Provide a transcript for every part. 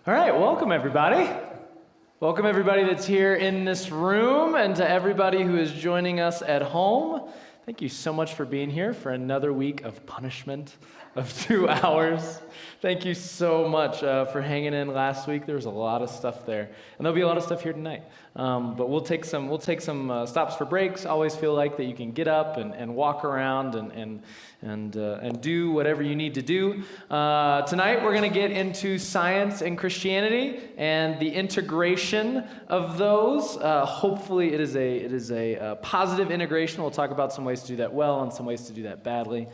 All right, welcome everybody. Welcome everybody that's here in this room and to everybody who is joining us at home. Thank you so much for being here for another week of punishment of 2 hours. Thank you so much for hanging in last week. There was a lot of stuff there, and there'll be a lot of stuff here tonight. But we'll take some stops for breaks. Always feel like that you can get up and walk around and do whatever you need to do. Tonight we're going to get into science and Christianity and the integration of those. Hopefully it is a positive integration. We'll talk about some ways to do that well and some ways to do that badly.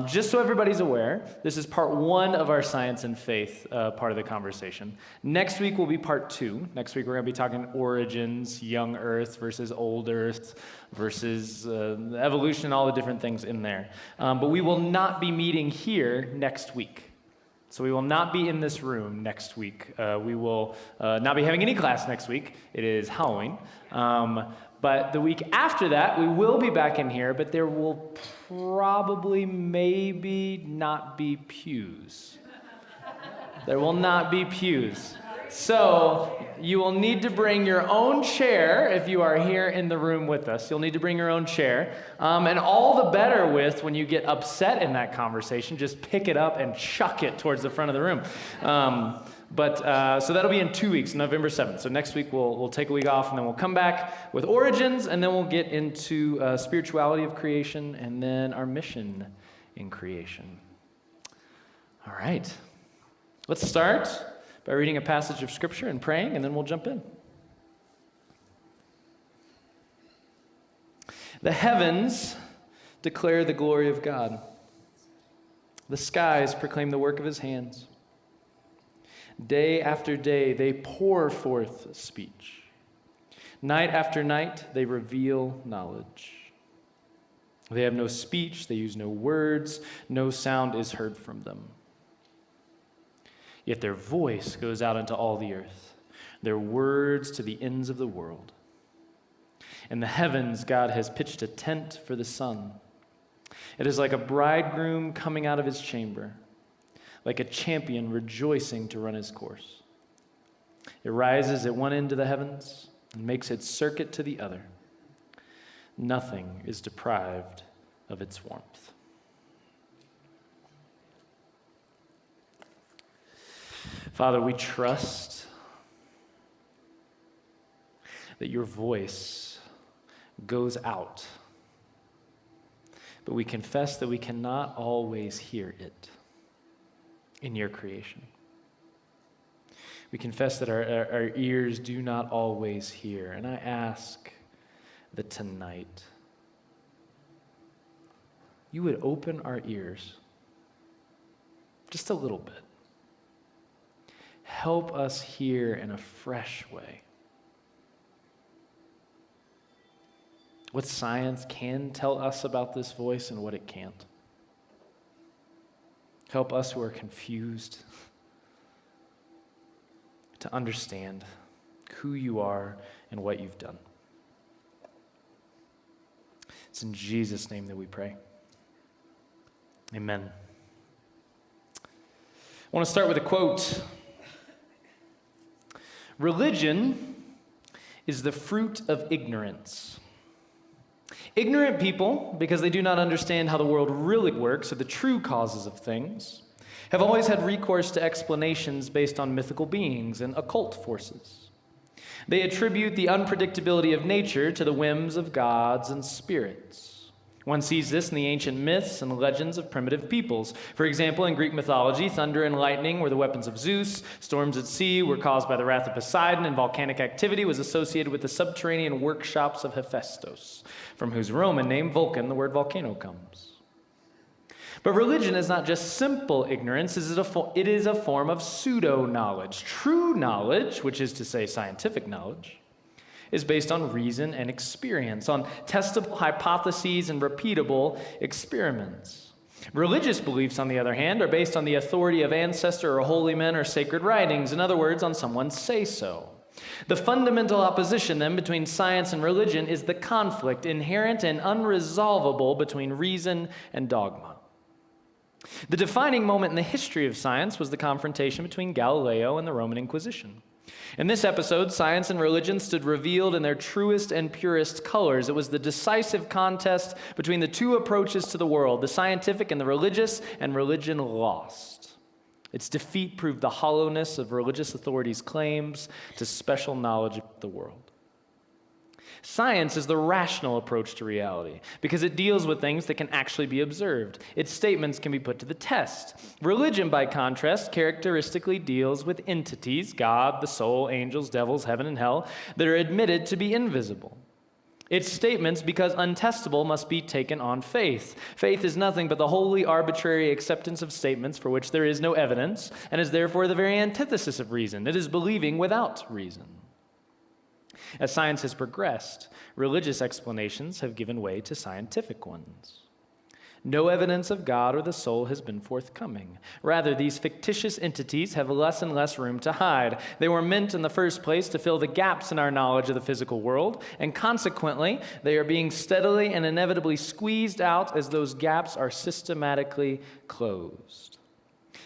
Just so everybody's aware, this is part 1 of our science and faith part of the conversation. Next week will be part 2. Next week we're going to be talking origins, young Earth versus old Earth versus evolution, all the different things in there. But we will not be meeting here next week. So we will not be in this room next week. We will not be having any class next week. It is Halloween. But the week after that, we will be back in here, but there will probably maybe not be pews. There will not be pews. So you will need to bring your own chair if you are here in the room with us. You'll need to bring your own chair. And all the better with when you get upset in that conversation, just pick it up and chuck it towards the front of the room. So that'll be in 2 weeks, November 7th. So next week we'll take a week off, and then we'll come back with origins, and then we'll get into spirituality of creation, and then our mission in creation. All right. Let's start by reading a passage of Scripture and praying, and then we'll jump in. The heavens declare the glory of God. The skies proclaim the work of his hands. Day after day, they pour forth speech. Night after night, they reveal knowledge. They have no speech, they use no words, no sound is heard from them. Yet their voice goes out into all the earth, their words to the ends of the world. In the heavens, God has pitched a tent for the sun. It is like a bridegroom coming out of his chamber, like a champion rejoicing to run his course. It rises at one end of the heavens and makes its circuit to the other. Nothing is deprived of its warmth. Father, we trust that your voice goes out, but we confess that we cannot always hear it in your creation. We confess that our ears do not always hear, and I ask that tonight you would open our ears just a little bit. Help us hear in a fresh way what science can tell us about this voice and what it can't. Help us who are confused to understand who you are and what you've done. It's in Jesus' name that we pray. Amen. I want to start with a quote. Religion is the fruit of ignorance. Ignorant people, because they do not understand how the world really works or the true causes of things, have always had recourse to explanations based on mythical beings and occult forces. They attribute the unpredictability of nature to the whims of gods and spirits. One sees this in the ancient myths and legends of primitive peoples. For example, in Greek mythology, thunder and lightning were the weapons of Zeus, storms at sea were caused by the wrath of Poseidon, and volcanic activity was associated with the subterranean workshops of Hephaestus, from whose Roman name Vulcan, the word volcano, comes. But religion is not just simple ignorance, it is a form of pseudo-knowledge. True knowledge, which is to say scientific knowledge, is based on reason and experience, on testable hypotheses and repeatable experiments. Religious beliefs, on the other hand, are based on the authority of ancestor or holy men or sacred writings, in other words, on someone's say-so. The fundamental opposition, then, between science and religion is the conflict inherent and unresolvable between reason and dogma. The defining moment in the history of science was the confrontation between Galileo and the Roman Inquisition. In this episode, science and religion stood revealed in their truest and purest colors. It was the decisive contest between the two approaches to the world, the scientific and the religious, and religion lost. Its defeat proved the hollowness of religious authorities' claims to special knowledge of the world. Science is the rational approach to reality because it deals with things that can actually be observed. Its statements can be put to the test. Religion, by contrast, characteristically deals with entities, God, the soul, angels, devils, heaven, and hell, that are admitted to be invisible. Its statements, because untestable, must be taken on faith. Faith is nothing but the wholly arbitrary acceptance of statements for which there is no evidence, and is therefore the very antithesis of reason. It is believing without reason. As science has progressed, religious explanations have given way to scientific ones. No evidence of God or the soul has been forthcoming. Rather, these fictitious entities have less and less room to hide. They were meant in the first place to fill the gaps in our knowledge of the physical world, and consequently, they are being steadily and inevitably squeezed out as those gaps are systematically closed.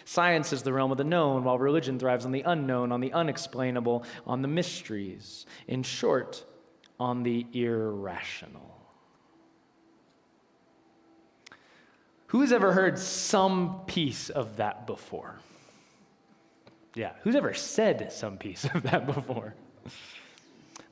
Science is the realm of the known, while religion thrives on the unknown, on the unexplainable, on the mysteries. In short, on the irrational. Who has ever heard some piece of that before? Yeah, who's ever said some piece of that before?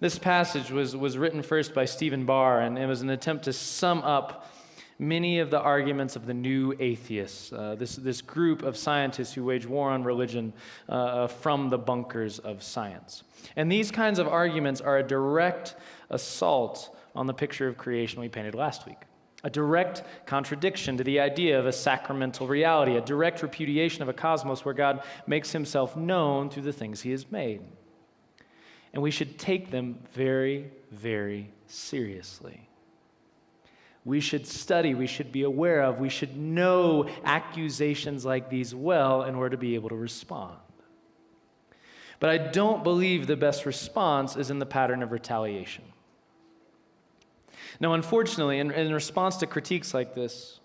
This passage was written first by Stephen Barr, and it was an attempt to sum up many of the arguments of the new atheists, this group of scientists who wage war on religion from the bunkers of science. And these kinds of arguments are a direct assault on the picture of creation we painted last week, a direct contradiction to the idea of a sacramental reality, a direct repudiation of a cosmos where God makes himself known through the things he has made. And we should take them very, very seriously. We should study, we should be aware of, we should know accusations like these well in order to be able to respond. But I don't believe the best response is in the pattern of retaliation. Now, unfortunately, in response to critiques like this,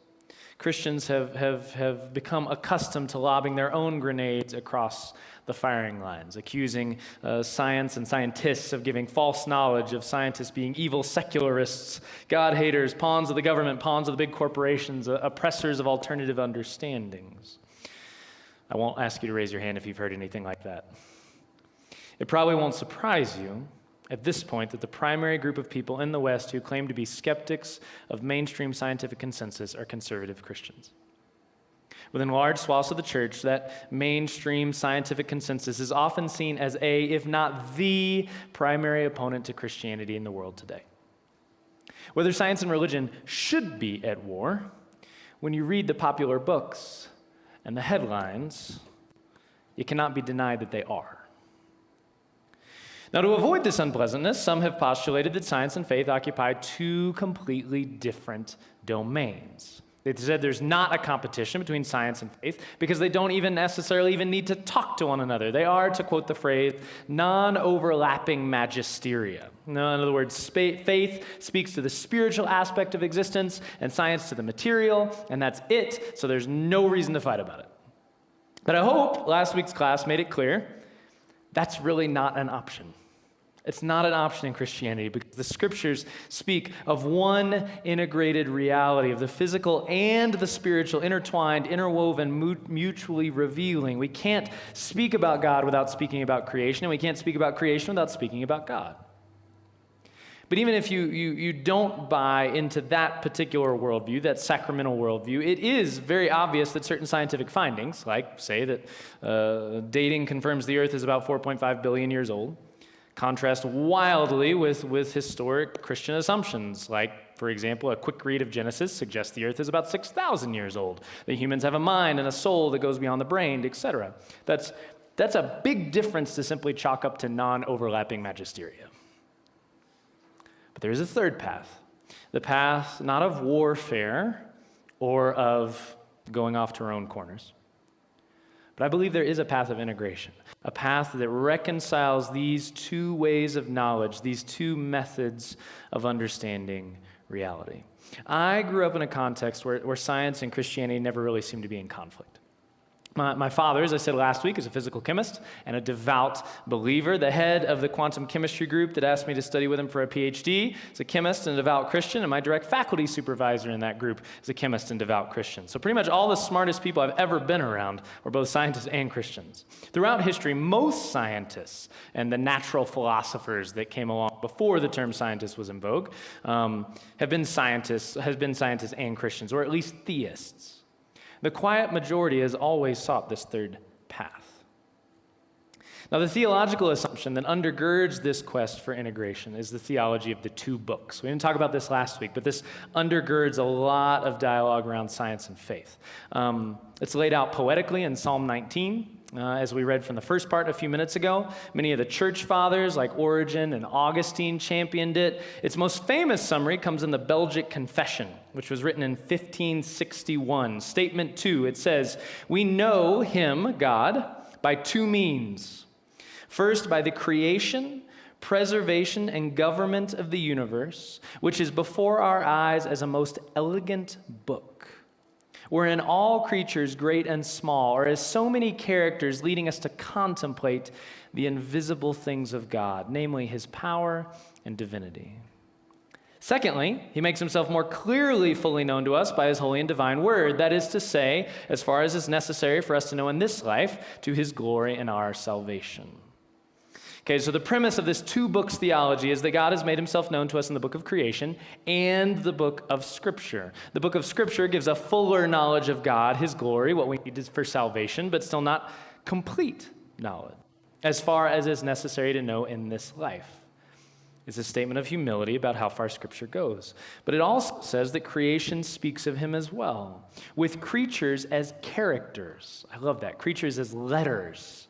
Christians have become accustomed to lobbing their own grenades across the firing lines, accusing science and scientists of giving false knowledge, of scientists being evil secularists, God haters, pawns of the government, pawns of the big corporations, oppressors of alternative understandings. I won't ask you to raise your hand if you've heard anything like that. It probably won't surprise you at this point that the primary group of people in the West who claim to be skeptics of mainstream scientific consensus are conservative Christians. Within large swaths of the church, that mainstream scientific consensus is often seen as a, if not the, primary opponent to Christianity in the world today. Whether science and religion should be at war, when you read the popular books and the headlines, it cannot be denied that they are. Now, to avoid this unpleasantness, some have postulated that science and faith occupy two completely different domains. They said there's not a competition between science and faith because they don't even necessarily even need to talk to one another. They are, to quote the phrase, non-overlapping magisteria. In other words, faith speaks to the spiritual aspect of existence and science to the material, and that's it, so there's no reason to fight about it. But I hope last week's class made it clear that's really not an option. It's not an option in Christianity because the scriptures speak of one integrated reality, of the physical and the spiritual, intertwined, interwoven, mutually revealing. We can't speak about God without speaking about creation, and we can't speak about creation without speaking about God. But even if you don't buy into that particular worldview, that sacramental worldview, it is very obvious that certain scientific findings, like say that dating confirms the Earth is about 4.5 billion years old, contrast wildly with historic Christian assumptions, like, for example, a quick read of Genesis suggests the Earth is about 6,000 years old, that humans have a mind and a soul that goes beyond the brain, etc. That's a big difference to simply chalk up to non-overlapping magisteria. But there is a third path, the path not of warfare or of going off to our own corners. But I believe there is a path of integration, a path that reconciles these two ways of knowledge, these two methods of understanding reality. I grew up in a context where science and Christianity never really seemed to be in conflict. My father, as I said last week, is a physical chemist and a devout believer. The head of the quantum chemistry group that asked me to study with him for a PhD is a chemist and a devout Christian, and my direct faculty supervisor in that group is a chemist and devout Christian. So pretty much all the smartest people I've ever been around were both scientists and Christians. Throughout history, most scientists and the natural philosophers that came along before the term scientist was in vogue have been scientists and Christians, or at least theists. The quiet majority has always sought this third path. Now, the theological assumption that undergirds this quest for integration is the theology of the two books. We didn't talk about this last week, but this undergirds a lot of dialogue around science and faith. It's laid out poetically in Psalm 19, as we read from the first part a few minutes ago. Many of the church fathers, like Origen and Augustine, championed it. Its most famous summary comes in the Belgic Confession, which was written in 1561. Statement 2, it says, "We know him, God, by two means. First, by the creation, preservation, and government of the universe, which is before our eyes as a most elegant book, wherein all creatures, great and small, are as so many characters leading us to contemplate the invisible things of God, namely his power and divinity. Secondly, he makes himself more clearly fully known to us by his holy and divine word, that is to say, as far as is necessary for us to know in this life, to his glory and our salvation." Okay, so the premise of this two books theology is that God has made himself known to us in the book of creation and the book of Scripture. The book of Scripture gives a fuller knowledge of God, his glory, what we need for salvation, but still not complete knowledge, as far as is necessary to know in this life. It's a statement of humility about how far Scripture goes. But it also says that creation speaks of him as well, with creatures as characters. I love that. Creatures as letters,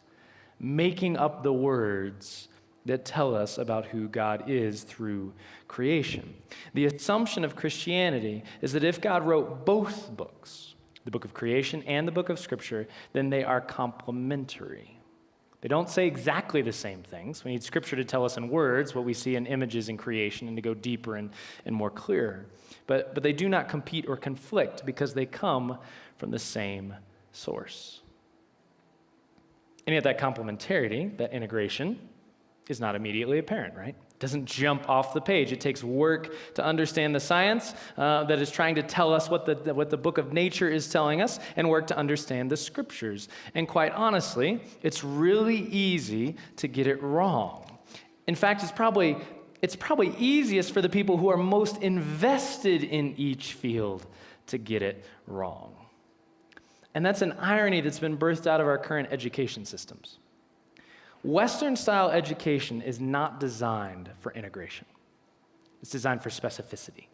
making up the words that tell us about who God is through creation. The assumption of Christianity is that if God wrote both books, the book of creation and the book of Scripture, then they are complementary. They don't say exactly the same things. We need Scripture to tell us in words what we see in images in creation and to go deeper and more clear. But they do not compete or conflict because they come from the same source. And yet that complementarity, that integration, is not immediately apparent, right? It doesn't jump off the page. It takes work to understand the science that is trying to tell us what the book of nature is telling us, and work to understand the Scriptures. And quite honestly, it's really easy to get it wrong. In fact, it's probably easiest for the people who are most invested in each field to get it wrong. And that's an irony that's been birthed out of our current education systems. Western-style education is not designed for integration. It's designed for specificity.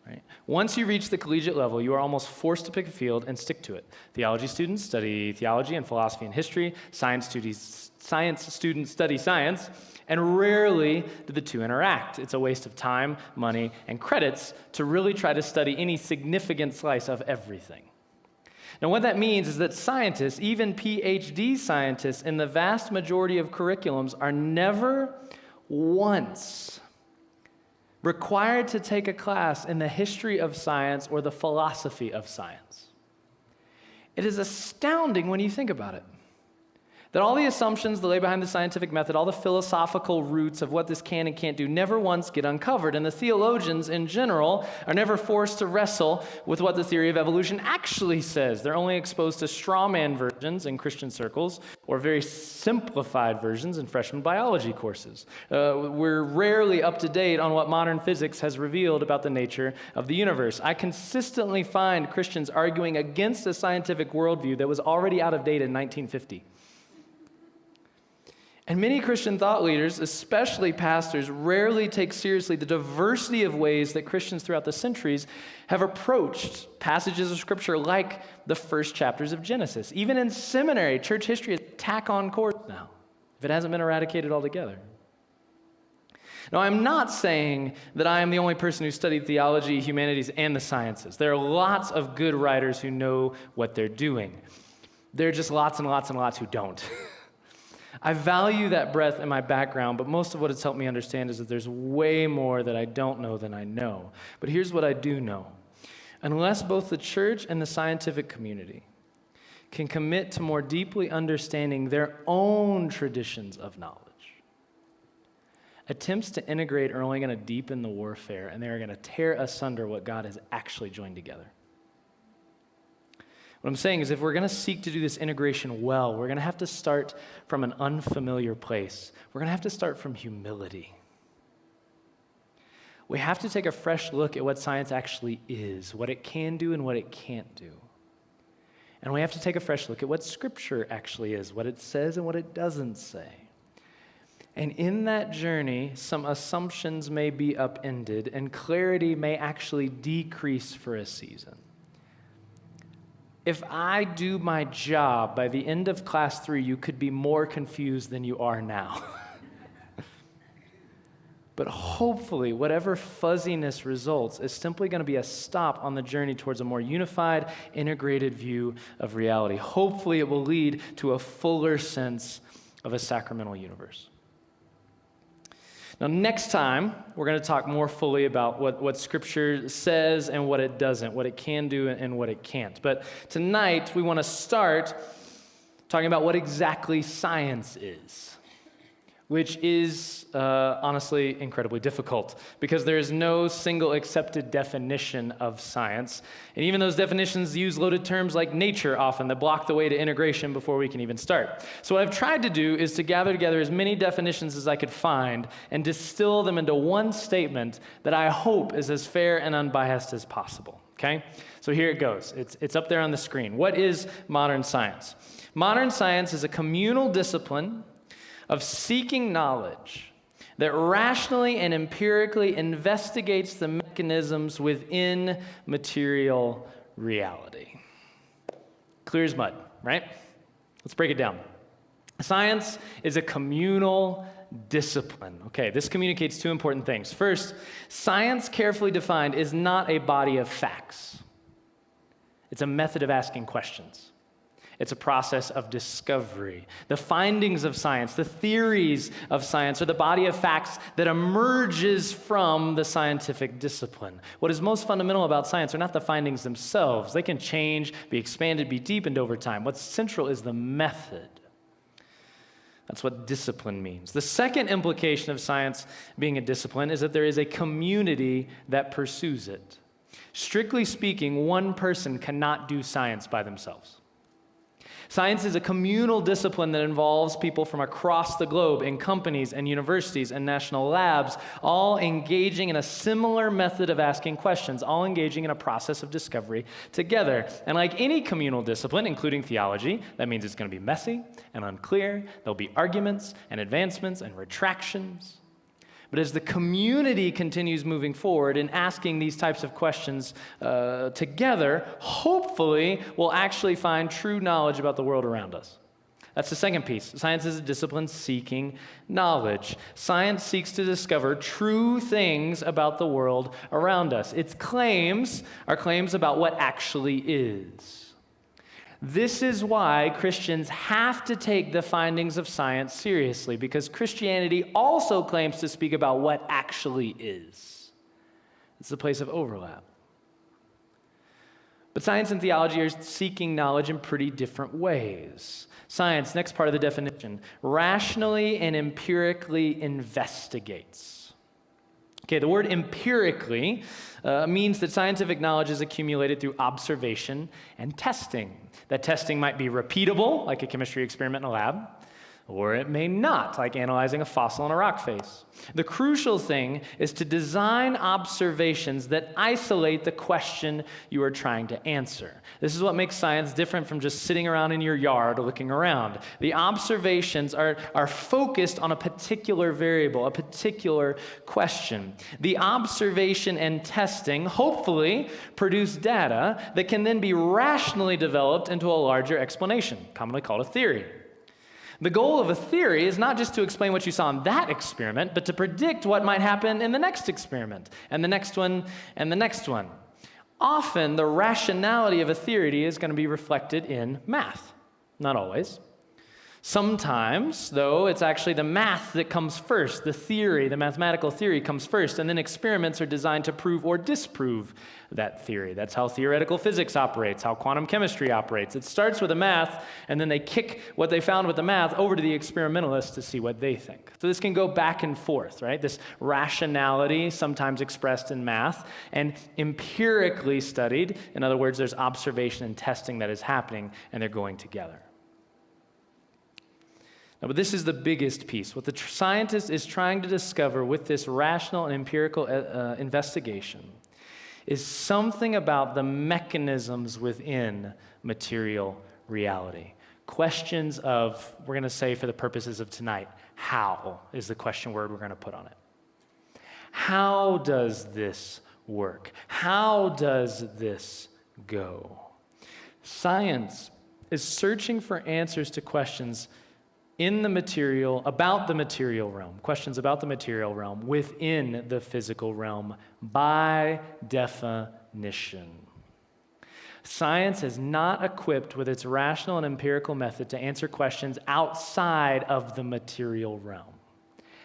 Right? Once you reach the collegiate level, you are almost forced to pick a field and stick to it. Theology students study theology and philosophy and history. Science students study science, and rarely do the two interact. It's a waste of time, money, and credits to really try to study any significant slice of everything. Now, what that means is that scientists, even PhD scientists, in the vast majority of curriculums are never once required to take a class in the history of science or the philosophy of science. It is astounding when you think about it, that all the assumptions that lay behind the scientific method, all the philosophical roots of what this can and can't do, never once get uncovered. And the theologians in general are never forced to wrestle with what the theory of evolution actually says. They're only exposed to straw man versions in Christian circles or very simplified versions in freshman biology courses. We're rarely up to date on what modern physics has revealed about the nature of the universe. I consistently find Christians arguing against a scientific worldview that was already out of date in 1950. And many Christian thought leaders, especially pastors, rarely take seriously the diversity of ways that Christians throughout the centuries have approached passages of Scripture like the first chapters of Genesis. Even in seminary, church history is a tack-on course now, if it hasn't been eradicated altogether. Now, I'm not saying that I am the only person who studied theology, humanities, and the sciences. There are lots of good writers who know what they're doing. There are just lots and lots and lots who don't. I value that breadth in my background, but most of what it's helped me understand is that there's way more that I don't know than I know. But here's what I do know. Unless both the church and the scientific community can commit to more deeply understanding their own traditions of knowledge, attempts to integrate are only going to deepen the warfare, and they are going to tear asunder what God has actually joined together. What I'm saying is if we're going to seek to do this integration well, we're going to have to start from an unfamiliar place. We're going to have to start from humility. We have to take a fresh look at what science actually is, what it can do and what it can't do. And we have to take a fresh look at what Scripture actually is, what it says and what it doesn't say. And in that journey, some assumptions may be upended and clarity may actually decrease for a season. If I do my job, by the end of class 3, you could be more confused than you are now. But hopefully, whatever fuzziness results is simply going to be a stop on the journey towards a more unified, integrated view of reality. Hopefully, it will lead to a fuller sense of a sacramental universe. Now, next time, we're going to talk more fully about what Scripture says and what it doesn't, what it can do and what it can't. But tonight, we want to start talking about what exactly science is, which is honestly incredibly difficult because there is no single accepted definition of science. And even those definitions use loaded terms like nature often that block the way to integration before we can even start. So what I've tried to do is to gather together as many definitions as I could find and distill them into one statement that I hope is as fair and unbiased as possible. Okay? So here it goes. It's up there on the screen. What is modern science? Modern science is a communal discipline of seeking knowledge that rationally and empirically investigates the mechanisms within material reality. Clear as mud, right? Let's break it down. Science is a communal discipline. Okay, this communicates two important things. First, science, carefully defined, is not a body of facts. It's a method of asking questions. It's a process of discovery. The findings of science, the theories of science, are the body of facts that emerges from the scientific discipline. What is most fundamental about science are not the findings themselves. They can change, be expanded, be deepened over time. What's central is the method. That's what discipline means. The second implication of science being a discipline is that there is a community that pursues it. Strictly speaking, one person cannot do science by themselves. Science is a communal discipline that involves people from across the globe in companies and universities and national labs, all engaging in a similar method of asking questions, all engaging in a process of discovery together. And like any communal discipline, including theology, that means it's going to be messy and unclear. There'll be arguments and advancements and retractions. But as the community continues moving forward and asking these types of questions together, hopefully we'll actually find true knowledge about the world around us. That's the second piece. Science is a discipline seeking knowledge. Science seeks to discover true things about the world around us. Its claims are claims about what actually is. This is why Christians have to take the findings of science seriously, because Christianity also claims to speak about what actually is. It's the place of overlap. But science and theology are seeking knowledge in pretty different ways. Science, next part of the definition, rationally and empirically investigates. Okay, the word empirically means that scientific knowledge is accumulated through observation and testing. That testing might be repeatable, like a chemistry experiment in a lab, or it may not, like analyzing a fossil in a rock face. The crucial thing is to design observations that isolate the question you are trying to answer. This is what makes science different from just sitting around in your yard or looking around. The observations are focused on a particular variable, a particular question. The observation and testing hopefully produce data that can then be rationally developed into a larger explanation, commonly called a theory. The goal of a theory is not just to explain what you saw in that experiment, but to predict what might happen in the next experiment, and the next one, and the next one. Often, the rationality of a theory is going to be reflected in math. Not always. Sometimes, though, it's actually the math that comes first. The theory, the mathematical theory comes first, and then experiments are designed to prove or disprove that theory. That's how theoretical physics operates, how quantum chemistry operates. It starts with the math, and then they kick what they found with the math over to the experimentalists to see what they think. So this can go back and forth, right? This rationality, sometimes expressed in math, and empirically studied. In other words, there's observation and testing that is happening, and they're going together. Now, but this is the biggest piece. What the scientist is trying to discover with this rational and empirical investigation is something about the mechanisms within material reality. Questions of, we're going to say for the purposes of tonight, how is the question word we're going to put on it. How does this work? How does this go? Science is searching for answers to questions in the material, about the material realm, questions about the material realm within the physical realm by definition. Science is not equipped with its rational and empirical method to answer questions outside of the material realm.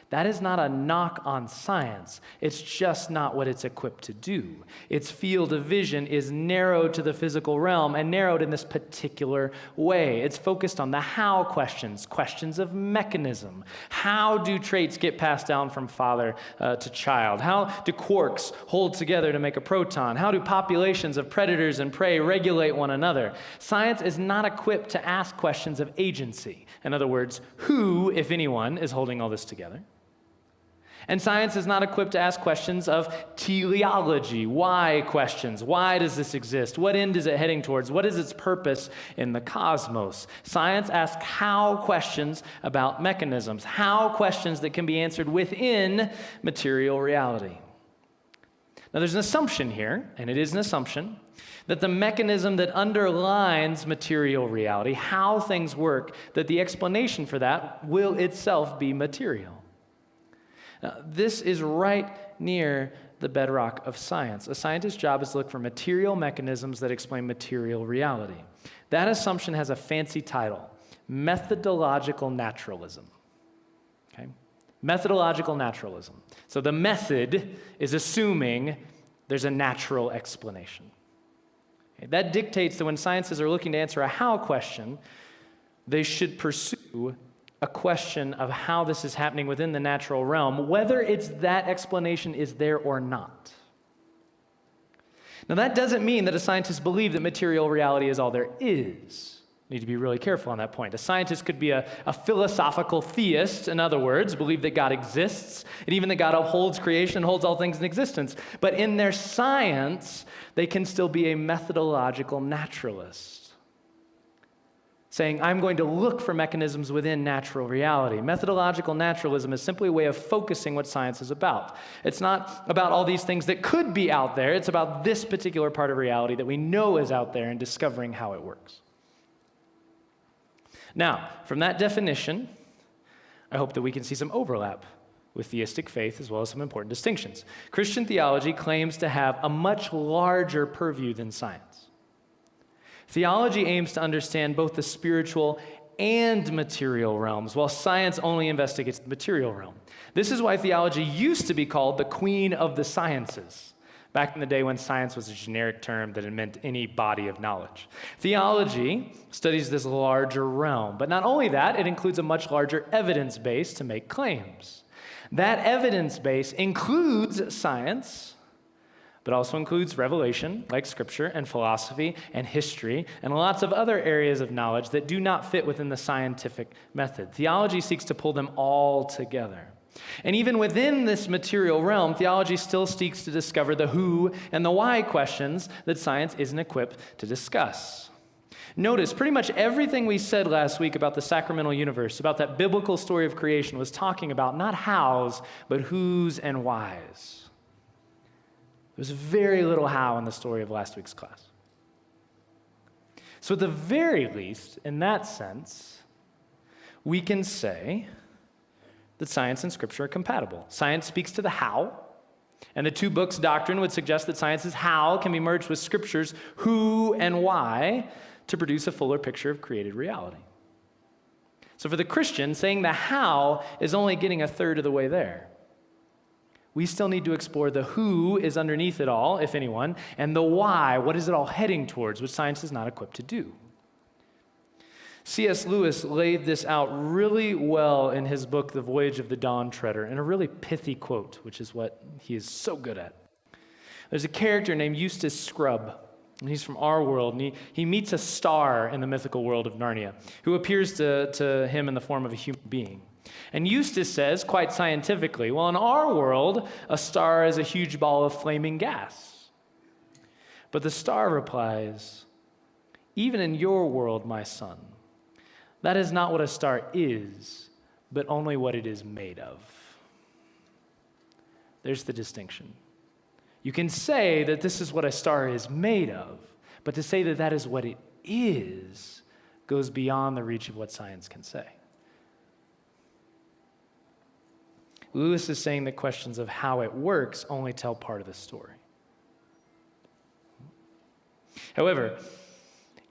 That is not a knock on science. It's just not what it's equipped to do. Its field of vision is narrowed to the physical realm and narrowed in this particular way. It's focused on the how questions, questions of mechanism. How do traits get passed down from father to child? How do quarks hold together to make a proton? How do populations of predators and prey regulate one another? Science is not equipped to ask questions of agency. In other words, who, if anyone, is holding all this together? And science is not equipped to ask questions of teleology, why questions. Why does this exist? What end is it heading towards? What is its purpose in the cosmos? Science asks how questions about mechanisms, how questions that can be answered within material reality. Now there's an assumption here, and it is an assumption, that the mechanism that underlines material reality, how things work, that the explanation for that will itself be material. Now, this is right near the bedrock of science. A scientist's job is to look for material mechanisms that explain material reality. That assumption has a fancy title, methodological naturalism. Okay? Methodological naturalism. So the method is assuming there's a natural explanation. Okay? That dictates that when scientists are looking to answer a how question, they should pursue a question of how this is happening within the natural realm, whether it's that explanation is there or not. Now, that doesn't mean that a scientist believes that material reality is all there is. You need to be really careful on that point. A scientist could be a philosophical theist, in other words, believe that God exists, and even that God upholds creation and holds all things in existence. But in their science, they can still be a methodological naturalist, saying, I'm going to look for mechanisms within natural reality. Methodological naturalism is simply a way of focusing what science is about. It's not about all these things that could be out there. It's about this particular part of reality that we know is out there and discovering how it works. Now, from that definition, I hope that we can see some overlap with theistic faith as well as some important distinctions. Christian theology claims to have a much larger purview than science. Theology aims to understand both the spiritual and material realms, while science only investigates the material realm. This is why theology used to be called the queen of the sciences, back in the day when science was a generic term that it meant any body of knowledge. Theology studies this larger realm, but not only that, it includes a much larger evidence base to make claims. That evidence base includes science, but also includes revelation, like scripture and philosophy and history, and lots of other areas of knowledge that do not fit within the scientific method. Theology seeks to pull them all together. And even within this material realm, theology still seeks to discover the who and the why questions that science isn't equipped to discuss. Notice, pretty much everything we said last week about the sacramental universe, about that biblical story of creation, was talking about not hows, but whos and whys. There's very little how in the story of last week's class. So at the very least, in that sense, we can say that science and scripture are compatible. Science speaks to the how, and the two books' doctrine would suggest that science's how can be merged with scripture's who and why to produce a fuller picture of created reality. So for the Christian, saying the how is only getting a third of the way there. We still need to explore the who is underneath it all, if anyone, and the why, what is it all heading towards, which science is not equipped to do. C.S. Lewis laid this out really well in his book, The Voyage of the Dawn Treader, in a really pithy quote, which is what he is so good at. There's a character named Eustace Scrubb, and he's from our world, and he meets a star in the mythical world of Narnia, who appears to him in the form of a human being. And Eustace says, quite scientifically, well, in our world, a star is a huge ball of flaming gas. But the star replies, even in your world, my son, that is not what a star is, but only what it is made of. There's the distinction. You can say that this is what a star is made of, but to say that that is what it is goes beyond the reach of what science can say. Lewis is saying that questions of how it works only tell part of the story. However,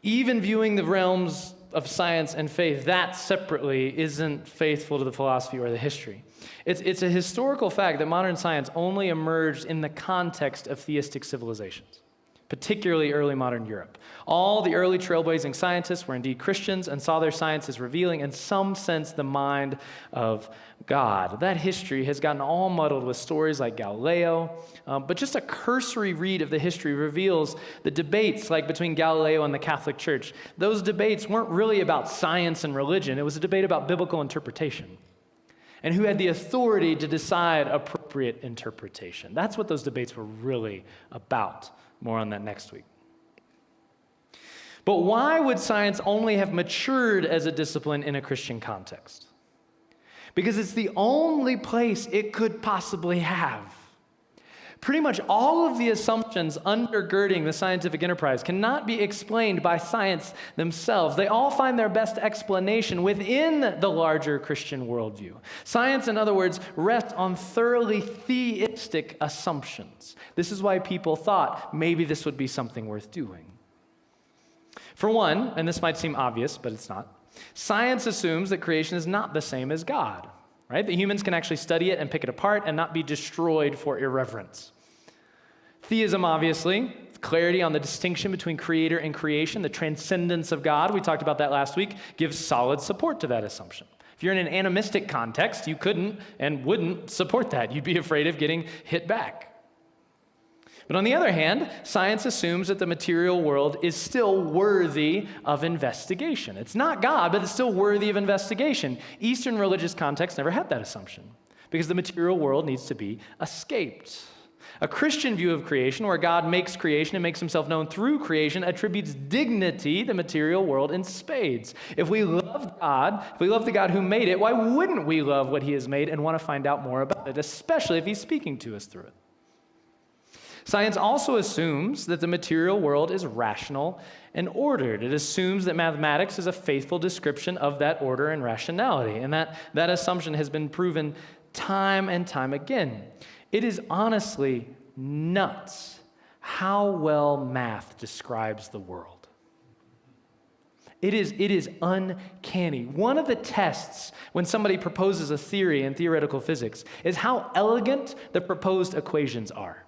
even viewing the realms of science and faith that separately isn't faithful to the philosophy or the history. It's a historical fact that modern science only emerged in the context of theistic civilizations, particularly early modern Europe. All the early trailblazing scientists were indeed Christians and saw their science as revealing, in some sense, the mind of God. That history has gotten all muddled with stories like Galileo, but just a cursory read of the history reveals the debates like between Galileo and the Catholic Church. Those debates weren't really about science and religion. It was a debate about biblical interpretation and who had the authority to decide appropriate interpretation. That's what those debates were really about. More on that next week. But why would science only have matured as a discipline in a Christian context? Because it's the only place it could possibly have. Pretty much all of the assumptions undergirding the scientific enterprise cannot be explained by science themselves. They all find their best explanation within the larger Christian worldview. Science, in other words, rests on thoroughly theistic assumptions. This is why people thought maybe this would be something worth doing. For one, and this might seem obvious, but it's not, science assumes that creation is not the same as God. Right? That humans can actually study it and pick it apart and not be destroyed for irreverence. Theism, obviously, clarity on the distinction between creator and creation, the transcendence of God, we talked about that last week, gives solid support to that assumption. If you're in an animistic context, you couldn't and wouldn't support that. You'd be afraid of getting hit back. But on the other hand, science assumes that the material world is still worthy of investigation. It's not God, but it's still worthy of investigation. Eastern religious contexts never had that assumption because the material world needs to be escaped. A Christian view of creation, where God makes creation and makes himself known through creation, attributes dignity to the material world in spades. If we love God, if we love the God who made it, why wouldn't we love what he has made and want to find out more about it, especially if he's speaking to us through it? Science also assumes that the material world is rational and ordered. It assumes that mathematics is a faithful description of that order and rationality, and that assumption has been proven time and time again. It is honestly nuts how well math describes the world. It is uncanny. One of the tests when somebody proposes a theory in theoretical physics is how elegant the proposed equations are.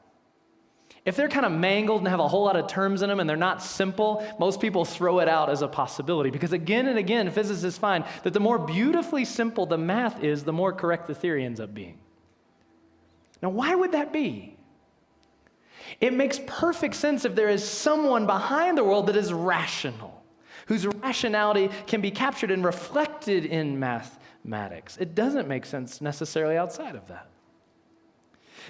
If they're kind of mangled and have a whole lot of terms in them and they're not simple, most people throw it out as a possibility because again and again, physicists find that the more beautifully simple the math is, the more correct the theory ends up being. Now, why would that be? It makes perfect sense if there is someone behind the world that is rational, whose rationality can be captured and reflected in mathematics. It doesn't make sense necessarily outside of that.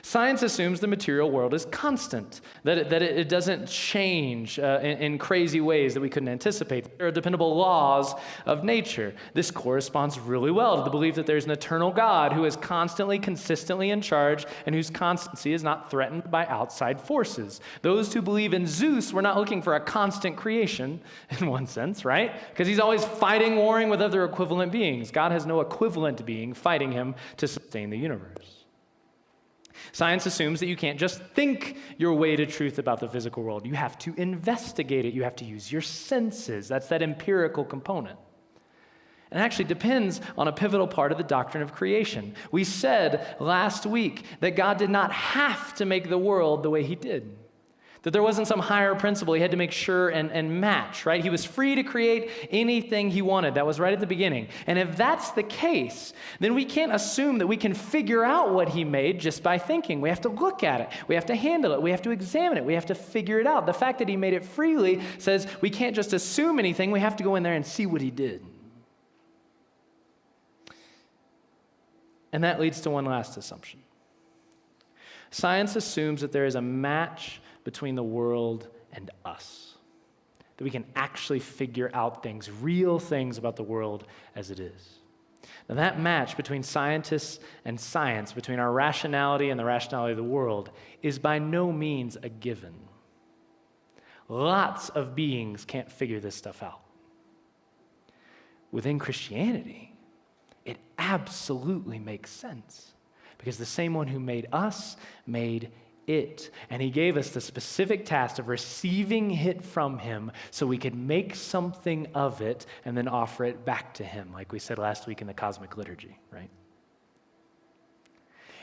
Science assumes the material world is constant, that it doesn't change in crazy ways that we couldn't anticipate. There are dependable laws of nature. This corresponds really well to the belief that there's an eternal God who is constantly, consistently in charge and whose constancy is not threatened by outside forces. Those who believe in Zeus were not looking for a constant creation in one sense, right? Because he's always fighting, warring with other equivalent beings. God has no equivalent being fighting him to sustain the universe. Science assumes that you can't just think your way to truth about the physical world. You have to investigate it. You have to use your senses. That's that empirical component. And it actually depends on a pivotal part of the doctrine of creation. We said last week that God did not have to make the world the way he did. That there wasn't some higher principle he had to make sure and match, right? He was free to create anything he wanted. That was right at the beginning. And if that's the case, then we can't assume that we can figure out what he made just by thinking. We have to look at it. We have to handle it. We have to examine it. We have to figure it out. The fact that he made it freely says we can't just assume anything. We have to go in there and see what he did. And that leads to one last assumption. Science assumes that there is a match between the world and us. That we can actually figure out things, real things about the world as it is. Now that match between scientists and science, between our rationality and the rationality of the world, is by no means a given. Lots of beings can't figure this stuff out. Within Christianity, it absolutely makes sense. Because the same one who made us made it. And he gave us the specific task of receiving it from him so we could make something of it and then offer it back to him, like we said last week in the cosmic liturgy, right?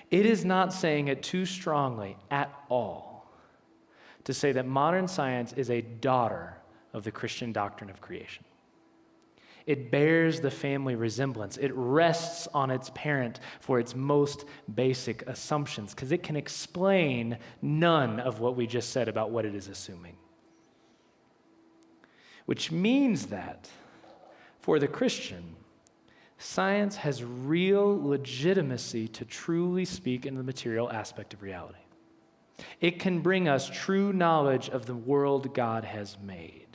It is not saying it too strongly at all to say that modern science is a daughter of the Christian doctrine of creation. It bears the family resemblance. It rests on its parent for its most basic assumptions because it can explain none of what we just said about what it is assuming. Which means that for the Christian, science has real legitimacy to truly speak in the material aspect of reality. It can bring us true knowledge of the world God has made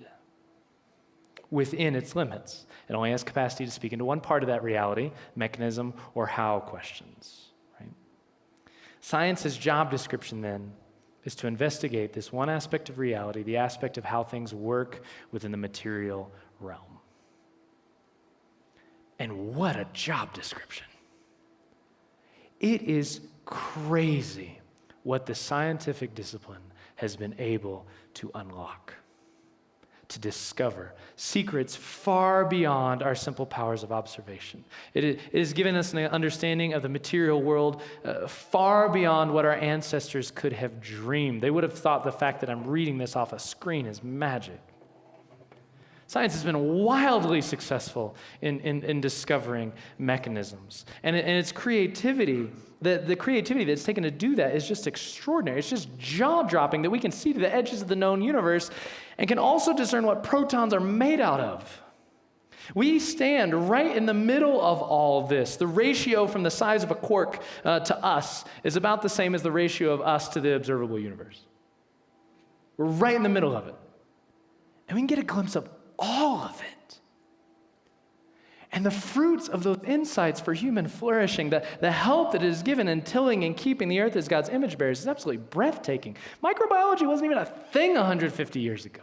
within its limits. It only has capacity to speak into one part of that reality, mechanism, or how questions. Right? Science's job description, then, is to investigate this one aspect of reality, the aspect of how things work within the material realm. And what a job description. It is crazy what the scientific discipline has been able to unlock, to discover secrets far beyond our simple powers of observation. It has given us an understanding of the material world far beyond what our ancestors could have dreamed. They would have thought the fact that I'm reading this off a screen is magic. Science has been wildly successful in discovering mechanisms. And its creativity, the creativity that's taken to do that is just extraordinary. It's just jaw-dropping that we can see to the edges of the known universe and can also discern what protons are made out of. We stand right in the middle of all of this. The ratio from the size of a quark to us is about the same as the ratio of us to the observable universe. We're right in the middle of it. And we can get a glimpse of all of it. And the fruits of those insights for human flourishing, the help that it is given in tilling and keeping the earth as God's image bearers is absolutely breathtaking. Microbiology wasn't even a thing 150 years ago.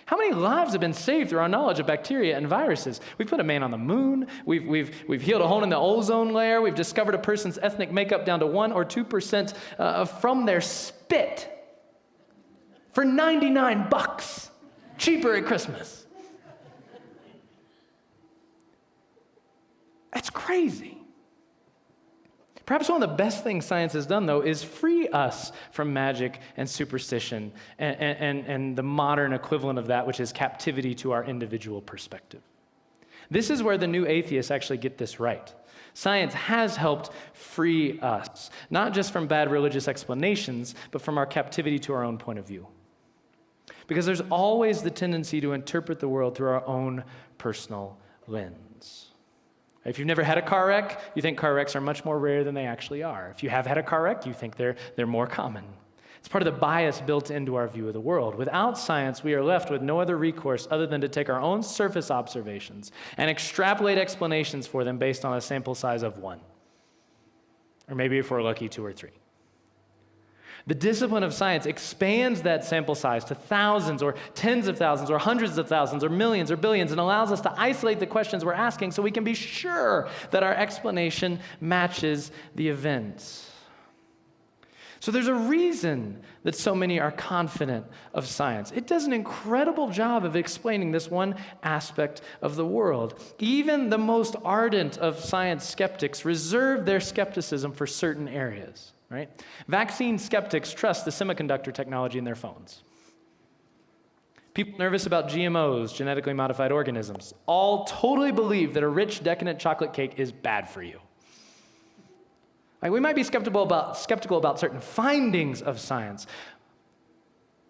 How many lives have been saved through our knowledge of bacteria and viruses? We've put a man on the moon. We've healed a hole in the ozone layer. We've discovered a person's ethnic makeup down to 1 or 2% from their spit for $99, cheaper at Christmas. That's crazy. Perhaps one of the best things science has done, though, is free us from magic and superstition and the modern equivalent of that, which is captivity to our individual perspective. This is where the new atheists actually get this right. Science has helped free us, not just from bad religious explanations, but from our captivity to our own point of view. Because there's always the tendency to interpret the world through our own personal lens. If you've never had a car wreck, you think car wrecks are much more rare than they actually are. If you have had a car wreck, you think they're more common. It's part of the bias built into our view of the world. Without science, we are left with no other recourse other than to take our own surface observations and extrapolate explanations for them based on a sample size of 1. Or maybe if we're lucky, 2 or 3. The discipline of science expands that sample size to thousands or tens of thousands or hundreds of thousands or millions or billions and allows us to isolate the questions we're asking so we can be sure that our explanation matches the events. So there's a reason that so many are confident of science. It does an incredible job of explaining this one aspect of the world. Even the most ardent of science skeptics reserve their skepticism for certain areas, right? Vaccine skeptics trust the semiconductor technology in their phones. People nervous about GMOs, genetically modified organisms, all totally believe that a rich, decadent chocolate cake is bad for you. Like, we might be skeptical about certain findings of science,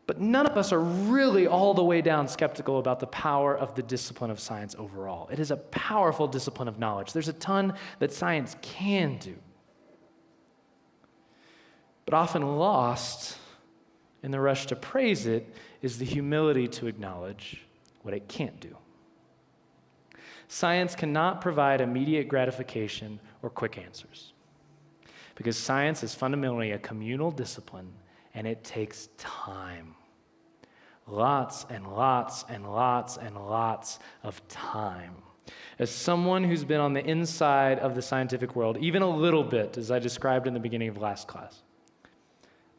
but none of us are really all the way down skeptical about the power of the discipline of science overall. It is a powerful discipline of knowledge. There's a ton that science can do. But often lost in the rush to praise it is the humility to acknowledge what it can't do. Science cannot provide immediate gratification or quick answers, because science is fundamentally a communal discipline, and it takes time. Lots and lots and lots and lots of time. As someone who's been on the inside of the scientific world, even a little bit, as I described in the beginning of last class,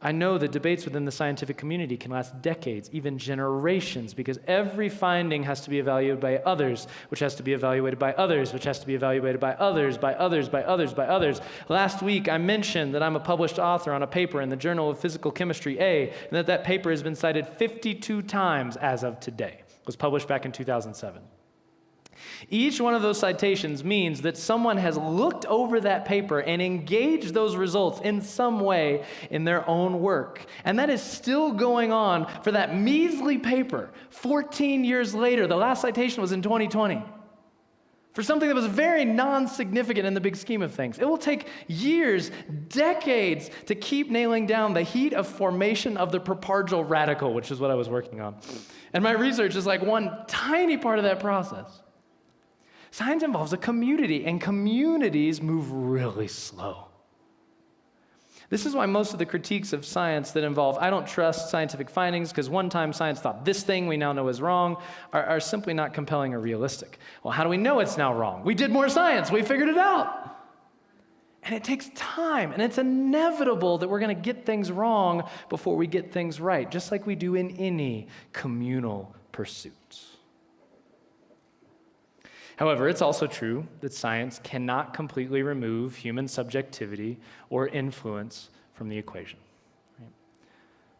I know that debates within the scientific community can last decades, even generations, because every finding has to be evaluated by others, which has to be evaluated by others, which has to be evaluated by others, by others, by others, by others. Last week, I mentioned that I'm a published author on a paper in the Journal of Physical Chemistry A, and that paper has been cited 52 times as of today. It was published back in 2007. Each one of those citations means that someone has looked over that paper and engaged those results in some way in their own work. And that is still going on for that measly paper 14 years later. The last citation was in 2020. For something that was very non-significant in the big scheme of things. It will take years, decades, to keep nailing down the heat of formation of the propargyl radical, which is what I was working on. And my research is like one tiny part of that process. Science involves a community, and communities move really slow. This is why most of the critiques of science that involve, I don't trust scientific findings because one time science thought this thing we now know is wrong, are simply not compelling or realistic. Well, how do we know it's now wrong? We did more science. We figured it out. And it takes time, and it's inevitable that we're going to get things wrong before we get things right, just like we do in any communal pursuit. However, it's also true that science cannot completely remove human subjectivity or influence from the equation. Right?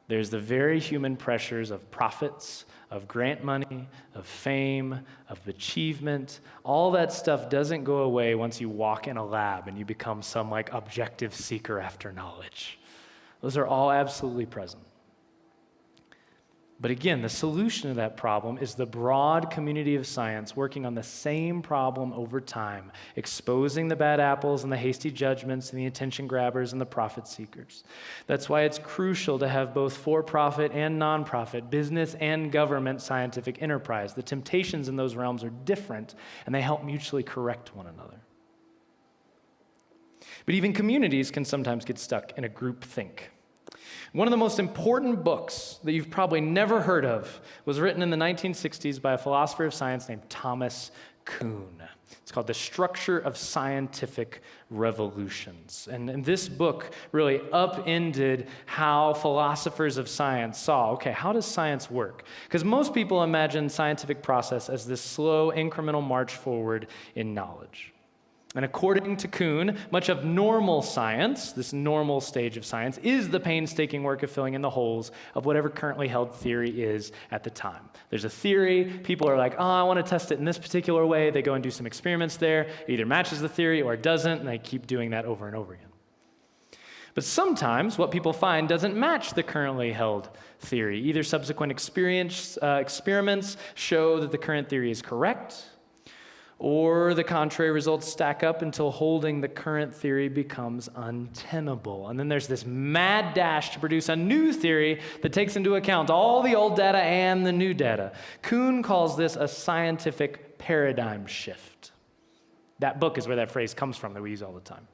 There's the very human pressures of profits, of grant money, of fame, of achievement. All that stuff doesn't go away once you walk in a lab and you become some like objective seeker after knowledge. Those are all absolutely present. But again, the solution to that problem is the broad community of science working on the same problem over time, exposing the bad apples and the hasty judgments and the attention grabbers and the profit seekers. That's why it's crucial to have both for-profit and non-profit, business and government scientific enterprise. The temptations in those realms are different, and they help mutually correct one another. But even communities can sometimes get stuck in a group think. One of the most important books that you've probably never heard of was written in the 1960s by a philosopher of science named Thomas Kuhn. It's called The Structure of Scientific Revolutions. And this book really upended how philosophers of science saw, okay, how does science work? Because most people imagine scientific process as this slow, incremental march forward in knowledge. And according to Kuhn, much of normal science, this normal stage of science, is the painstaking work of filling in the holes of whatever currently held theory is at the time. There's a theory, people are like, I want to test it in this particular way. They go and do some experiments there. It either matches the theory or it doesn't, and they keep doing that over and over again. But sometimes what people find doesn't match the currently held theory. Either subsequent experiments show that the current theory is correct, or the contrary results stack up until holding the current theory becomes untenable. And then there's this mad dash to produce a new theory that takes into account all the old data and the new data. Kuhn calls this a scientific paradigm shift. That book is where that phrase comes from that we use all the time.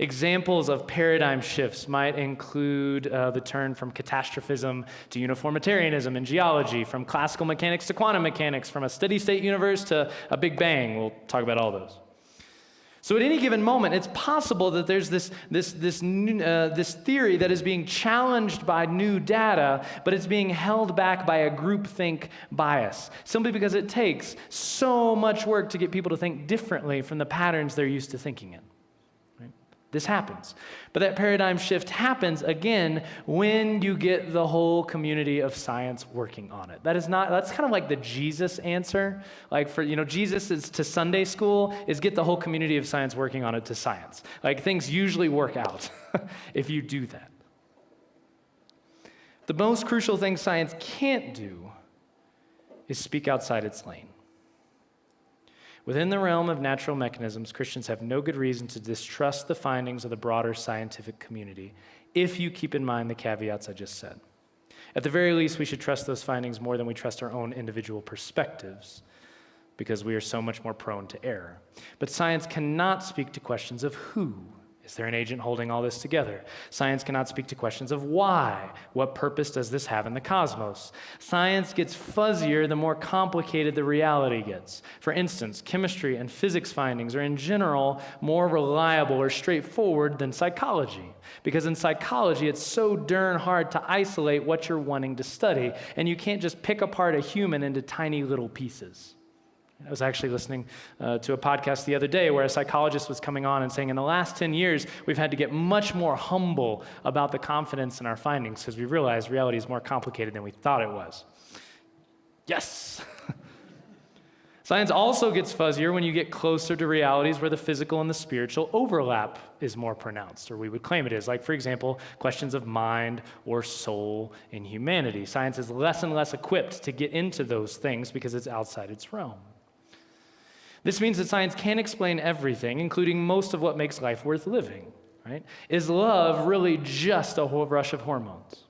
Examples of paradigm shifts might include the turn from catastrophism to uniformitarianism in geology, from classical mechanics to quantum mechanics, from a steady-state universe to a Big Bang. We'll talk about all those. So at any given moment, it's possible that there's this theory that is being challenged by new data, but it's being held back by a groupthink bias, simply because it takes so much work to get people to think differently from the patterns they're used to thinking in. Right? This happens. But that paradigm shift happens, again, when you get the whole community of science working on it. That's kind of like the Jesus answer. Like Jesus is to Sunday school is get the whole community of science working on it to science. Like things usually work out if you do that. The most crucial thing science can't do is speak outside its lane. Within the realm of natural mechanisms, Christians have no good reason to distrust the findings of the broader scientific community, if you keep in mind the caveats I just said. At the very least, we should trust those findings more than we trust our own individual perspectives, because we are so much more prone to error. But science cannot speak to questions of who. Is there an agent holding all this together? Science cannot speak to questions of why. What purpose does this have in the cosmos? Science gets fuzzier the more complicated the reality gets. For instance, chemistry and physics findings are in general more reliable or straightforward than psychology. Because in psychology, it's so darn hard to isolate what you're wanting to study, and you can't just pick apart a human into tiny little pieces. I was actually listening to a podcast the other day where a psychologist was coming on and saying in the last 10 years, we've had to get much more humble about the confidence in our findings because we realized reality is more complicated than we thought it was. Yes! Science also gets fuzzier when you get closer to realities where the physical and the spiritual overlap is more pronounced, or we would claim it is. Like, for example, questions of mind or soul in humanity. Science is less and less equipped to get into those things because it's outside its realm. This means that science can't explain everything, including most of what makes life worth living, right? Is love really just a whole rush of hormones?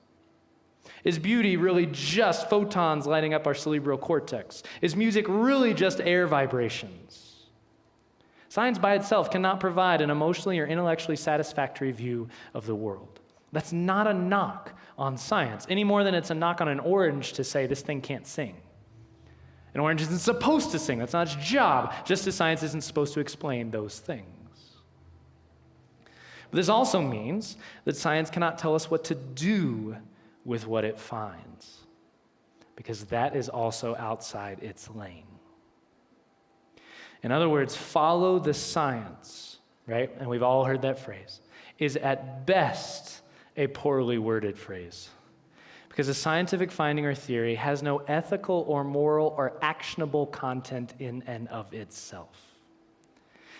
Is beauty really just photons lighting up our cerebral cortex? Is music really just air vibrations? Science by itself cannot provide an emotionally or intellectually satisfactory view of the world. That's not a knock on science, any more than it's a knock on an orange to say this thing can't sing. An orange isn't supposed to sing. That's not its job, just as science isn't supposed to explain those things. But this also means that science cannot tell us what to do with what it finds, because that is also outside its lane. In other words, follow the science, right? And we've all heard that phrase, is at best a poorly worded phrase. Because a scientific finding or theory has no ethical or moral or actionable content in and of itself.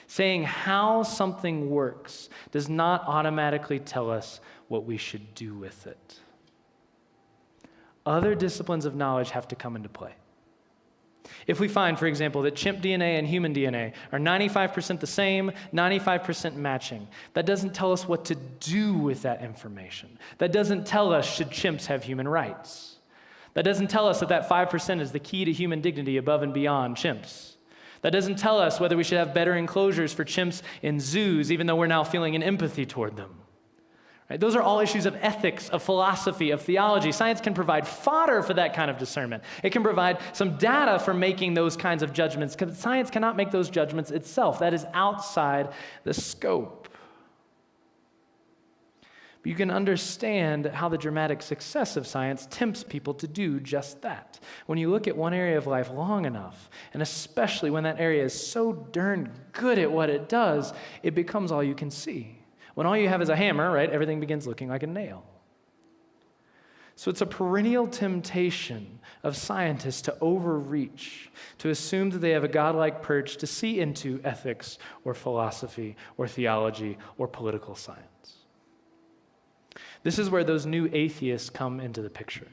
Saying how something works does not automatically tell us what we should do with it. Other disciplines of knowledge have to come into play. If we find, for example, that chimp DNA and human DNA are 95% the same, 95% matching, that doesn't tell us what to do with that information. That doesn't tell us should chimps have human rights. That doesn't tell us that 5% is the key to human dignity above and beyond chimps. That doesn't tell us whether we should have better enclosures for chimps in zoos, even though we're now feeling an empathy toward them. Right? Those are all issues of ethics, of philosophy, of theology. Science can provide fodder for that kind of discernment. It can provide some data for making those kinds of judgments, because science cannot make those judgments itself. That is outside the scope. But you can understand how the dramatic success of science tempts people to do just that. When you look at one area of life long enough, and especially when that area is so darn good at what it does, it becomes all you can see. When all you have is a hammer, right, everything begins looking like a nail. So it's a perennial temptation of scientists to overreach, to assume that they have a godlike perch to see into ethics or philosophy or theology or political science. This is where those new atheists come into the picture.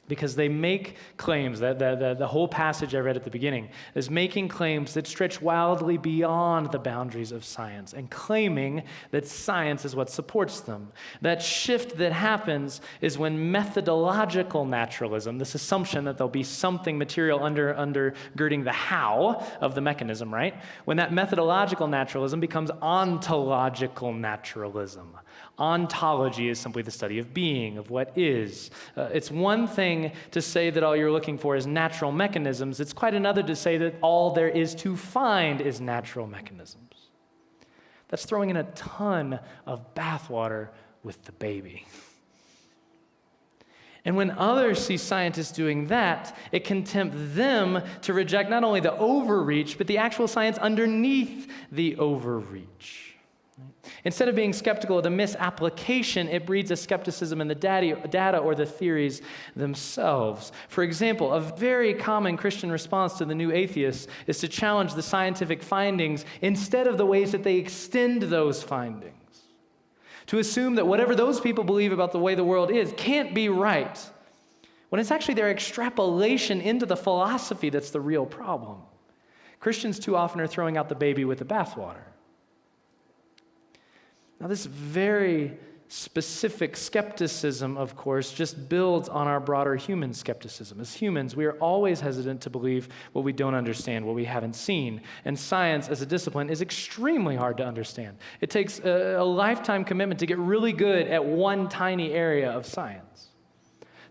Because they make claims, that the whole passage I read at the beginning is making claims that stretch wildly beyond the boundaries of science and claiming that science is what supports them. That shift that happens is when methodological naturalism, this assumption that there'll be something material undergirding the how of the mechanism, right? When that methodological naturalism becomes ontological naturalism. Ontology is simply the study of being, of what is. It's one thing to say that all you're looking for is natural mechanisms. It's quite another to say that all there is to find is natural mechanisms. That's throwing in a ton of bathwater with the baby. And when others see scientists doing that, it can tempt them to reject not only the overreach, but the actual science underneath the overreach. Instead of being skeptical of the misapplication, it breeds a skepticism in the data or the theories themselves. For example, a very common Christian response to the new atheists is to challenge the scientific findings instead of the ways that they extend those findings. To assume that whatever those people believe about the way the world is can't be right, when it's actually their extrapolation into the philosophy that's the real problem. Christians too often are throwing out the baby with the bathwater. Now, this very specific skepticism, of course, just builds on our broader human skepticism. As humans, we are always hesitant to believe what we don't understand, what we haven't seen. And science as a discipline is extremely hard to understand. It takes a lifetime commitment to get really good at one tiny area of science.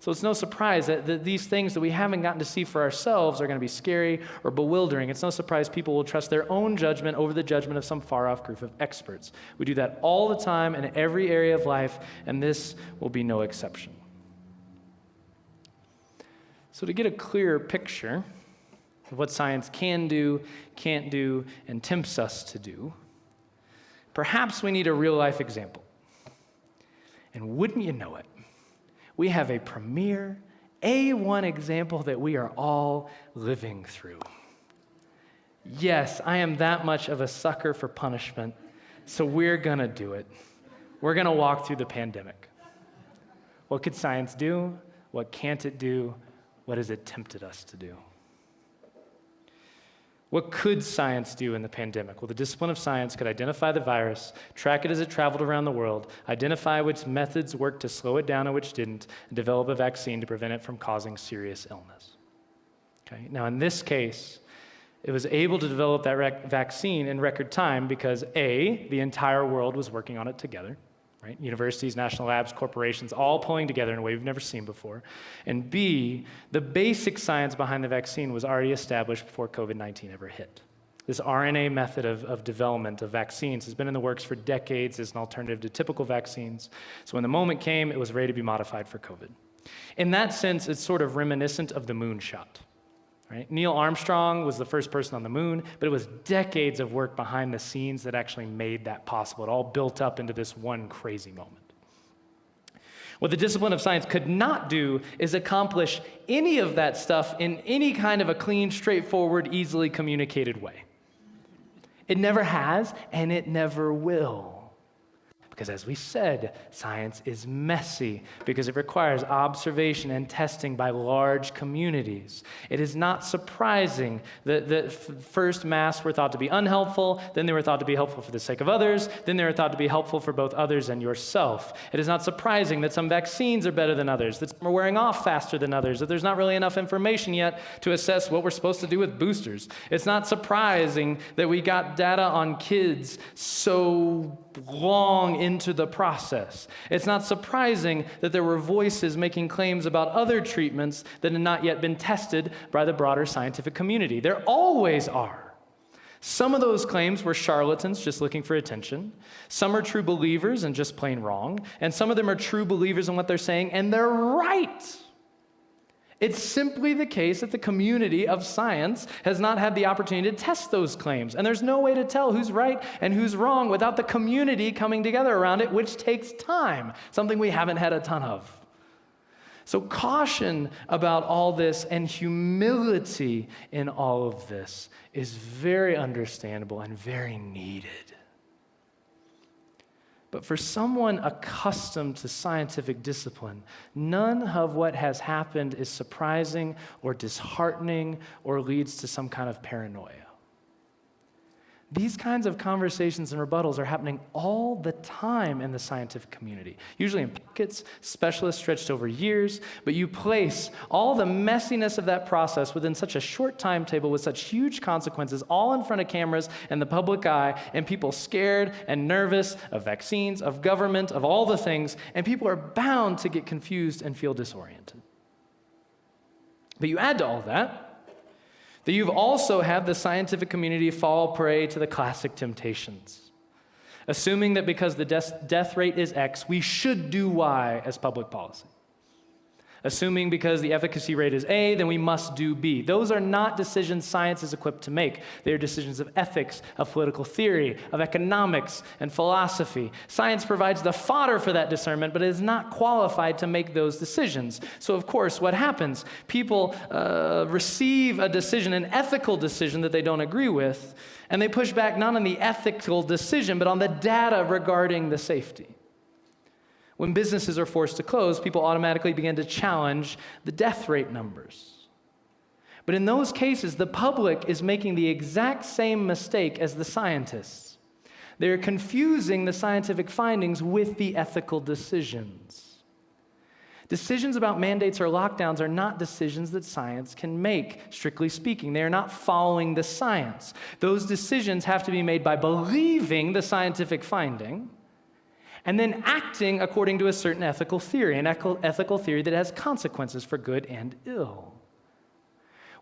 So it's no surprise that these things that we haven't gotten to see for ourselves are going to be scary or bewildering. It's no surprise people will trust their own judgment over the judgment of some far-off group of experts. We do that all the time in every area of life, and this will be no exception. So to get a clearer picture of what science can do, can't do, and tempts us to do, perhaps we need a real-life example. And wouldn't you know it, we have a premier A1 example that we are all living through. Yes, I am that much of a sucker for punishment, so we're going to do it. We're going to walk through the pandemic. What could science do? What can't it do? What has it tempted us to do? What could science do in the pandemic? Well, the discipline of science could identify the virus, track it as it traveled around the world, identify which methods worked to slow it down and which didn't, and develop a vaccine to prevent it from causing serious illness. Okay? Now, in this case, it was able to develop that vaccine in record time because A, the entire world was working on it together. Right? Universities, national labs, corporations, all pulling together in a way we've never seen before. And B, the basic science behind the vaccine was already established before COVID-19 ever hit. This RNA method of development of vaccines has been in the works for decades as an alternative to typical vaccines. So when the moment came, it was ready to be modified for COVID. In that sense, it's sort of reminiscent of the moonshot. Right? Neil Armstrong was the first person on the moon, but it was decades of work behind the scenes that actually made that possible. It all built up into this one crazy moment. What the discipline of science could not do is accomplish any of that stuff in any kind of a clean, straightforward, easily communicated way. It never has, and it never will. Because as we said, science is messy because it requires observation and testing by large communities. It is not surprising that first masks were thought to be unhelpful, then they were thought to be helpful for the sake of others, then they were thought to be helpful for both others and yourself. It is not surprising that some vaccines are better than others, that some are wearing off faster than others, that there's not really enough information yet to assess what we're supposed to do with boosters. It's not surprising that we got data on kids so long into the process. It's not surprising that there were voices making claims about other treatments that had not yet been tested by the broader scientific community. There always are. Some of those claims were charlatans just looking for attention. Some are true believers and just plain wrong. And some of them are true believers in what they're saying, and they're right. It's simply the case that the community of science has not had the opportunity to test those claims. And there's no way to tell who's right and who's wrong without the community coming together around it, which takes time, something we haven't had a ton of. So caution about all this and humility in all of this is very understandable and very needed. But for someone accustomed to scientific discipline, none of what has happened is surprising or disheartening or leads to some kind of paranoia. These kinds of conversations and rebuttals are happening all the time in the scientific community, usually in pockets, specialists stretched over years, but you place all the messiness of that process within such a short timetable with such huge consequences, all in front of cameras and the public eye, and people scared and nervous of vaccines, of government, of all the things, and people are bound to get confused and feel disoriented. But you add to all that you've also had the scientific community fall prey to the classic temptations Assuming that because the death rate is X, we should do Y as public policy. Assuming because the efficacy rate is A, then we must do B. Those are not decisions science is equipped to make. They are decisions of ethics, of political theory, of economics, and philosophy. Science provides the fodder for that discernment, but it is not qualified to make those decisions. So, of course, what happens? People receive a decision, an ethical decision that they don't agree with, and they push back not on the ethical decision, but on the data regarding the safety. When businesses are forced to close, people automatically begin to challenge the death rate numbers. But in those cases, the public is making the exact same mistake as the scientists. They're confusing the scientific findings with the ethical decisions. Decisions about mandates or lockdowns are not decisions that science can make, strictly speaking. They are not following the science. Those decisions have to be made by believing the scientific finding and then acting according to a certain ethical theory, an ethical theory that has consequences for good and ill.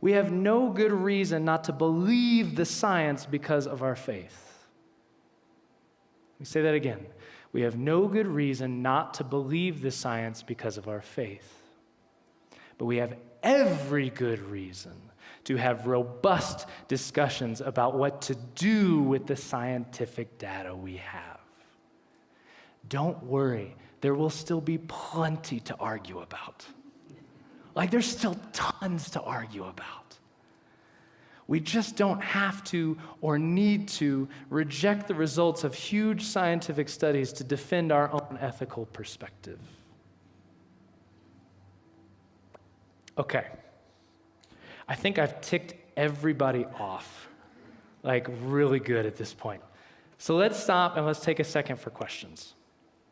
We have no good reason not to believe the science because of our faith. Let me say that again. We have no good reason not to believe the science because of our faith. But we have every good reason to have robust discussions about what to do with the scientific data we have. Don't worry, there will still be plenty to argue about. Like, there's still tons to argue about. We just don't have to or need to reject the results of huge scientific studies to defend our own ethical perspective. Okay. I think I've ticked everybody off, like really good at this point. So let's stop and let's take a second for questions.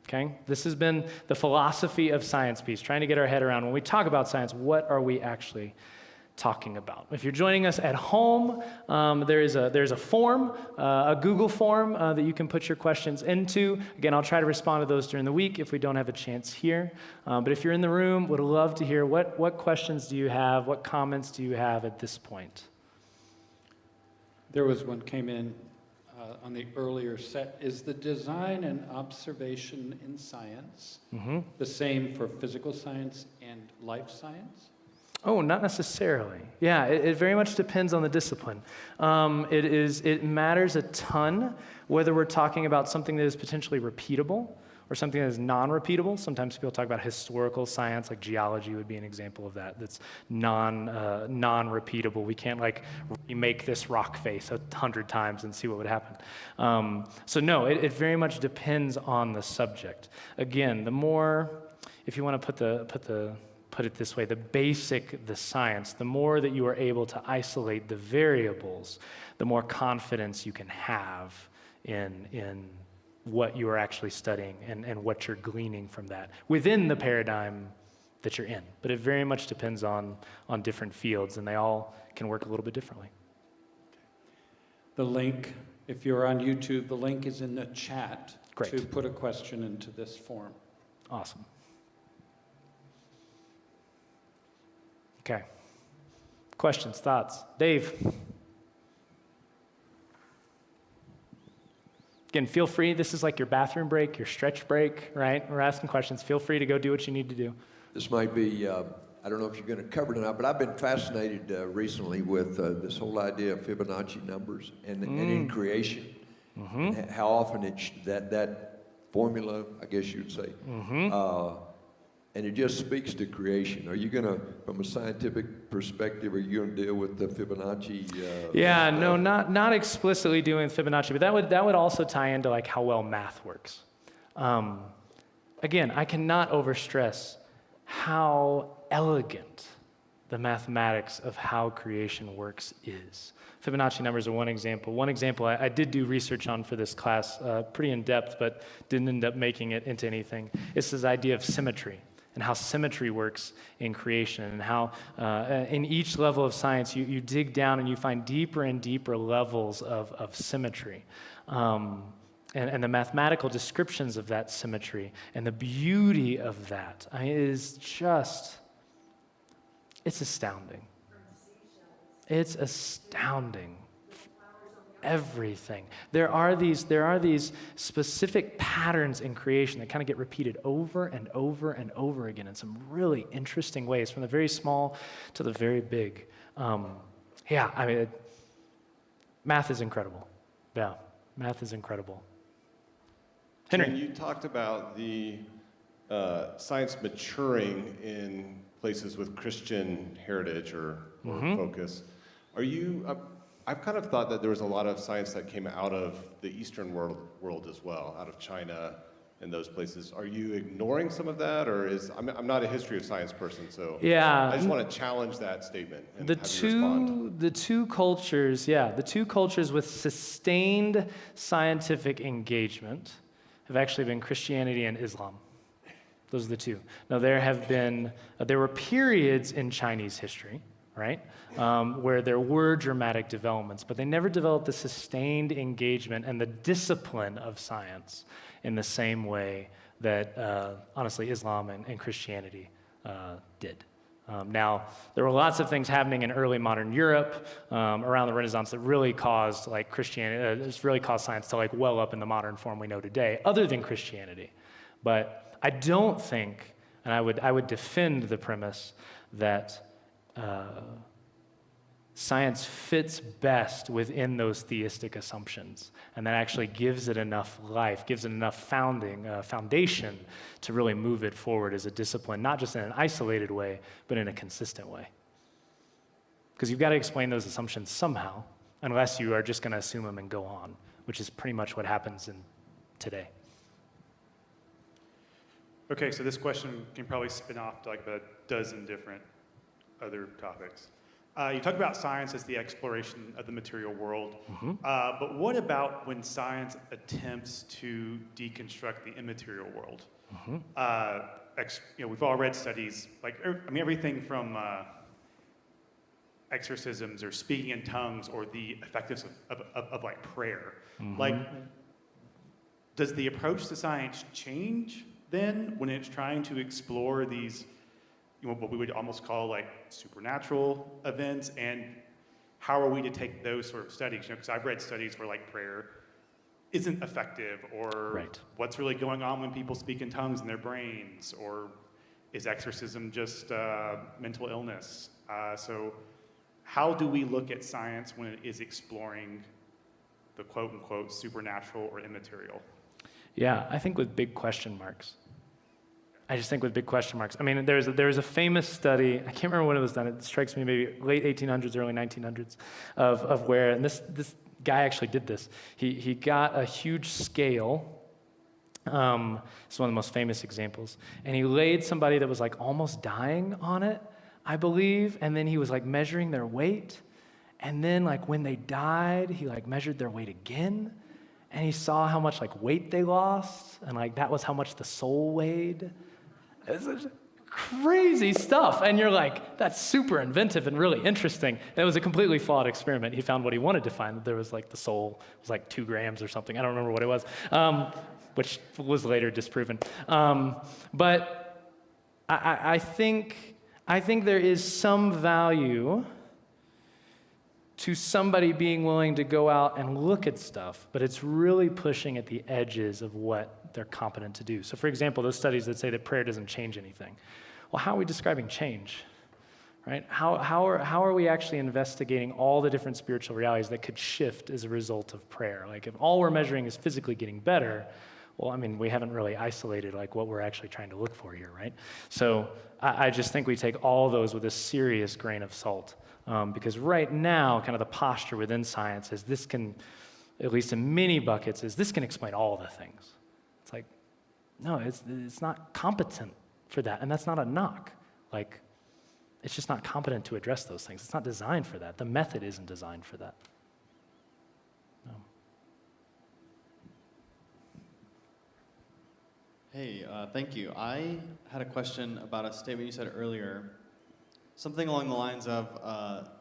Okay? This has been the philosophy of science piece, trying to get our head around when we talk about science, what are we actually talking about? If you're joining us at home, there's a form, a Google form that you can put your questions into. Again, I'll try to respond to those during the week if we don't have a chance here. But if you're in the room, would love to hear what questions do you have, what comments do you have at this point? There was one came in on the earlier set. Is the design and observation in science the same for physical science and life science? Oh, not necessarily. Yeah, it very much depends on the discipline. It matters a ton whether we're talking about something that is potentially repeatable or something that is non-repeatable. Sometimes people talk about historical science, like geology would be an example of that, that's non-repeatable. We can't like remake this rock face 100 times and see what would happen. So no, it very much depends on the subject. Again, the more, if you want to put it this way, the science, the more that you are able to isolate the variables, the more confidence you can have in what you are actually studying and what you're gleaning from that within the paradigm that you're in. But it very much depends on different fields, and they all can work a little bit differently. The link, if you're on YouTube, the link is in the chat. Great. To put a question into this form. Awesome. Okay. Questions, thoughts? Dave? Again, feel free. This is like your bathroom break, your stretch break, right? We're asking questions. Feel free to go do what you need to do. This might be, I don't know if you're going to cover it or not, but I've been fascinated recently with this whole idea of Fibonacci numbers and in creation. And how often that formula, I guess you'd say, and it just speaks to creation. Are you going to, from a scientific perspective, are you going to deal with the Fibonacci? Yeah, no, not explicitly doing Fibonacci, but that would also tie into like how well math works. Again, I cannot overstress how elegant the mathematics of how creation works is. Fibonacci numbers are one example. One example I did do research on for this class, pretty in depth, but didn't end up making it into anything. It's this idea of symmetry and how symmetry works in creation, and how in each level of science you dig down and you find deeper and deeper levels of symmetry. And the mathematical descriptions of that symmetry and the beauty of that is just, it's astounding. It's astounding. everything. There are these specific patterns in creation that kind of get repeated over and over and over again in some really interesting ways, from the very small to the very big. Math is incredible. Yeah, math is incredible. Henry. Ken, you talked about the science maturing in places with Christian heritage or focus. Are you? I've kind of thought that there was a lot of science that came out of the Eastern world as well, out of China and those places. Are you ignoring some of that, or I'm not a history of science person, so I just want to challenge that statement and have you respond. The two cultures with sustained scientific engagement have actually been Christianity and Islam. Those are the two. Now, there were periods in Chinese history, right, where there were dramatic developments, but they never developed the sustained engagement and the discipline of science in the same way that, honestly, Islam and Christianity did. Now, there were lots of things happening in early modern Europe around the Renaissance that really caused science to well up in the modern form we know today, other than Christianity. But I don't think, and I would defend the premise that science fits best within those theistic assumptions, and that actually gives it enough life, gives it enough foundation to really move it forward as a discipline, not just in an isolated way, but in a consistent way. Because you've got to explain those assumptions somehow, unless you are just going to assume them and go on, which is pretty much what happens today. Okay, so this question can probably spin off to a dozen different other topics. You talk about science as the exploration of the material world, but what about when science attempts to deconstruct the immaterial world? We've all read studies, everything from exorcisms or speaking in tongues or the effectiveness of prayer. Does the approach to science change then when it's trying to explore these what we would almost call supernatural events, and how are we to take those sort of studies? Because I've read studies where prayer isn't effective, or what's really going on when people speak in tongues in their brains, or is exorcism just mental illness? So how do we look at science when it is exploring the quote-unquote supernatural or immaterial? Yeah, I think with big question marks. I just think with big question marks. I mean, there's a famous study, I can't remember when it was done, it strikes me maybe late 1800s, early 1900s, of where, and this guy actually did this. He got a huge scale, it's one of the most famous examples, and he laid somebody that was almost dying on it, I believe, and then he was measuring their weight, and then when they died, he measured their weight again, and he saw how much weight they lost, and that was how much the soul weighed. It's crazy stuff, and you're that's super inventive and really interesting. And it was a completely flawed experiment. He found what he wanted to find, that there was the soul was 2 grams or something. I don't remember what it was, which was later disproven. But I think there is some value to somebody being willing to go out and look at stuff, but it's really pushing at the edges of what they're competent to do. So for example, those studies that say that prayer doesn't change anything. Well, how are we describing change, right? How are we actually investigating all the different spiritual realities that could shift as a result of prayer? If all we're measuring is physically getting better, well, I mean, we haven't really isolated what we're actually trying to look for here, right? So I just think we take all those with a serious grain of salt. Because right now, kind of the posture within science is this can, at least in many buckets, is this can explain all the things. It's no, it's not competent for that, and that's not a knock. It's just not competent to address those things. It's not designed for that. The method isn't designed for that. No. Hey, thank you. I had a question about a statement you said earlier. Something along the lines of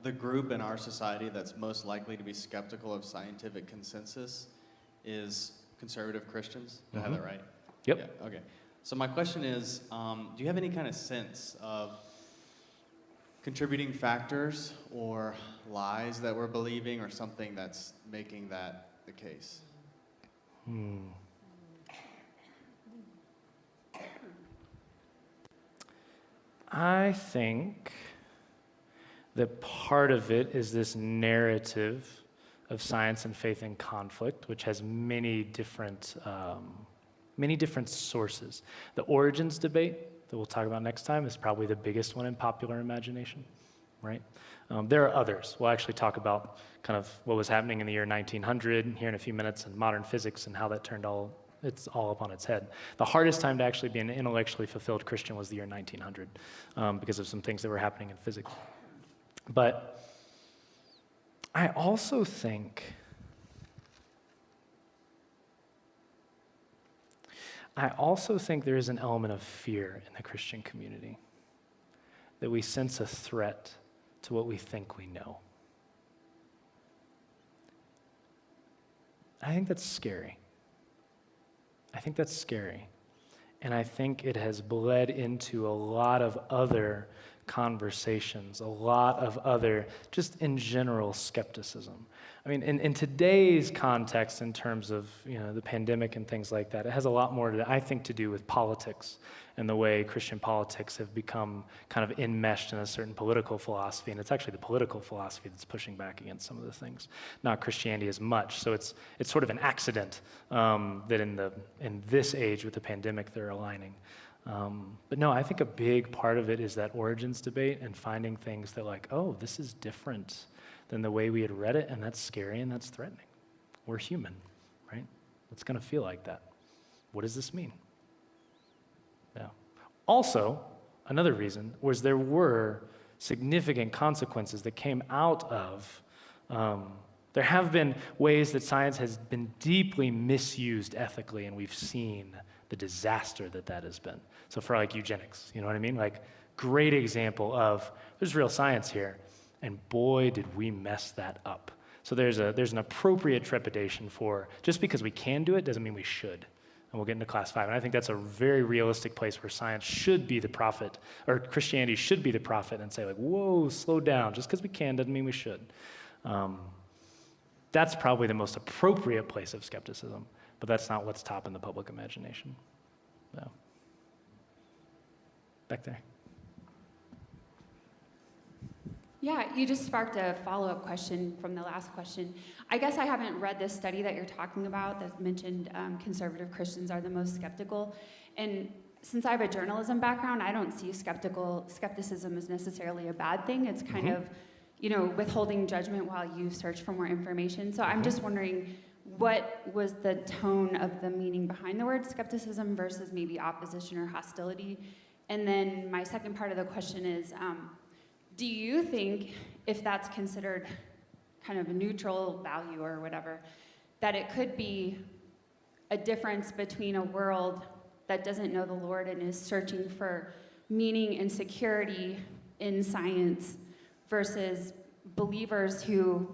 the group in our society that's most likely to be skeptical of scientific consensus is conservative Christians. Did I have that right? Yep. Yeah, okay. So my question is, do you have any kind of sense of contributing factors or lies that we're believing or something that's making that the case? I think that part of it is this narrative of science and faith in conflict, which has many different sources. The origins debate that we'll talk about next time is probably the biggest one in popular imagination, right? There are others. We'll actually talk about kind of what was happening in the year 1900 here in a few minutes, and modern physics and how that turned it's all up on its head. The hardest time to actually be an intellectually fulfilled Christian was the year 1900 because of some things that were happening in physics. But I also think there is an element of fear in the Christian community, that we sense a threat to what we think we know. I think that's scary. And I think it has bled into a lot of other conversations, a lot of other, just in general, skepticism. I mean, in today's context, in terms of the pandemic and things like that, it has a lot more, I think, to do with politics and the way Christian politics have become kind of enmeshed in a certain political philosophy, and it's actually the political philosophy that's pushing back against some of the things, not Christianity as much. So it's sort of an accident that in this age with the pandemic they're aligning. But no, I think a big part of it is that origins debate and finding things that this is different than the way we had read it, and that's scary and that's threatening. We're human, right? It's going to feel like that. What does this mean? Yeah. Also, another reason was there were significant consequences that came out of, there have been ways that science has been deeply misused ethically, and we've seen the disaster that has been. So for eugenics, you know what I mean? Great example of, there's real science here, and boy, did we mess that up. So there's an appropriate trepidation for, just because we can do it doesn't mean we should. And we'll get into class 5. And I think that's a very realistic place where science should be the prophet, or Christianity should be the prophet and say whoa, slow down. Just because we can doesn't mean we should. That's probably the most appropriate place of skepticism, but that's not what's top in the public imagination. No. Back there. Yeah, you just sparked a follow-up question from the last question. I guess I haven't read this study that you're talking about that mentioned conservative Christians are the most skeptical. And since I have a journalism background, I don't see skepticism as necessarily a bad thing. It's kind of, withholding judgment while you search for more information. So I'm just wondering, what was the tone of the meaning behind the word skepticism versus maybe opposition or hostility? And then my second part of the question is, do you think, if that's considered kind of a neutral value or whatever, that it could be a difference between a world that doesn't know the Lord and is searching for meaning and security in science versus believers who,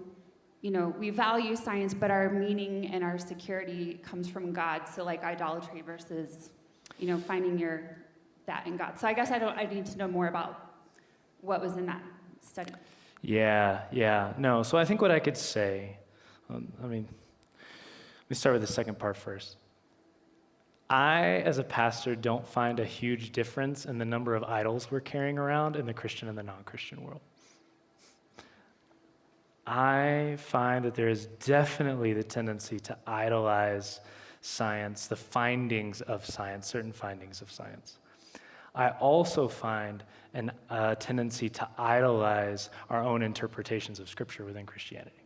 we value science, but our meaning and our security comes from God. So idolatry versus, finding that in God. So I guess I need to know more about what was in that study. Yeah. No, so I think what I could say, let me start with the second part first. I, as a pastor, don't find a huge difference in the number of idols we're carrying around in the Christian and the non-Christian world. I find that there is definitely the tendency to idolize science, the findings of science, certain findings of science. I also find a tendency to idolize our own interpretations of Scripture within Christianity,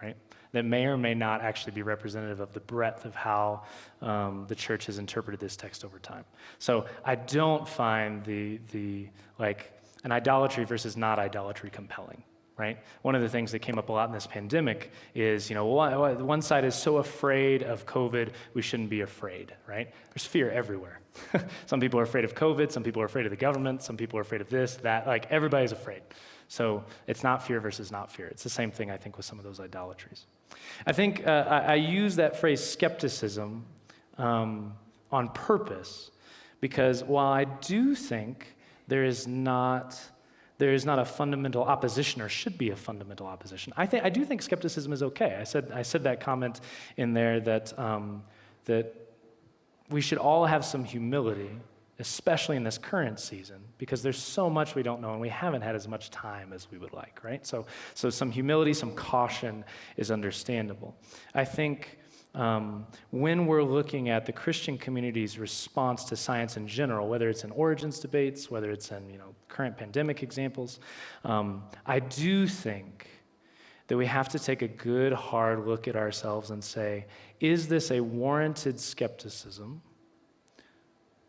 right? That may or may not actually be representative of the breadth of how the church has interpreted this text over time. So I don't find an idolatry versus not idolatry compelling, right? One of the things that came up a lot in this pandemic is, one side is so afraid of COVID, we shouldn't be afraid, right? There's fear everywhere. Some people are afraid of COVID, some people are afraid of the government, some people are afraid of this, that, everybody's afraid. So it's not fear versus not fear. It's the same thing, I think, with some of those idolatries. I think I use that phrase skepticism on purpose because while I do think there is not there is not a fundamental opposition, or should be a fundamental opposition. I do think skepticism is okay. I said that comment in there that that we should all have some humility, especially in this current season, because there's so much we don't know, and we haven't had as much time as we would like, right? So some humility, some caution is understandable. I think when we're looking at the Christian community's response to science in general, whether it's in origins debates, whether it's in current pandemic examples, I do think that we have to take a good, hard look at ourselves and say, is this a warranted skepticism,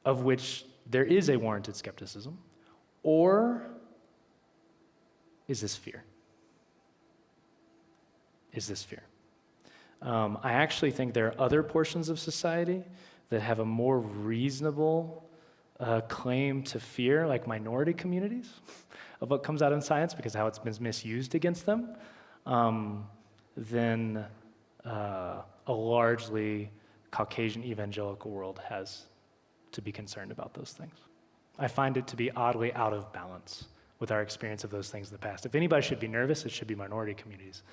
of which there is a warranted skepticism, or is this fear? Is this fear? I actually think there are other portions of society that have a more reasonable claim to fear, like minority communities, of what comes out in science because how it's been misused against them, than a largely Caucasian evangelical world has to be concerned about those things. I find it to be oddly out of balance with our experience of those things in the past. If anybody should be nervous, it should be minority communities.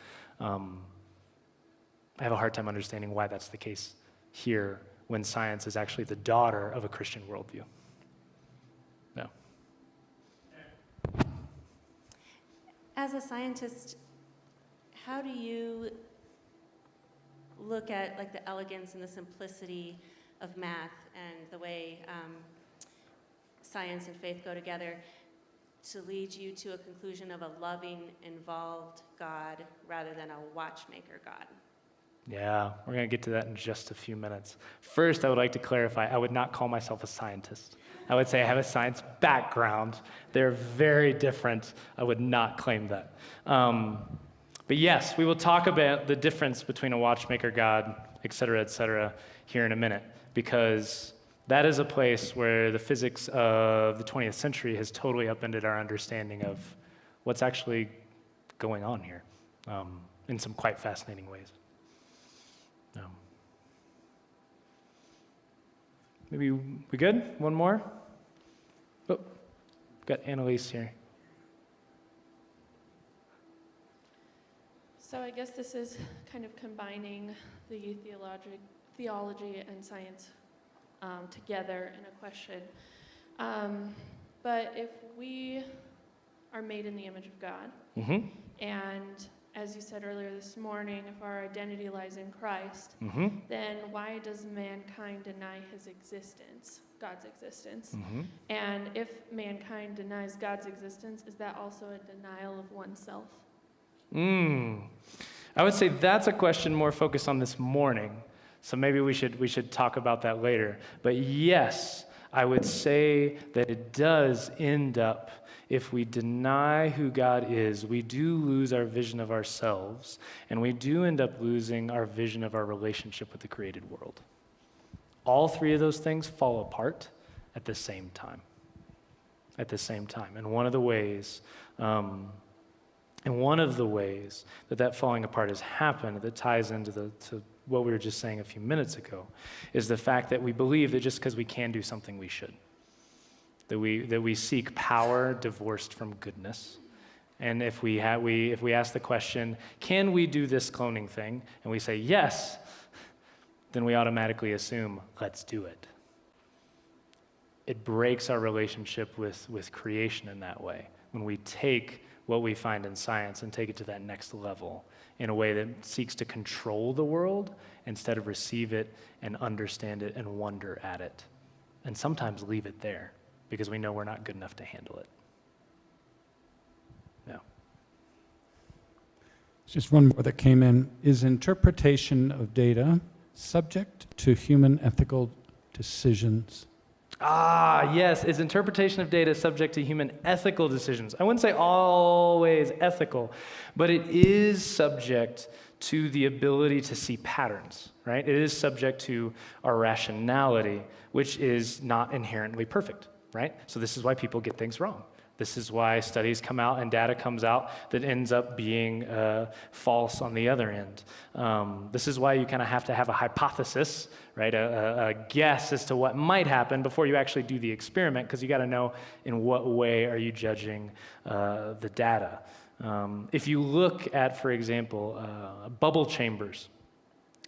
I have a hard time understanding why that's the case here when science is actually the daughter of a Christian worldview. No. As a scientist, how do you look at like the elegance and the simplicity of math and the way science and faith go together to lead you to a conclusion of a loving, involved God rather than a watchmaker God? Yeah, we're going to get to that in just a few minutes. First, I would like to clarify, I would not call myself a scientist. I would say I have a science background. They're very different. I would not claim that. But yes, we will talk about the difference between a watchmaker God, et cetera, here in a minute, because that is a place where the physics of the 20th century has totally upended our understanding of what's actually going on here in some quite fascinating ways. Maybe we good? One more? Oh, got Annalise here. So I guess this is kind of combining the theology and science together in a question. But if we are made in the image of God, Mm-hmm. and as you said earlier this morning, if our identity lies in Christ, Mm-hmm. then why does mankind deny his existence, God's existence? Mm-hmm. And if mankind denies God's existence, is that also a denial of oneself? I would say that's a question more focused on this morning. So maybe we should talk about that later. But yes, I would say that it does end up, if we deny who God is, we do lose our vision of ourselves, and we do end up losing our vision of our relationship with the created world. All three of those things fall apart at the same time. And one of the ways that falling apart has happened, that ties into to what we were just saying a few minutes ago, is the fact that we believe that just because we can do something, we should. That we seek power divorced from goodness. And if we ask the question, can we do this cloning thing? And we say yes, then we automatically assume, let's do it. It breaks our relationship with creation in that way, when we take what we find in science and take it to that next level in a way that seeks to control the world instead of receive it and understand it and wonder at it. And sometimes leave it there because we know we're not good enough to handle it. No. Just one more that came in. Is interpretation of data subject to human ethical decisions? Yes. Is interpretation of data subject to human ethical decisions? I wouldn't say always ethical, but it is subject to the ability to see patterns, right? It is subject to our rationality, which is not inherently perfect, right? So this is why people get things wrong, This is why studies come out and data comes out that ends up being false on the other end. This is why you kind of have to have a hypothesis, right? A guess as to what might happen before you actually do the experiment, because you got to know in what way are you judging the data. If you look at, for example, bubble chambers,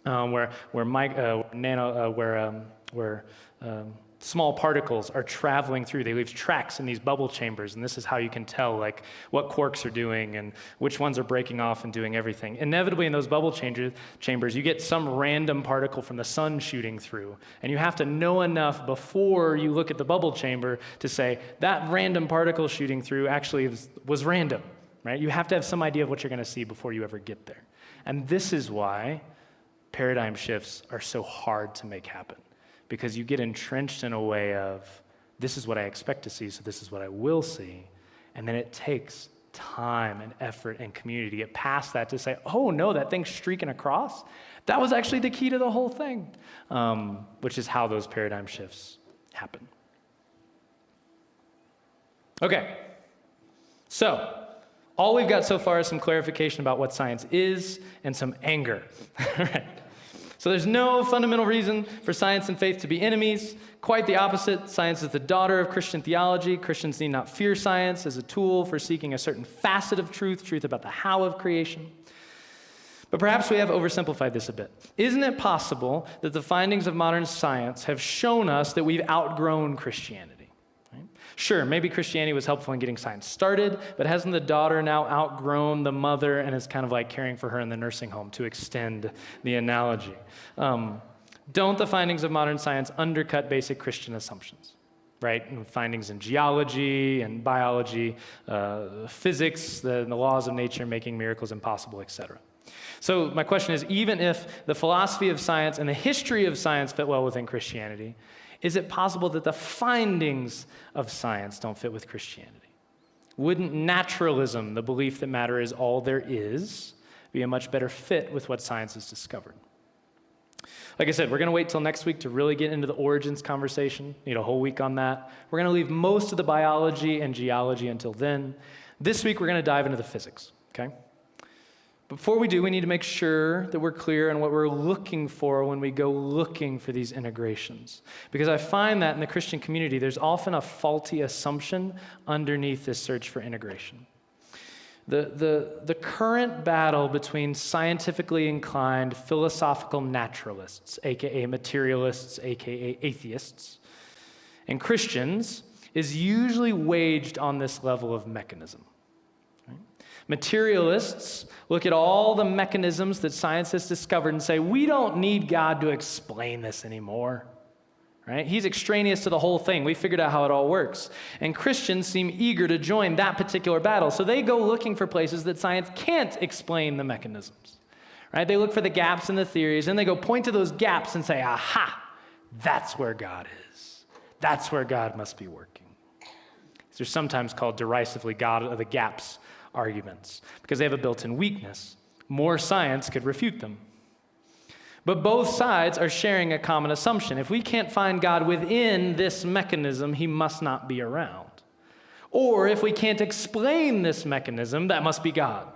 where small particles are traveling through. They leave tracks in these bubble chambers, and this is how you can tell like what quarks are doing and which ones are breaking off and doing everything. Inevitably, in those bubble chambers, you get some random particle from the sun shooting through, and you have to know enough before you look at the bubble chamber to say that random particle shooting through actually was random, right? You have to have some idea of what you're going to see before you ever get there. And this is why paradigm shifts are so hard to make happen. Because you get entrenched in a way of, this is what I expect to see, so this is what I will see. And then it takes time and effort and community to get past that to say, oh no, that thing's streaking across. That was actually the key to the whole thing, which is how those paradigm shifts happen. Okay, so all we've got so far is some clarification about what science is and some anger. Right. So there's no fundamental reason for science and faith to be enemies. Quite the opposite. Science is the daughter of Christian theology. Christians need not fear science as a tool for seeking a certain facet of truth about the how of creation. But perhaps we have oversimplified this a bit. Isn't it possible that the findings of modern science have shown us that we've outgrown Christianity? Sure, maybe Christianity was helpful in getting science started, but hasn't the daughter now outgrown the mother and is kind of like caring for her in the nursing home, to extend the analogy? Don't the findings of modern science undercut basic Christian assumptions, right? And findings in geology and biology, physics, the laws of nature making miracles impossible, etc. So my question is, even if the philosophy of science and the history of science fit well within Christianity, is it possible that the findings of science don't fit with Christianity? Wouldn't naturalism, the belief that matter is all there is, be a much better fit with what science has discovered? Like I said, we're going to wait till next week to really get into the origins conversation. Need a whole week on that. We're going to leave most of the biology and geology until then. This week, we're going to dive into the physics, okay? Before we do, we need to make sure that we're clear on what we're looking for when we go looking for these integrations. Because I find that in the Christian community, there's often a faulty assumption underneath this search for integration. The current battle between scientifically inclined philosophical naturalists, aka materialists, aka atheists, and Christians is usually waged on this level of mechanism. Materialists look at all the mechanisms that science has discovered and say, we don't need God to explain this anymore, right? He's extraneous to the whole thing. We figured out how it all works. And Christians seem eager to join that particular battle. So they go looking for places that science can't explain the mechanisms, right? They look for the gaps in the theories, and they go point to those gaps and say, aha, that's where God is. That's where God must be working. These are sometimes called derisively God of the gaps arguments, because they have a built-in weakness. More science could refute them. But both sides are sharing a common assumption. If we can't find God within this mechanism, he must not be around. Or if we can't explain this mechanism, that must be God.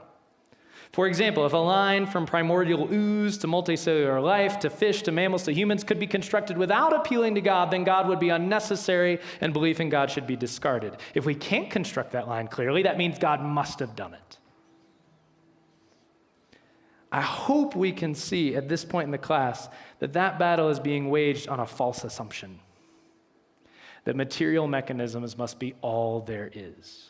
For example, if a line from primordial ooze to multicellular life to fish to mammals to humans could be constructed without appealing to God, then God would be unnecessary and belief in God should be discarded. If we can't construct that line clearly, that means God must have done it. I hope we can see at this point in the class that that battle is being waged on a false assumption, that material mechanisms must be all there is.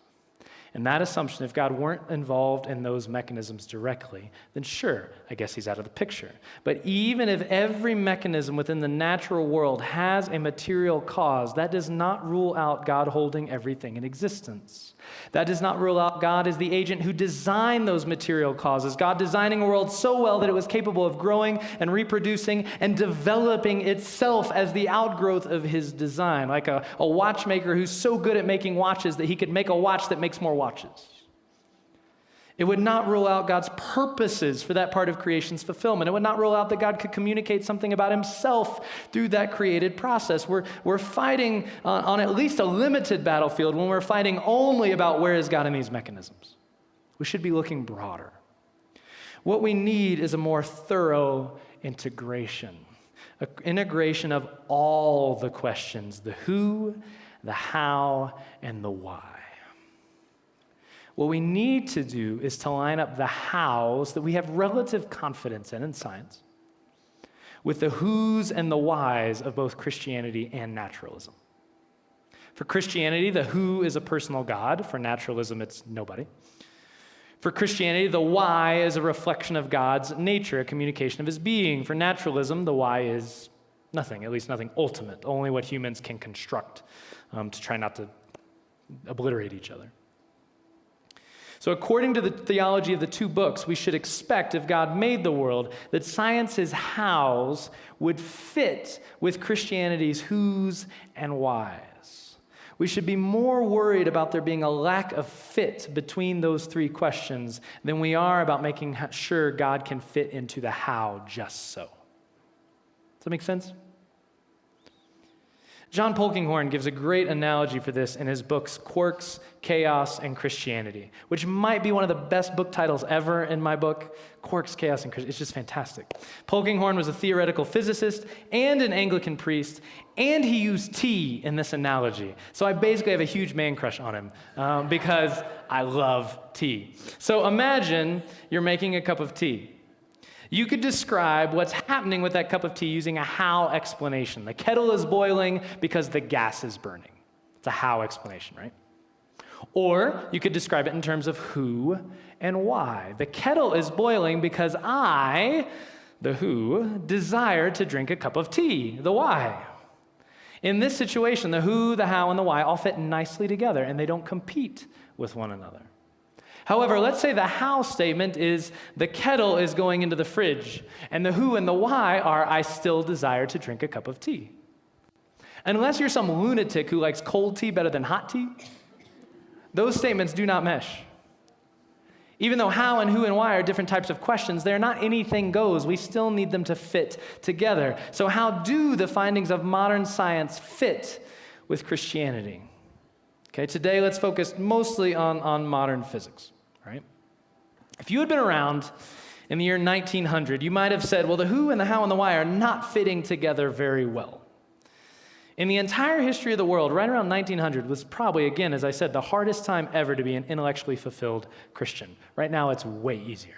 And that assumption, if God weren't involved in those mechanisms directly, then sure, I guess he's out of the picture. But even if every mechanism within the natural world has a material cause, that does not rule out God holding everything in existence. That does not rule out God as the agent who designed those material causes, God designing a world so well that it was capable of growing and reproducing and developing itself as the outgrowth of his design, like a watchmaker who's so good at making watches that he could make a watch that makes more watches. It would not rule out God's purposes for that part of creation's fulfillment. It would not rule out that God could communicate something about himself through that created process. We're fighting on at least a limited battlefield when we're fighting only about where is God in these mechanisms. We should be looking broader. What we need is a more thorough integration, an integration of all the questions, the who, the how, and the why. What we need to do is to line up the hows that we have relative confidence in science with the whos and the whys of both Christianity and naturalism. For Christianity, the who is a personal God. For naturalism, it's nobody. For Christianity, the why is a reflection of God's nature, a communication of his being. For naturalism, the why is nothing, at least nothing ultimate, only what humans can construct to try not to obliterate each other. So according to the theology of the two books, we should expect, if God made the world, that science's hows would fit with Christianity's whos and whys. We should be more worried about there being a lack of fit between those three questions than we are about making sure God can fit into the how just so. Does that make sense? John Polkinghorne gives a great analogy for this in his books Quarks, Chaos, and Christianity, which might be one of the best book titles ever in my book. Quarks, Chaos, and Christianity. It's just fantastic. Polkinghorne was a theoretical physicist and an Anglican priest, and he used tea in this analogy. So I basically have a huge man crush on him because I love tea. So imagine you're making a cup of tea. You could describe what's happening with that cup of tea using a how explanation. The kettle is boiling because the gas is burning. It's a how explanation, right? Or you could describe it in terms of who and why. The kettle is boiling because I, the who, desire to drink a cup of tea, the why. In this situation, the who, the how, and the why all fit nicely together, and they don't compete with one another. However, let's say the how statement is the kettle is going into the fridge, and the who and the why are I still desire to drink a cup of tea. Unless you're some lunatic who likes cold tea better than hot tea, those statements do not mesh. Even though how and who and why are different types of questions, they're not anything goes. We still need them to fit together. So how do the findings of modern science fit with Christianity? Okay, today let's focus mostly on modern physics, right? If you had been around in the year 1900, you might have said, well, the who and the how and the why are not fitting together very well. In the entire history of the world, right around 1900 was probably, again, as I said, the hardest time ever to be an intellectually fulfilled Christian. Right now, it's way easier.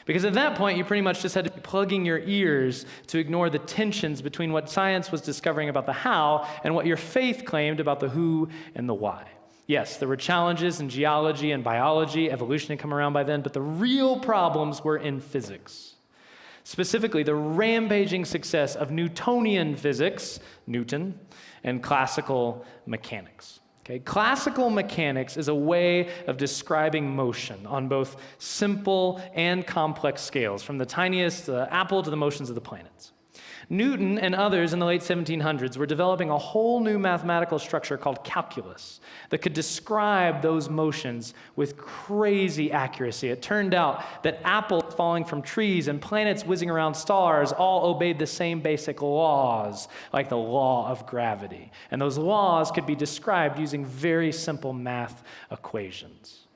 Because at that point, you pretty much just had to be plugging your ears to ignore the tensions between what science was discovering about the how and what your faith claimed about the who and the why. Yes, there were challenges in geology and biology, evolution had come around by then, but the real problems were in physics. Specifically, the rampaging success of Newtonian physics, Newton, and classical mechanics. Okay, classical mechanics is a way of describing motion on both simple and complex scales, from the tiniest apple to the motions of the planets. Newton and others in the late 1700s were developing a whole new mathematical structure called calculus that could describe those motions with crazy accuracy. It turned out that apples falling from trees and planets whizzing around stars all obeyed the same basic laws, like the law of gravity. And those laws could be described using very simple math equations.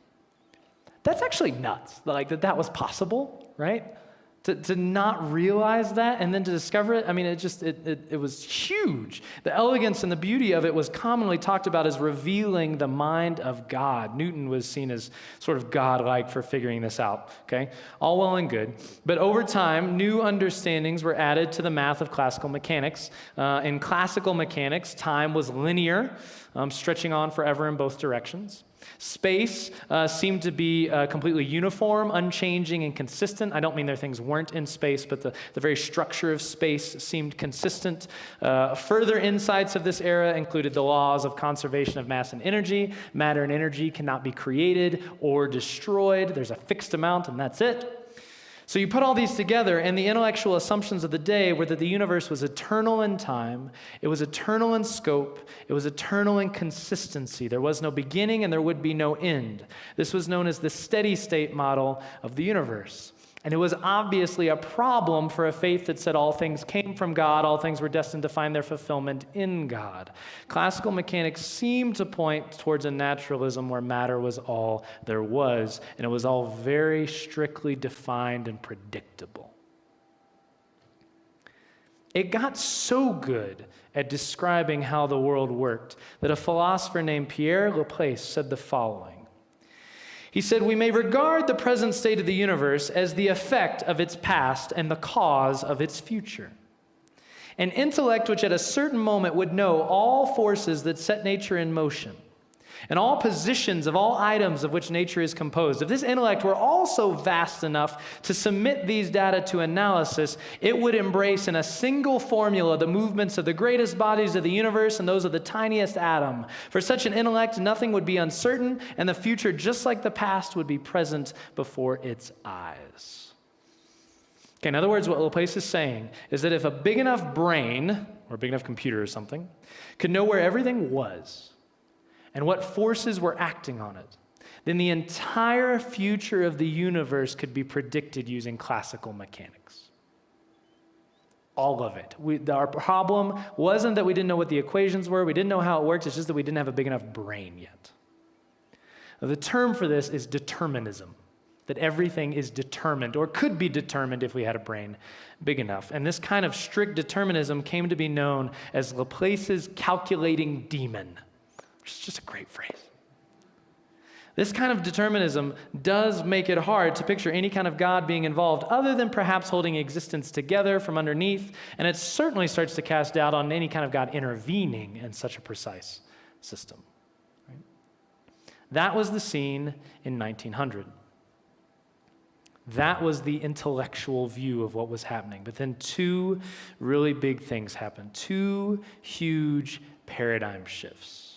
That's actually nuts, like that was possible, right? To not realize that and then to discover it, I mean, it was huge. The elegance and the beauty of it was commonly talked about as revealing the mind of God. Newton was seen as sort of godlike for figuring this out, okay? All well and good. But over time, new understandings were added to the math of classical mechanics. In classical mechanics, time was linear, stretching on forever in both directions. Space seemed to be completely uniform, unchanging, and consistent. I don't mean there things weren't in space, but the very structure of space seemed consistent. Further insights of this era included the laws of conservation of mass and energy. Matter and energy cannot be created or destroyed. There's a fixed amount, and that's it. So you put all these together, and the intellectual assumptions of the day were that the universe was eternal in time, it was eternal in scope, it was eternal in consistency. There was no beginning and there would be no end. This was known as the steady state model of the universe. And it was obviously a problem for a faith that said all things came from God, all things were destined to find their fulfillment in God. Classical mechanics seemed to point towards a naturalism where matter was all there was, and it was all very strictly defined and predictable. It got so good at describing how the world worked that a philosopher named Pierre Laplace said the following. He said, "We may regard the present state of the universe as the effect of its past and the cause of its future. An intellect which at a certain moment would know all forces that set nature in motion, and all positions of all items of which nature is composed. If this intellect were also vast enough to submit these data to analysis, it would embrace in a single formula the movements of the greatest bodies of the universe and those of the tiniest atom. For such an intellect, nothing would be uncertain, and the future, just like the past, would be present before its eyes." Okay, in other words, what Laplace is saying is that if a big enough brain, or a big enough computer or something, could know where everything was, and what forces were acting on it, then the entire future of the universe could be predicted using classical mechanics. All of it. Our problem wasn't that we didn't know what the equations were, we didn't know how it worked, it's just that we didn't have a big enough brain yet. Now, the term for this is determinism, that everything is determined, or could be determined if we had a brain big enough. And this kind of strict determinism came to be known as Laplace's calculating demon. Which is just a great phrase. This kind of determinism does make it hard to picture any kind of God being involved other than perhaps holding existence together from underneath, and it certainly starts to cast doubt on any kind of God intervening in such a precise system. Right? That was the scene in 1900. That was the intellectual view of what was happening. But then two really big things happened. Two huge paradigm shifts.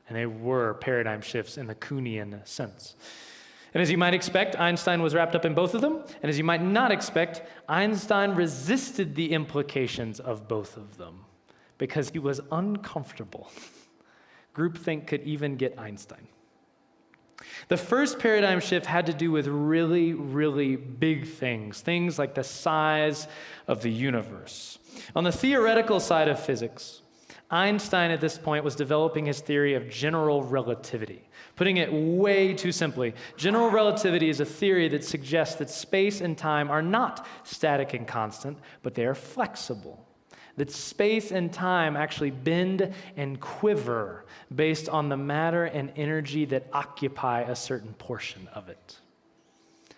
And they were paradigm shifts in the Kuhnian sense. And as you might expect, Einstein was wrapped up in both of them. And as you might not expect, Einstein resisted the implications of both of them because he was uncomfortable. Groupthink could even get Einstein. The first paradigm shift had to do with really, really big things, things like the size of the universe. On the theoretical side of physics, Einstein at this point was developing his theory of general relativity. Putting it way too simply, general relativity is a theory that suggests that space and time are not static and constant, but they are flexible. That space and time actually bend and quiver based on the matter and energy that occupy a certain portion of it.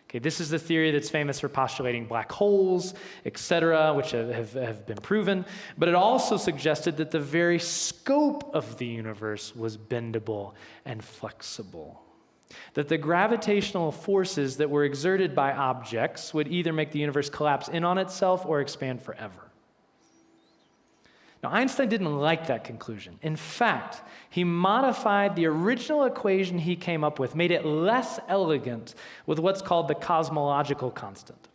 Okay, this is the theory that's famous for postulating black holes, etc., which have been proven, but it also suggested that the very scope of the universe was bendable and flexible. That the gravitational forces that were exerted by objects would either make the universe collapse in on itself or expand forever. Now, Einstein didn't like that conclusion. In fact, he modified the original equation he came up with, made it less elegant with what's called the cosmological constant,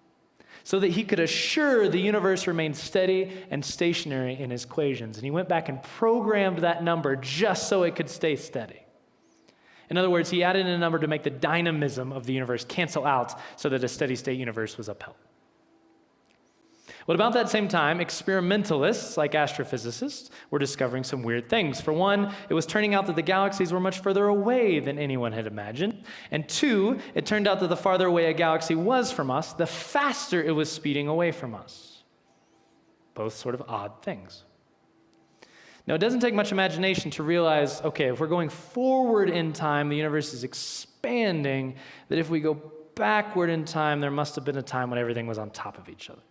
so that he could assure the universe remained steady and stationary in his equations. And he went back and programmed that number just so it could stay steady. In other words, he added in a number to make the dynamism of the universe cancel out so that a steady state universe was upheld. Well, about that same time, experimentalists like astrophysicists were discovering some weird things. For one, it was turning out that the galaxies were much further away than anyone had imagined. And two, it turned out that the farther away a galaxy was from us, the faster it was speeding away from us. Both sort of odd things. Now, it doesn't take much imagination to realize, okay, if we're going forward in time, the universe is expanding, that if we go backward in time, there must have been a time when everything was on top of each other.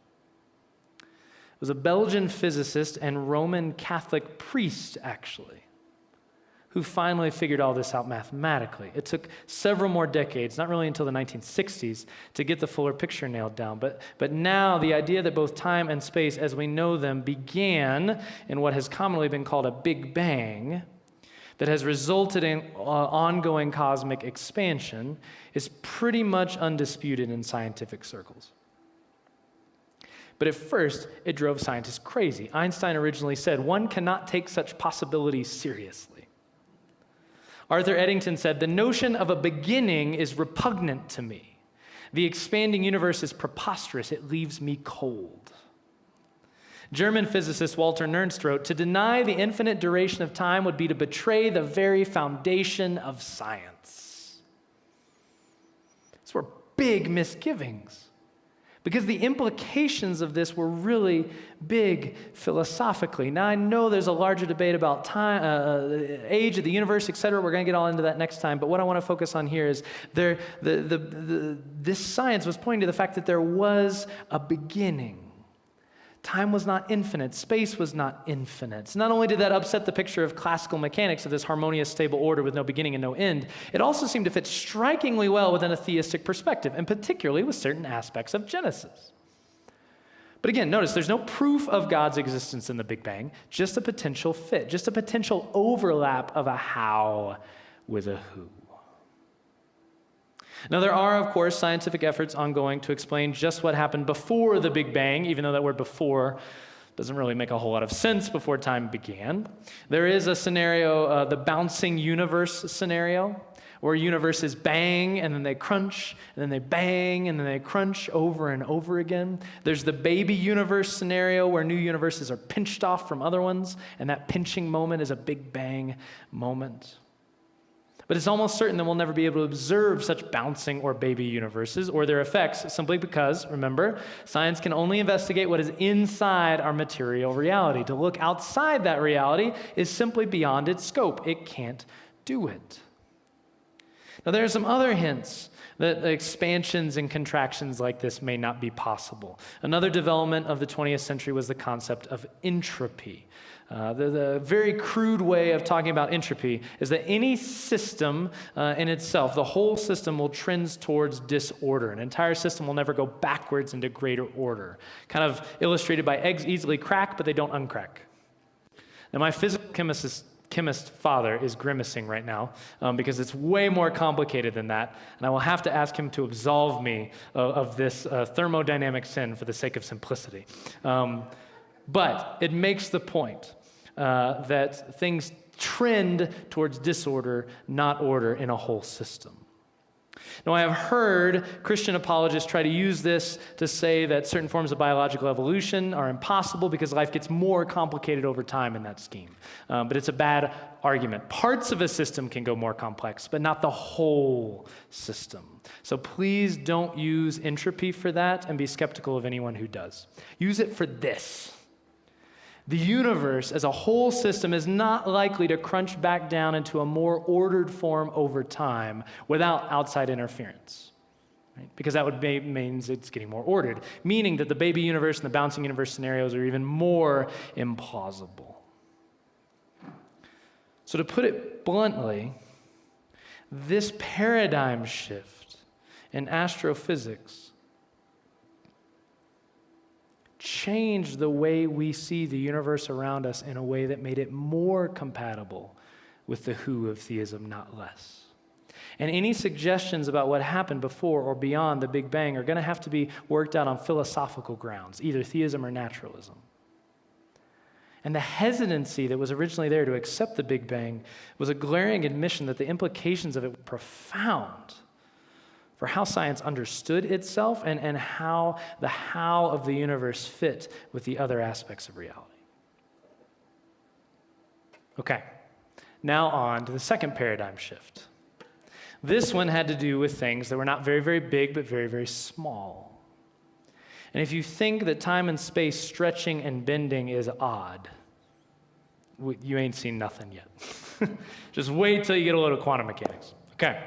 It was a Belgian physicist and Roman Catholic priest, actually, who finally figured all this out mathematically. It took several more decades, not really until the 1960s, to get the fuller picture nailed down. But now the idea that both time and space as we know them began in what has commonly been called a Big Bang that has resulted in ongoing cosmic expansion is pretty much undisputed in scientific circles. But at first, it drove scientists crazy. Einstein originally said, "One cannot take such possibilities seriously." Arthur Eddington said, "The notion of a beginning is repugnant to me. The expanding universe is preposterous. It leaves me cold." German physicist Walter Nernst wrote, "To deny the infinite duration of time would be to betray the very foundation of science." These were big misgivings, because the implications of this were really big philosophically. Now, I know there's a larger debate about time, age of the universe, etc. We're going to get all into that next time. But what I want to focus on here is this science was pointing to the fact that there was a beginning. Time was not infinite. Space was not infinite. Not only did that upset the picture of classical mechanics of this harmonious, stable order with no beginning and no end, it also seemed to fit strikingly well within a theistic perspective, and particularly with certain aspects of Genesis. But again, notice there's no proof of God's existence in the Big Bang, just a potential fit, just a potential overlap of a how with a who. Now, there are, of course, scientific efforts ongoing to explain just what happened before the Big Bang, even though that word before doesn't really make a whole lot of sense before time began. There is a scenario, the bouncing universe scenario, where universes bang, and then they crunch, and then they bang, and then they crunch over and over again. There's the baby universe scenario, where new universes are pinched off from other ones, and that pinching moment is a Big Bang moment. But it's almost certain that we'll never be able to observe such bouncing or baby universes or their effects, simply because, remember, science can only investigate what is inside our material reality. To look outside that reality is simply beyond its scope. It can't do it. Now, there are some other hints that expansions and contractions like this may not be possible. Another development of the 20th century was the concept of entropy. The very crude way of talking about entropy is that any system in itself, the whole system will trend towards disorder. An entire system will never go backwards into greater order. Kind of illustrated by eggs easily crack, but they don't uncrack. Now, my physical chemist father is grimacing right now because it's way more complicated than that, and I will have to ask him to absolve me of this thermodynamic sin for the sake of simplicity. But it makes the point that things trend towards disorder, not order, in a whole system. Now, I have heard Christian apologists try to use this to say that certain forms of biological evolution are impossible because life gets more complicated over time in that scheme. But it's a bad argument. Parts of a system can go more complex, but not the whole system. So please don't use entropy for that, and be skeptical of anyone who does. Use it for this. The universe as a whole system is not likely to crunch back down into a more ordered form over time without outside interference, right? Because that would means it's getting more ordered, meaning that the baby universe and the bouncing universe scenarios are even more implausible. So to put it bluntly, this paradigm shift in astrophysics changed the way we see the universe around us in a way that made it more compatible with the who of theism, not less. And any suggestions about what happened before or beyond the Big Bang are going to have to be worked out on philosophical grounds, either theism or naturalism. And the hesitancy that was originally there to accept the Big Bang was a glaring admission that the implications of it were profound for how science understood itself and how the how of the universe fit with the other aspects of reality. Okay, now on to the second paradigm shift. This one had to do with things that were not very, very big, but very, very small. And if you think that time and space stretching and bending is odd, you ain't seen nothing yet. Just wait till you get a load of quantum mechanics. Okay.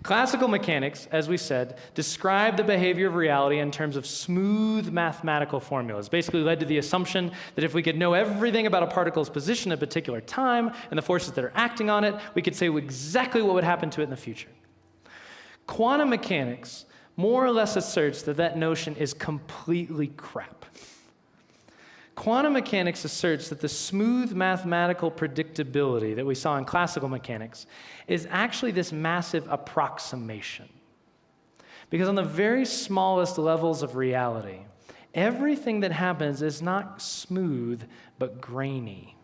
Classical mechanics, as we said, describe the behavior of reality in terms of smooth mathematical formulas. Basically led to the assumption that if we could know everything about a particle's position at a particular time and the forces that are acting on it, we could say exactly what would happen to it in the future. Quantum mechanics more or less asserts that that notion is completely crap. Quantum mechanics asserts that the smooth mathematical predictability that we saw in classical mechanics is actually this massive approximation. Because on the very smallest levels of reality, everything that happens is not smooth, but grainy.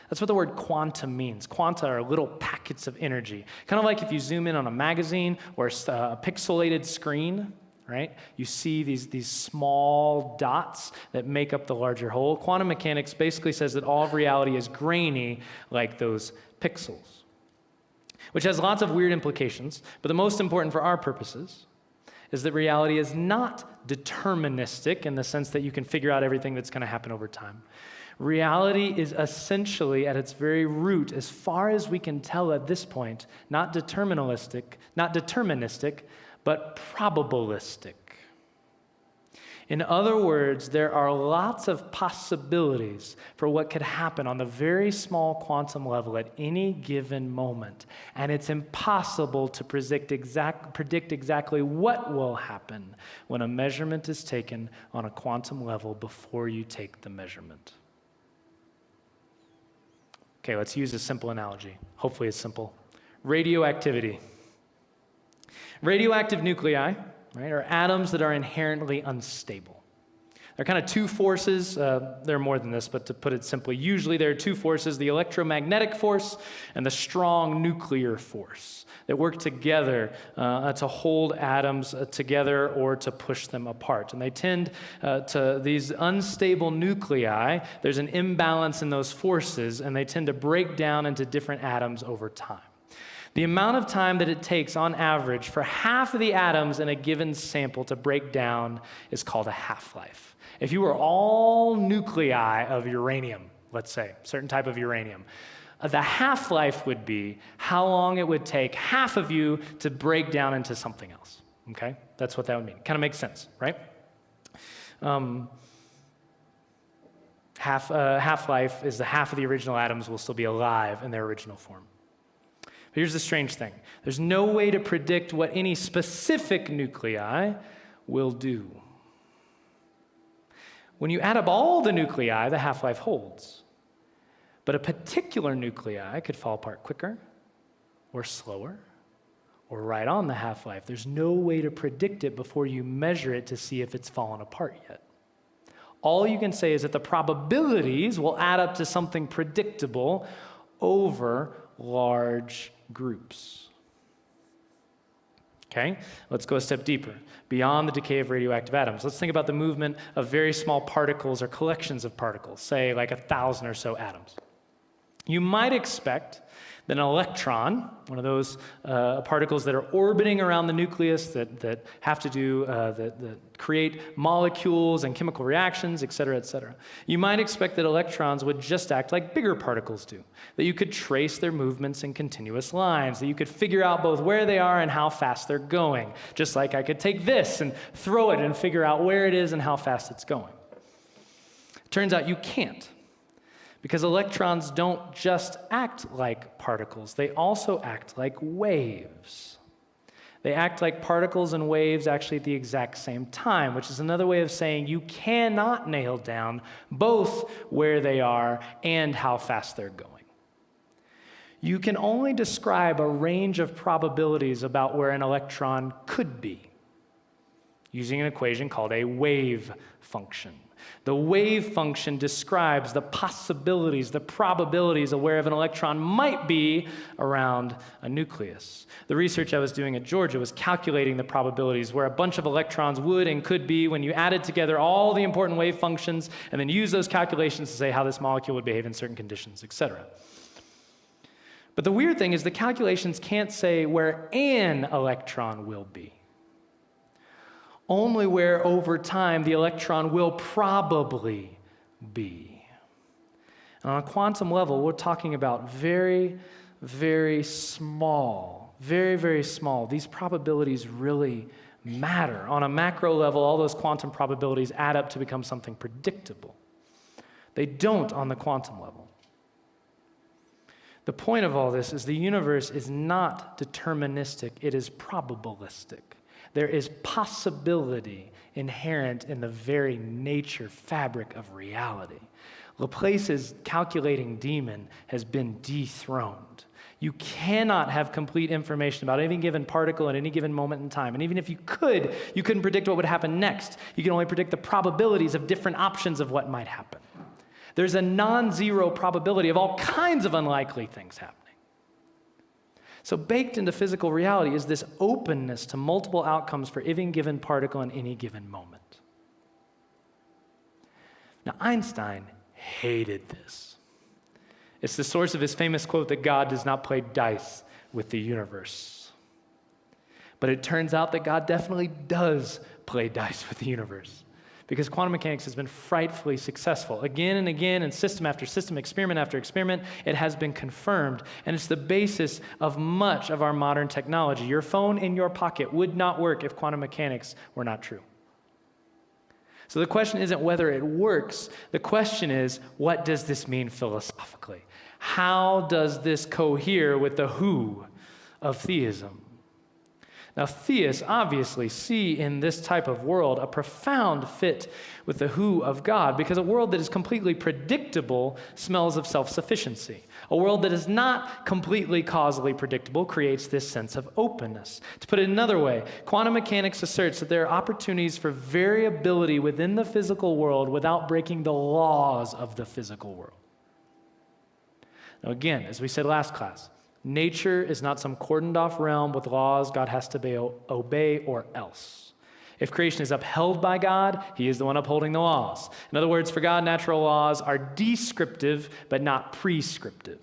That's what the word quantum means. Quanta are little packets of energy. Kind of like if you zoom in on a magazine or a pixelated screen, right? You see these small dots that make up the larger whole. Quantum mechanics basically says that all of reality is grainy like those pixels, which has lots of weird implications, but the most important for our purposes is that reality is not deterministic in the sense that you can figure out everything that's going to happen over time. Reality is essentially, at its very root, as far as we can tell at this point, not deterministic, but probabilistic. In other words, there are lots of possibilities for what could happen on the very small quantum level at any given moment, and it's impossible to predict exactly what will happen when a measurement is taken on a quantum level before you take the measurement. Okay, let's use a simple analogy. Hopefully it's simple. Radioactivity. Radioactive nuclei, right, are atoms that are inherently unstable. There are kind of two forces. There are more than this, but to put it simply, usually there are two forces, the electromagnetic force and the strong nuclear force that work together to hold atoms together or to push them apart. And they tend to, these unstable nuclei, there's an imbalance in those forces, and they tend to break down into different atoms over time. The amount of time that it takes on average for half of the atoms in a given sample to break down is called a half-life. If you were all nuclei of uranium, let's say, certain type of uranium, the half-life would be how long it would take half of you to break down into something else, okay? That's what that would mean. Kind of makes sense, right? Half-life is the half of the original atoms will still be alive in their original form. But here's the strange thing. There's no way to predict what any specific nuclei will do. When you add up all the nuclei, the half-life holds. But a particular nuclei could fall apart quicker or slower or right on the half-life. There's no way to predict it before you measure it to see if it's fallen apart yet. All you can say is that the probabilities will add up to something predictable over large groups. Okay, let's go a step deeper, beyond the decay of radioactive atoms. Let's think about the movement of very small particles or collections of particles, say like 1,000 or so atoms. You might expect that an electron, one of those particles that are orbiting around the nucleus that have to do, that create molecules and chemical reactions, et cetera, you might expect that electrons would just act like bigger particles do, that you could trace their movements in continuous lines, that you could figure out both where they are and how fast they're going, just like I could take this and throw it and figure out where it is and how fast it's going. It turns out you can't. Because electrons don't just act like particles, they also act like waves. They act like particles and waves actually at the exact same time, which is another way of saying you cannot nail down both where they are and how fast they're going. You can only describe a range of probabilities about where an electron could be using an equation called a wave function. The wave function describes the possibilities, the probabilities of where an electron might be around a nucleus. The research I was doing at Georgia was calculating the probabilities where a bunch of electrons would and could be when you added together all the important wave functions and then use those calculations to say how this molecule would behave in certain conditions, etc. But the weird thing is the calculations can't say where an electron will be. Only where over time the electron will probably be. And on a quantum level, we're talking about very, very small, very, very small. These probabilities really matter. On a macro level, all those quantum probabilities add up to become something predictable. They don't on the quantum level. The point of all this is the universe is not deterministic, it is probabilistic. There is possibility inherent in the very nature, fabric of reality. Laplace's calculating demon has been dethroned. You cannot have complete information about any given particle at any given moment in time. And even if you could, you couldn't predict what would happen next. You can only predict the probabilities of different options of what might happen. There's a non-zero probability of all kinds of unlikely things happening. So baked into physical reality is this openness to multiple outcomes for any given particle in any given moment. Now, Einstein hated this. It's the source of his famous quote that God does not play dice with the universe. But it turns out that God definitely does play dice with the universe, because quantum mechanics has been frightfully successful. Again and again, and system after system, experiment after experiment, it has been confirmed, and it's the basis of much of our modern technology. Your phone in your pocket would not work if quantum mechanics were not true. So the question isn't whether it works. The question is, what does this mean philosophically? How does this cohere with the who of theism? Now, theists obviously see in this type of world a profound fit with the who of God, because a world that is completely predictable smells of self-sufficiency. A world that is not completely causally predictable creates this sense of openness. To put it another way, quantum mechanics asserts that there are opportunities for variability within the physical world without breaking the laws of the physical world. Now, again, as we said last class, nature is not some cordoned off realm with laws God has to obey or else. If creation is upheld by God, he is the one upholding the laws. In other words, for God, natural laws are descriptive but not prescriptive.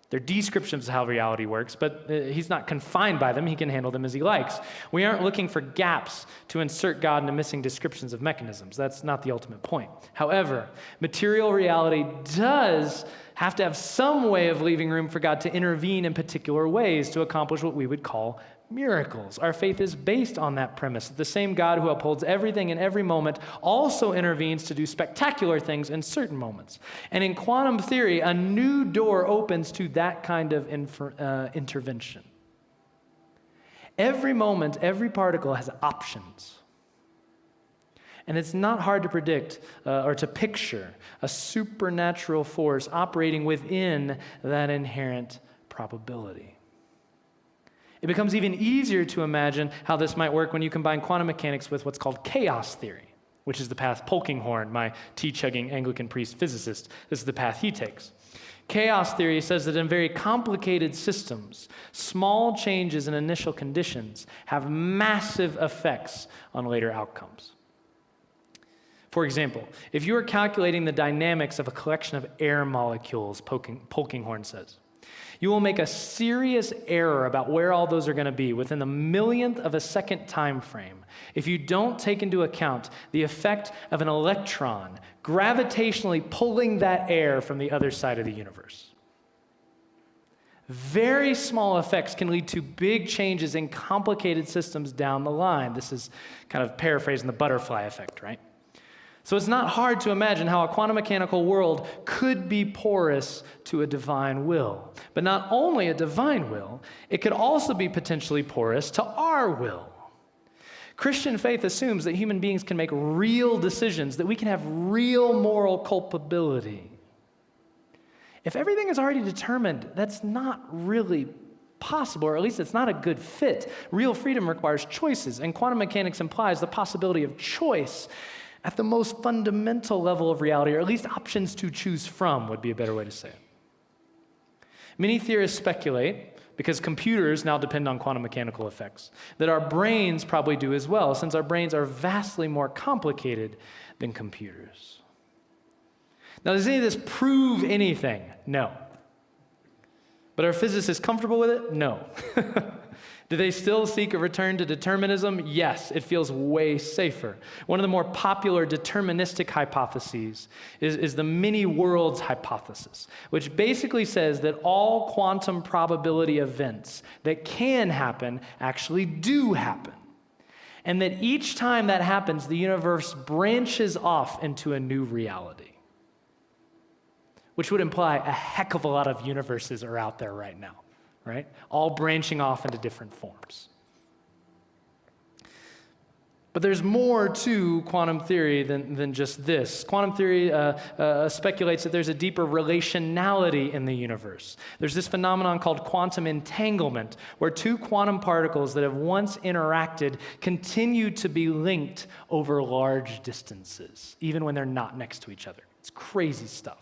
They're descriptions of how reality works, but he's not confined by them. He can handle them as he likes. We aren't looking for gaps to insert God into missing descriptions of mechanisms. That's not the ultimate point. However, material reality does have to have some way of leaving room for God to intervene in particular ways to accomplish what we would call miracles. Our faith is based on that premise. The same God who upholds everything in every moment also intervenes to do spectacular things in certain moments. And in quantum theory, a new door opens to that kind of intervention. Every moment, every particle has options. And it's not hard to predict or to picture a supernatural force operating within that inherent probability. It becomes even easier to imagine how this might work when you combine quantum mechanics with what's called chaos theory, which is the path Polkinghorne, my tea-chugging Anglican priest physicist, this is the path he takes. Chaos theory says that in very complicated systems, small changes in initial conditions have massive effects on later outcomes. For example, if you are calculating the dynamics of a collection of air molecules, Polkinghorne says, you will make a serious error about where all those are going to be within the millionth of a second time frame if you don't take into account the effect of an electron gravitationally pulling that air from the other side of the universe. Very small effects can lead to big changes in complicated systems down the line. This is kind of paraphrasing the butterfly effect, right? So it's not hard to imagine how a quantum mechanical world could be porous to a divine will. But not only a divine will, it could also be potentially porous to our will. Christian faith assumes that human beings can make real decisions, that we can have real moral culpability. If everything is already determined, that's not really possible, or at least it's not a good fit. Real freedom requires choices, and quantum mechanics implies the possibility of choice at the most fundamental level of reality, or at least options to choose from would be a better way to say it. Many theorists speculate, because computers now depend on quantum mechanical effects, that our brains probably do as well, since our brains are vastly more complicated than computers. Now, does any of this prove anything? No. But are physicists comfortable with it? No. Do they still seek a return to determinism? Yes, it feels way safer. One of the more popular deterministic hypotheses is the many worlds hypothesis, which basically says that all quantum probability events that can happen actually do happen. And that each time that happens, the universe branches off into a new reality, which would imply a heck of a lot of universes are out there right now. Right? All branching off into different forms. But there's more to quantum theory than just this. Quantum theory speculates that there's a deeper relationality in the universe. There's this phenomenon called quantum entanglement, where two quantum particles that have once interacted continue to be linked over large distances, even when they're not next to each other. It's crazy stuff.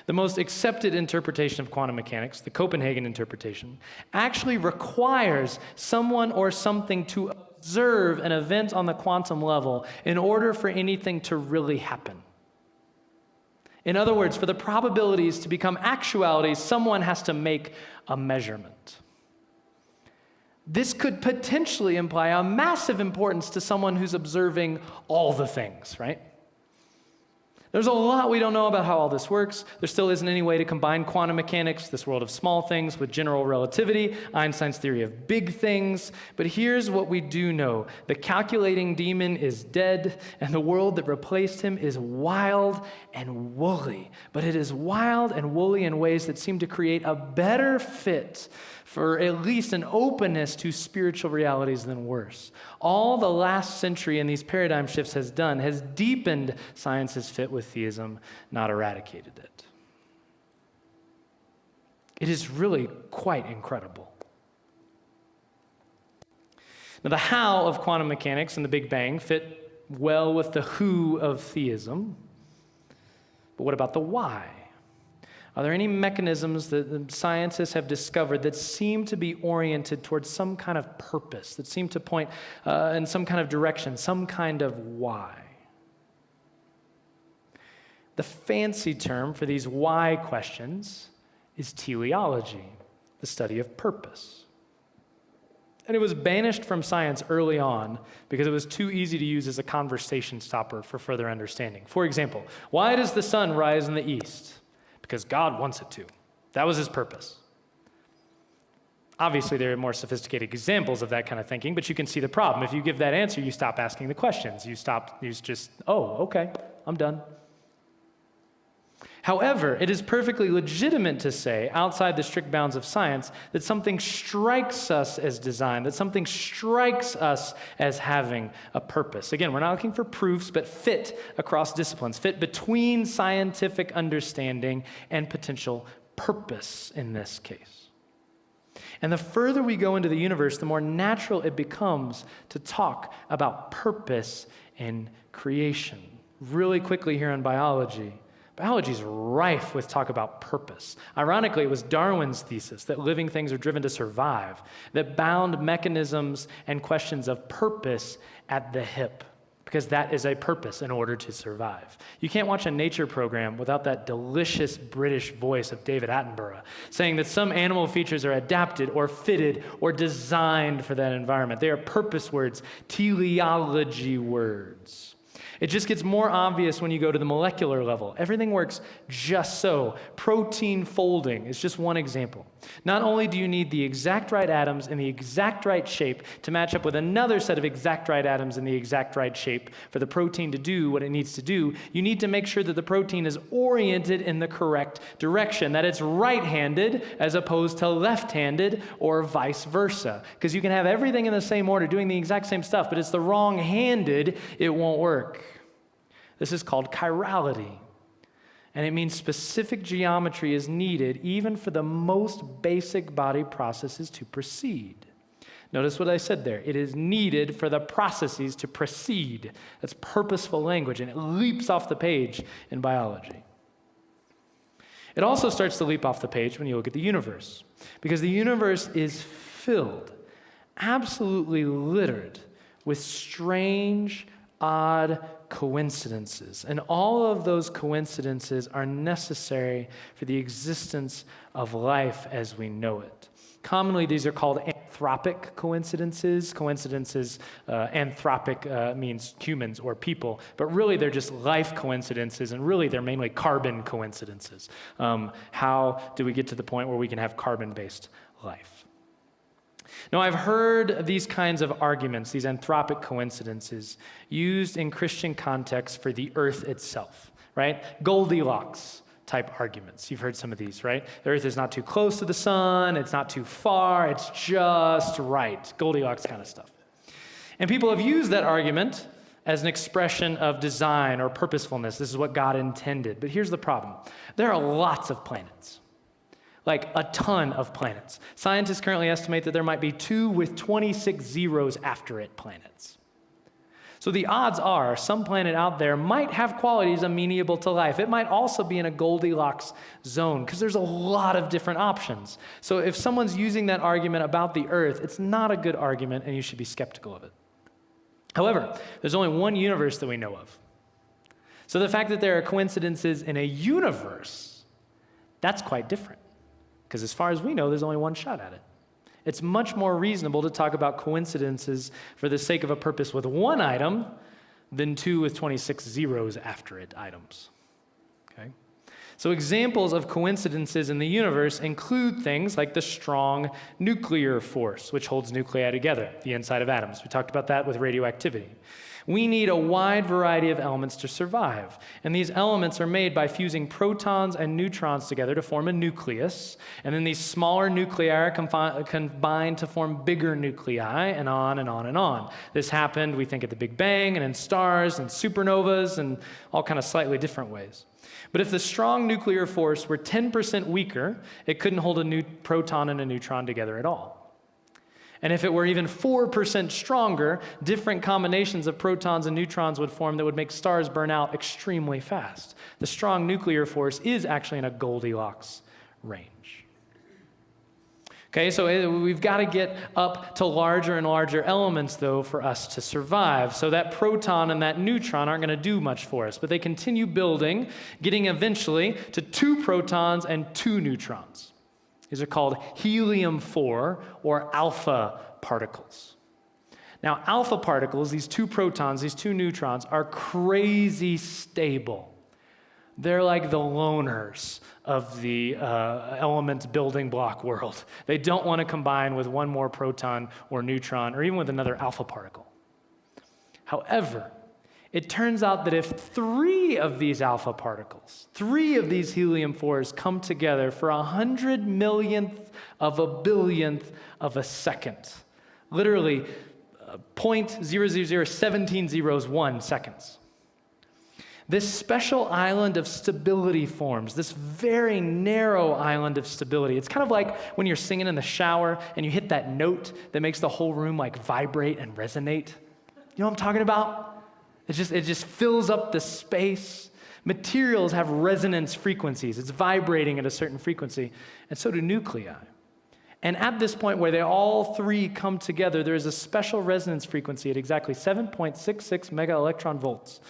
The most accepted interpretation of quantum mechanics, the Copenhagen interpretation, actually requires someone or something to observe an event on the quantum level in order for anything to really happen. In other words, for the probabilities to become actualities, someone has to make a measurement. This could potentially imply a massive importance to someone who's observing all the things, right? There's a lot we don't know about how all this works. There still isn't any way to combine quantum mechanics, this world of small things, with general relativity, Einstein's theory of big things. But here's what we do know. The calculating demon is dead, and the world that replaced him is wild and woolly. But it is wild and woolly in ways that seem to create a better fit for at least an openness to spiritual realities than worse. All the last century in these paradigm shifts has done has deepened science's fit with theism, not eradicated it. It is really quite incredible. Now, the how of quantum mechanics and the Big Bang fit well with the who of theism. But what about the why? Are there any mechanisms that scientists have discovered that seem to be oriented towards some kind of purpose, that seem to point in some kind of direction, some kind of why? The fancy term for these why questions is teleology, the study of purpose. And it was banished from science early on because it was too easy to use as a conversation stopper for further understanding. For example, why does the sun rise in the east? Because God wants it to. That was his purpose. Obviously, there are more sophisticated examples of that kind of thinking, but you can see the problem. If you give that answer, you stop asking the questions. You just, oh, okay, I'm done. However, it is perfectly legitimate to say, outside the strict bounds of science, that something strikes us as design, that something strikes us as having a purpose. Again, we're not looking for proofs, but fit across disciplines, fit between scientific understanding and potential purpose in this case. And the further we go into the universe, the more natural it becomes to talk about purpose in creation. Really quickly here in biology, biology is rife with talk about purpose. Ironically, it was Darwin's thesis that living things are driven to survive that bound mechanisms and questions of purpose at the hip, because that is a purpose in order to survive. You can't watch a nature program without that delicious British voice of David Attenborough saying that some animal features are adapted or fitted or designed for that environment. They are purpose words, teleology words. It just gets more obvious when you go to the molecular level. Everything works just so. Protein folding is just one example. Not only do you need the exact right atoms in the exact right shape to match up with another set of exact right atoms in the exact right shape for the protein to do what it needs to do, you need to make sure that the protein is oriented in the correct direction, that it's right-handed as opposed to left-handed or vice versa. Because you can have everything in the same order doing the exact same stuff, but it's the wrong-handed, it won't work. This is called chirality, and it means specific geometry is needed even for the most basic body processes to proceed. Notice what I said there. It is needed for the processes to proceed. That's purposeful language, and it leaps off the page in biology. It also starts to leap off the page when you look at the universe, because the universe is filled, absolutely littered with strange, odd coincidences. And all of those coincidences are necessary for the existence of life as we know it. Commonly, these are called anthropic coincidences. Anthropic means humans or people, but really they're just life coincidences, and really they're mainly carbon coincidences. How do we get to the point where we can have carbon-based life? Now, I've heard these kinds of arguments, these anthropic coincidences, used in Christian contexts for the earth itself, right? Goldilocks type arguments. You've heard some of these, right? The earth is not too close to the sun, it's not too far, it's just right. Goldilocks kind of stuff. And people have used that argument as an expression of design or purposefulness. This is what God intended. But here's the problem. There are lots of planets, like a ton of planets. Scientists currently estimate that there might be 2 with 26 zeros after it planets. So the odds are some planet out there might have qualities amenable to life. It might also be in a Goldilocks zone because there's a lot of different options. So if someone's using that argument about the Earth, it's not a good argument and you should be skeptical of it. However, there's only one universe that we know of. So the fact that there are coincidences in a universe, that's quite different. Because as far as we know, there's only one shot at it. It's much more reasonable to talk about coincidences for the sake of a purpose with one item than 2 with 26 zeros after it items. Okay? So examples of coincidences in the universe include things like the strong nuclear force, which holds nuclei together, the inside of atoms. We talked about that with radioactivity. We need a wide variety of elements to survive, and these elements are made by fusing protons and neutrons together to form a nucleus, and then these smaller nuclei are combined to form bigger nuclei, and on and on and on. This happened, we think, at the Big Bang, and in stars, and supernovas, and all kind of slightly different ways. But if the strong nuclear force were 10% weaker, it couldn't hold a proton and a neutron together at all. And if it were even 4% stronger, different combinations of protons and neutrons would form that would make stars burn out extremely fast. The strong nuclear force is actually in a Goldilocks range. Okay, so we've got to get up to larger and larger elements, though, for us to survive. So that proton and that neutron aren't going to do much for us, but they continue building, getting eventually to 2 protons and 2 neutrons. These are called helium-4 or alpha particles. Now, alpha particles, these 2 protons, these 2 neutrons, are crazy stable. They're like the loners of the element building block world. They don't want to combine with one more proton or neutron or even with another alpha particle. However, it turns out that if 3 of these alpha particles, 3 of these helium-4s come together for 100 millionth of a billionth of a second, literally 0.0001701 seconds, this special island of stability forms, this very narrow island of stability. It's kind of like when you're singing in the shower and you hit that note that makes the whole room like vibrate and resonate. You know what I'm talking about? It just fills up the space. Materials have resonance frequencies. It's vibrating at a certain frequency, and so do nuclei. And at this point where they all 3 come together, there is a special resonance frequency at exactly 7.66 mega electron volts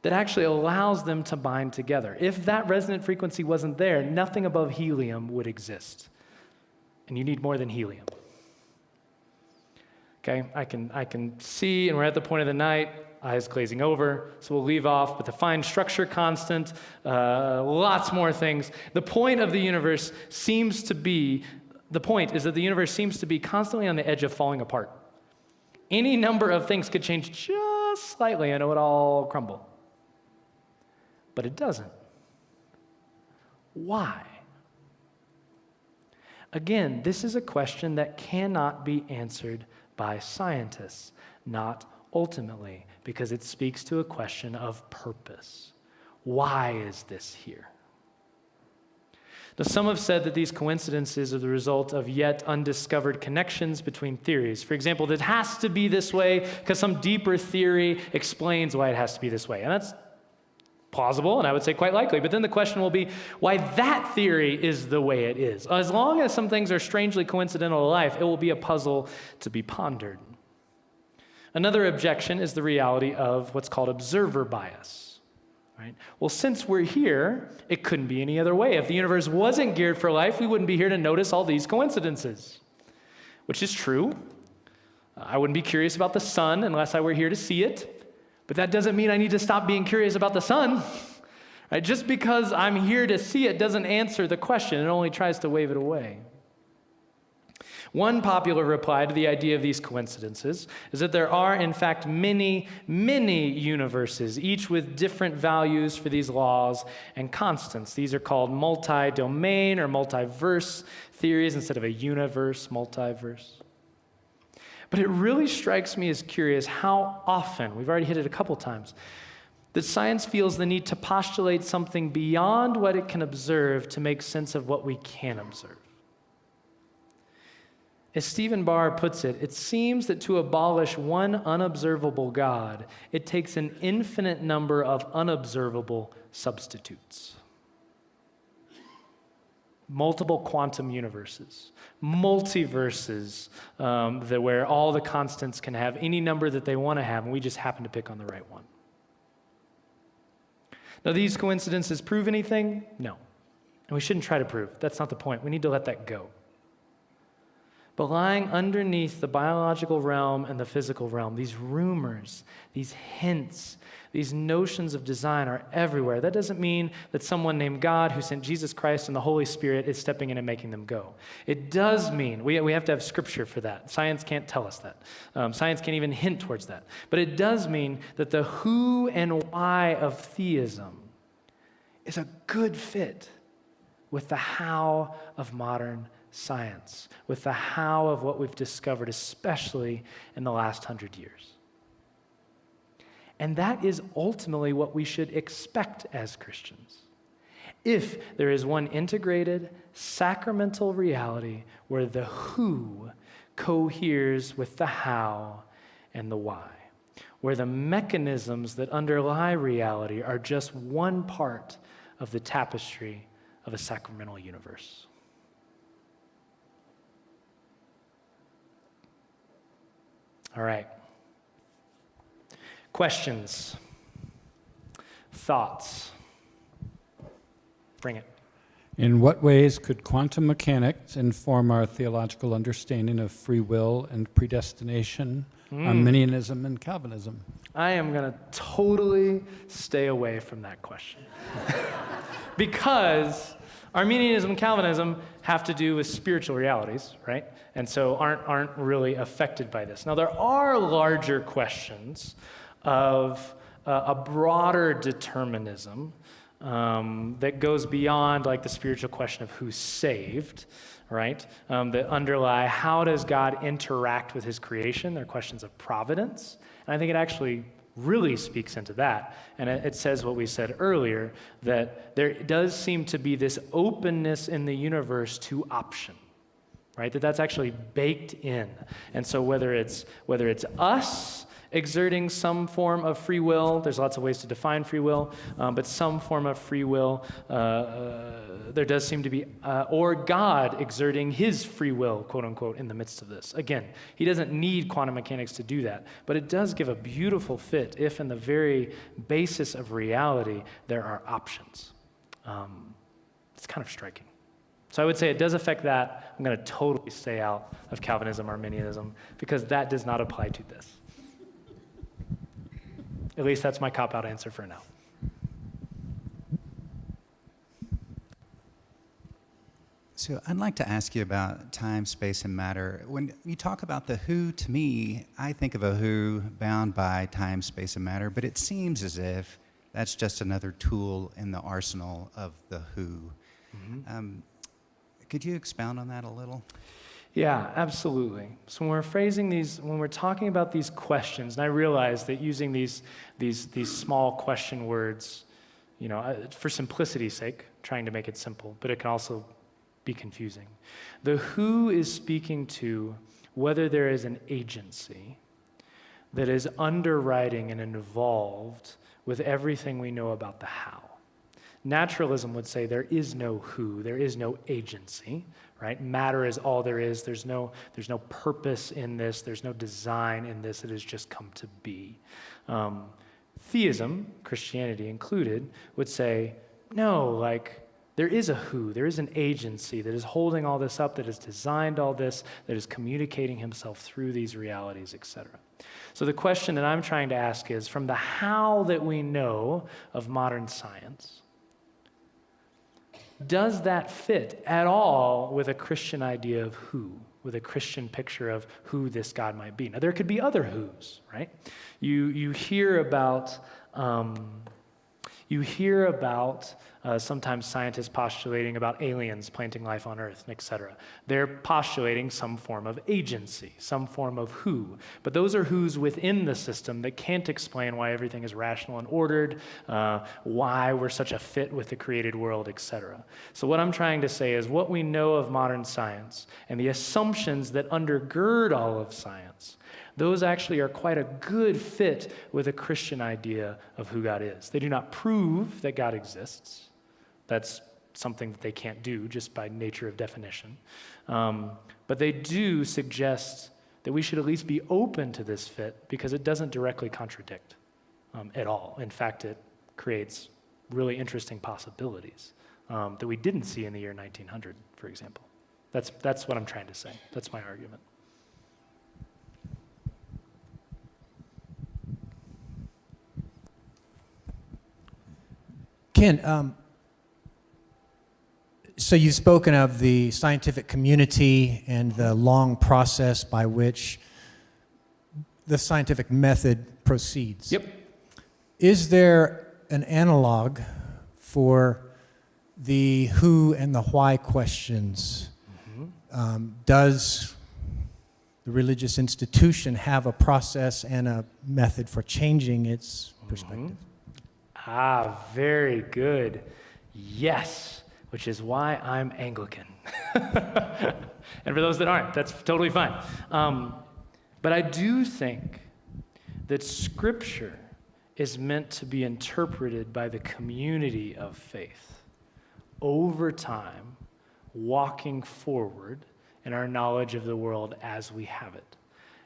that actually allows them to bind together. If that resonant frequency wasn't there, nothing above helium would exist. And you need more than helium. Okay, I can see, and we're at the point of the night, eyes glazing over, so we'll leave off with the fine structure constant, lots more things. The point is that the universe seems to be constantly on the edge of falling apart. Any number of things could change just slightly and it would all crumble. But it doesn't. Why? Again, this is a question that cannot be answered by scientists, not ultimately, because it speaks to a question of purpose. Why is this here? Now, some have said that these coincidences are the result of yet undiscovered connections between theories. For example, that it has to be this way because some deeper theory explains why it has to be this way. And that's plausible, and I would say quite likely. But then the question will be why that theory is the way it is. As long as some things are strangely coincidental to life, it will be a puzzle to be pondered. Another objection is the reality of what's called observer bias. Right? Well, since we're here, it couldn't be any other way. If the universe wasn't geared for life, we wouldn't be here to notice all these coincidences, which is true. I wouldn't be curious about the sun unless I were here to see it. But that doesn't mean I need to stop being curious about the sun. Right? Just because I'm here to see it doesn't answer the question. It only tries to wave it away. One popular reply to the idea of these coincidences is that there are, in fact, many, many universes, each with different values for these laws and constants. These are called multi-domain or multiverse theories instead of a universe, multiverse. But it really strikes me as curious how often, we've already hit it a couple times, that science feels the need to postulate something beyond what it can observe to make sense of what we can observe. As Stephen Barr puts it, it seems that to abolish one unobservable God, it takes an infinite number of unobservable substitutes. Multiple quantum universes, multiverses where all the constants can have any number that they want to have, and we just happen to pick on the right one. Now, these coincidences prove anything? No. And we shouldn't try to prove. That's not the point. We need to let that go. But lying underneath the biological realm and the physical realm, these rumors, these hints, these notions of design are everywhere. That doesn't mean that someone named God who sent Jesus Christ and the Holy Spirit is stepping in and making them go. It does mean, we have to have scripture for that. Science can't tell us that. Science can't even hint towards that. But it does mean that the who and why of theism is a good fit with the how of modern science, with the how of what we've discovered, especially in the last 100 years. And that is ultimately what we should expect as Christians. If there is one integrated, sacramental reality where the who coheres with the how and the why, where the mechanisms that underlie reality are just one part of the tapestry of a sacramental universe. All right. Questions? Thoughts? Bring it. In what ways could quantum mechanics inform our theological understanding of free will and predestination, Minionism and Calvinism? I am going to totally stay away from that question. Because Arminianism and Calvinism have to do with spiritual realities, right? And so aren't really affected by this. Now, there are larger questions of a broader determinism that goes beyond like the spiritual question of who's saved, right? That underlie how does God interact with his creation? They're questions of providence. And I think it actually really speaks into that. And it says what we said earlier, that there does seem to be this openness in the universe to option, right? That's actually baked in. And so whether it's us exerting some form of free will, there's lots of ways to define free will, but some form of free will, there does seem to be, or God exerting his free will, quote unquote, in the midst of this. Again, he doesn't need quantum mechanics to do that, but it does give a beautiful fit if in the very basis of reality there are options. It's kind of striking. So I would say it does affect that. I'm going to totally stay out of Calvinism, Arminianism, because that does not apply to this. At least that's my cop-out answer for now. So I'd like to ask you about time, space, and matter. When you talk about the who, to me, I think of a who bound by time, space, and matter, but it seems as if that's just another tool in the arsenal of the who. Mm-hmm. Could you expound on that a little? Yeah, absolutely. So when we're phrasing these, when we're talking about these questions, and I realize that using these small question words, for simplicity's sake, trying to make it simple, but it can also be confusing. The who is speaking to whether there is an agency that is underwriting and involved with everything we know about the how. Naturalism would say there is no who, there is no agency, right? Matter is all there is. There's no purpose in this. There's no design in this. It has just come to be. Theism, Christianity included, would say, no, there is a who, there is an agency that is holding all this up, that has designed all this, that is communicating himself through these realities, etc. So the question that I'm trying to ask is, from the how that we know of modern science, does that fit at all with a Christian idea of who, with a Christian picture of who this God might be? Now, there could be other who's, right? You hear about You hear about sometimes scientists postulating about aliens planting life on Earth, et cetera. They're postulating some form of agency, some form of who. But those are who's within the system that can't explain why everything is rational and ordered, why we're such a fit with the created world, et cetera. So what I'm trying to say is what we know of modern science and the assumptions that undergird all of science, those actually are quite a good fit with a Christian idea of who God is. They do not prove that God exists. That's something that they can't do just by nature of definition. But they do suggest that we should at least be open to this fit because it doesn't directly contradict at all. In fact, it creates really interesting possibilities that we didn't see in the year 1900, for example. That's what I'm trying to say. That's my argument. Ken, so you've spoken of the scientific community and the long process by which the scientific method proceeds. Yep. Is there an analog for the who and the why questions? Does the religious institution have a process and a method for changing its perspective? Very good. Yes, which is why I'm Anglican. And for those that aren't, that's totally fine. But I do think that Scripture is meant to be interpreted by the community of faith over time, walking forward in our knowledge of the world as we have it.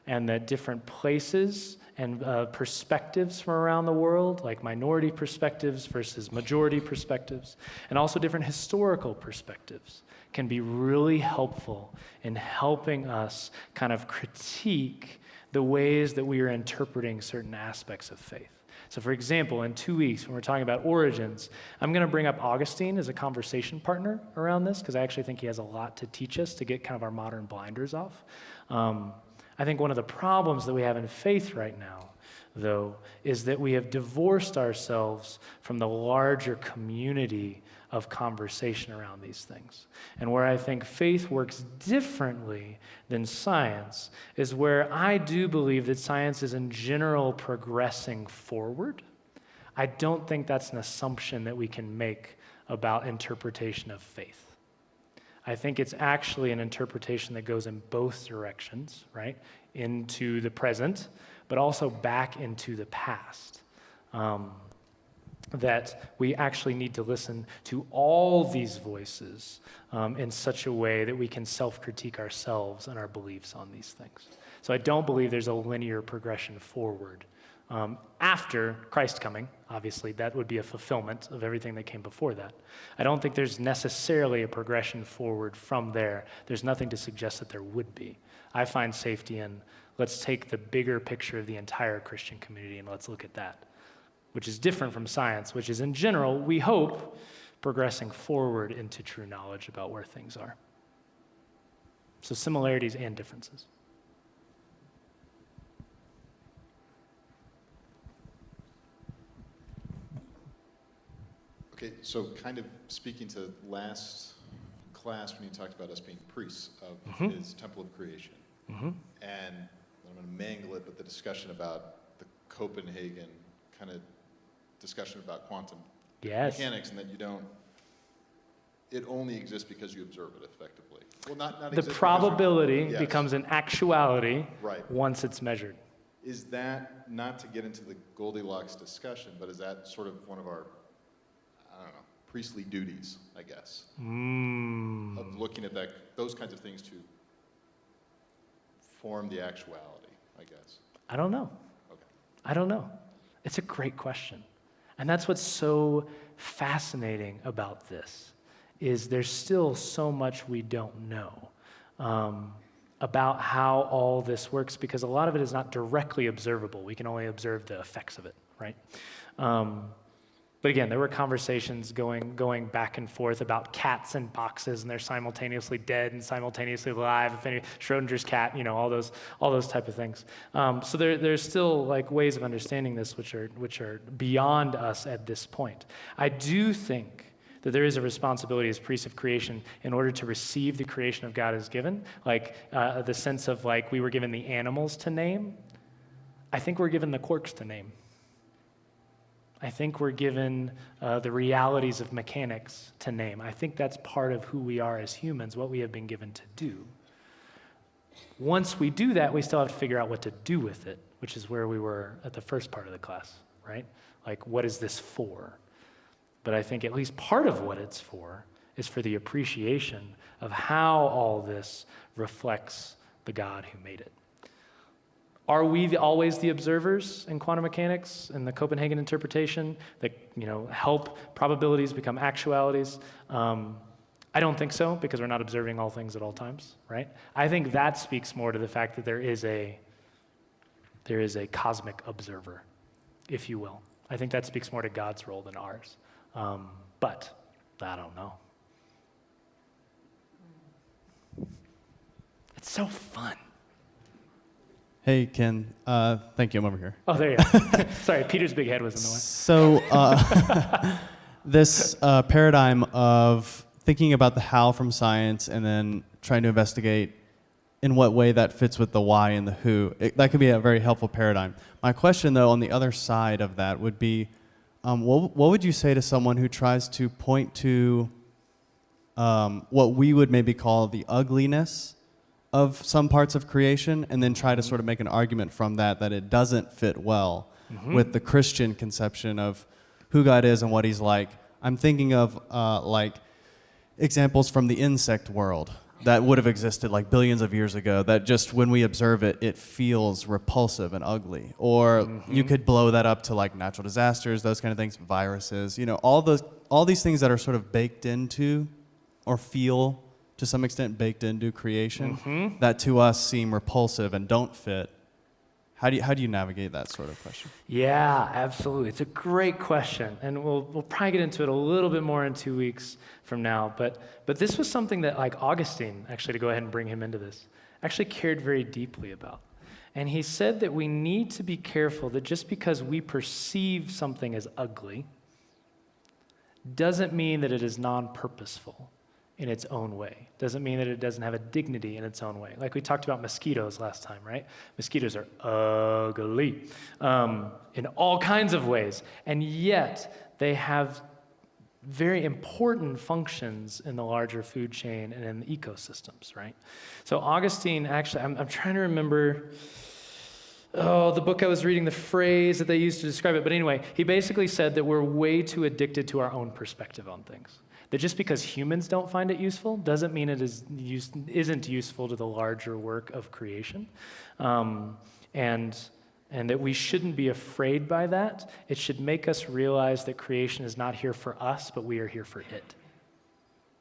And that different places and perspectives from around the world, like minority perspectives versus majority perspectives, and also different historical perspectives, can be really helpful in helping us kind of critique the ways that we are interpreting certain aspects of faith. So for example, in 2 weeks, when we're talking about origins, I'm going to bring up Augustine as a conversation partner around this, because I actually think he has a lot to teach us to get kind of our modern blinders off. I think one of the problems that we have in faith right now, though, is that we have divorced ourselves from the larger community of conversation around these things. And where I think faith works differently than science is where I do believe that science is in general progressing forward. I don't think that's an assumption that we can make about interpretation of faith. I think it's actually an interpretation that goes in both directions, right? Into the present, but also back into the past. That we actually need to listen to all these voices in such a way that we can self-critique ourselves and our beliefs on these things. So I don't believe there's a linear progression forward. After Christ coming, obviously, that would be a fulfillment of everything that came before that. I don't think there's necessarily a progression forward from there. There's nothing to suggest that there would be. I find safety in, let's take the bigger picture of the entire Christian community and let's look at that, which is different from science, which is in general, we hope, progressing forward into true knowledge about where things are. So similarities and differences. Okay, so kind of speaking to last class when you talked about us being priests of his temple of creation. And I'm going to mangle it, but the discussion about the Copenhagen kind of discussion about quantum mechanics, and that you don't, it only exists because you observe it effectively. Well, not the probability becomes an actuality once it's measured. Is that, not to get into the Goldilocks discussion, but is that sort of one of our, I don't know, priestly duties, I guess, of looking at those kinds of things to form the actuality, I guess? I don't know. Okay. I don't know. It's a great question. And that's what's so fascinating about this, is there's still so much we don't know about how all this works, because a lot of it is not directly observable. We can only observe the effects of it, right? But again, there were conversations going back and forth about cats in boxes, and they're simultaneously dead and simultaneously alive. If any, Schrodinger's cat, all those type of things. So there's still like ways of understanding this which are beyond us at this point. I do think that there is a responsibility as priests of creation in order to receive the creation of God as given, like the sense of like we were given the animals to name. I think we're given the quarks to name. I think we're given the realities of mechanics to name. I think that's part of who we are as humans, what we have been given to do. Once we do that, we still have to figure out what to do with it, which is where we were at the first part of the class, right? Like, what is this for? But I think at least part of what it's for is for the appreciation of how all this reflects the God who made it. Are we always the observers in quantum mechanics and the Copenhagen interpretation that help probabilities become actualities? I don't think so, because we're not observing all things at all times, right? I think that speaks more to the fact that there is a cosmic observer, if you will. I think that speaks more to God's role than ours. But I don't know. It's so fun. Hey, Ken. Thank you. I'm over here. Oh, there you are. Sorry, Peter's big head was in the way. So this paradigm of thinking about the how from science and then trying to investigate in what way that fits with the why and the who, that could be a very helpful paradigm. My question, though, on the other side of that would be, what would you say to someone who tries to point to what we would maybe call the ugliness of some parts of creation, and then try to sort of make an argument from that it doesn't fit well with the Christian conception of who God is and what he's like? I'm thinking of like examples from the insect world that would have existed like billions of years ago, that just when we observe it, it feels repulsive and ugly. Or you could blow that up to like natural disasters, those kind of things, viruses, all these things that are sort of baked into or feel to some extent baked into creation that to us seem repulsive and don't fit. How do you navigate that sort of question? Yeah, absolutely. It's a great question, and we'll probably get into it a little bit more in 2 weeks from now. But this was something that like Augustine, actually, to go ahead and bring him into this, actually cared very deeply about. And he said that we need to be careful that just because we perceive something as ugly doesn't mean that it is non-purposeful in its own way. Doesn't mean that it doesn't have a dignity in its own way. Like we talked about mosquitoes last time, right? Mosquitoes are ugly in all kinds of ways, and yet they have very important functions in the larger food chain and in the ecosystems, right? So Augustine, actually, I'm trying to remember the book I was reading, the phrase that they used to describe it, but anyway, he basically said that we're way too addicted to our own perspective on things. That just because humans don't find it useful doesn't mean it isn't useful to the larger work of creation. And that we shouldn't be afraid by that. It should make us realize that creation is not here for us, but we are here for it.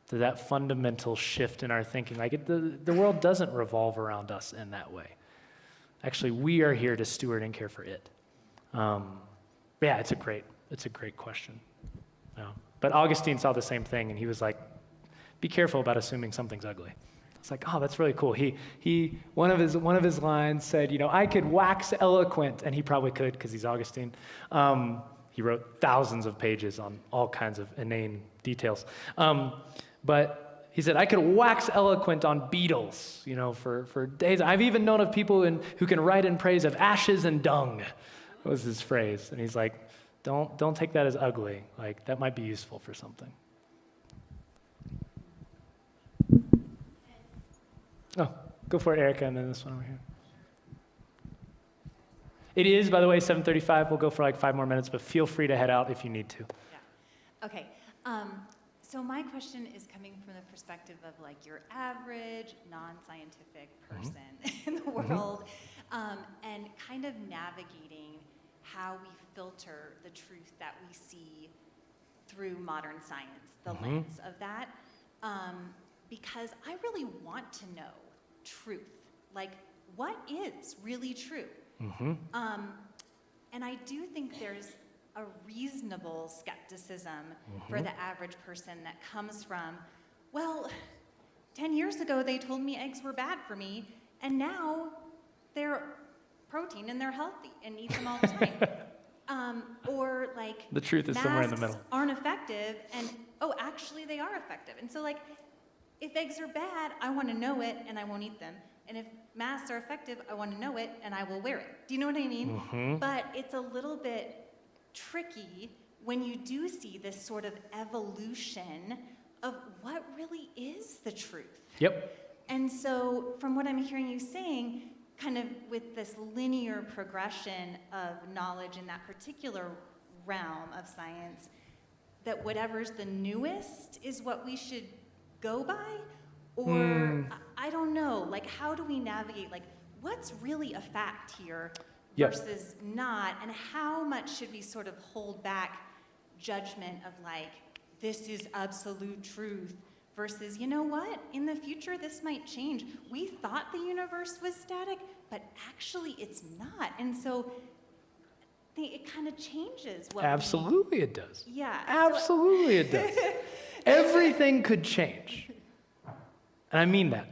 That fundamental shift in our thinking, like the world doesn't revolve around us in that way. Actually, we are here to steward and care for it. Yeah, it's a great question. Yeah. But Augustine saw the same thing, and he was like, be careful about assuming something's ugly. It's like, oh, that's really cool. He one of his lines said, I could wax eloquent, and he probably could because he's Augustine. He wrote thousands of pages on all kinds of inane details. But he said, I could wax eloquent on beetles, for days. I've even known of people who can write in praise of ashes and dung, was his phrase. And he's like, don't take that as ugly. Like, that might be useful for something. Oh, go for it, Erica, and then this one over here. It is, by the way, 7:35. We'll go for like 5 more minutes, but feel free to head out if you need to. Yeah. Okay. So my question is coming from the perspective of like your average non-scientific person in the world, and kind of navigating how we filter the truth that we see through modern science, the lens of that, because I really want to know truth. Like, what is really true? And I do think there's a reasonable skepticism for the average person that comes from, well, 10 years ago they told me eggs were bad for me, and now they're protein and they're healthy and eat them all the time. Or like, The truth is somewhere in the masks middle. aren't effective, and oh, actually they are effective. And so like, if eggs are bad, I want to know it and I won't eat them. And if masks are effective, I want to know it and I will wear it. Do you know what I mean? But it's a little bit tricky when you do see this sort of evolution of what really is the truth. Yep. And so from what I'm hearing you saying, kind of with this linear progression of knowledge in that particular realm of science, that whatever's the newest is what we should go by? Or I don't know, like how do we navigate, like what's really a fact here Yep. versus not, and how much should we sort of hold back judgment of like, this is absolute truth versus, you know what, in the future this might change. We thought the universe was static, but actually it's not. And so it kind of changes what Absolutely it does. Yeah. Absolutely it does. Everything could change. And I mean that,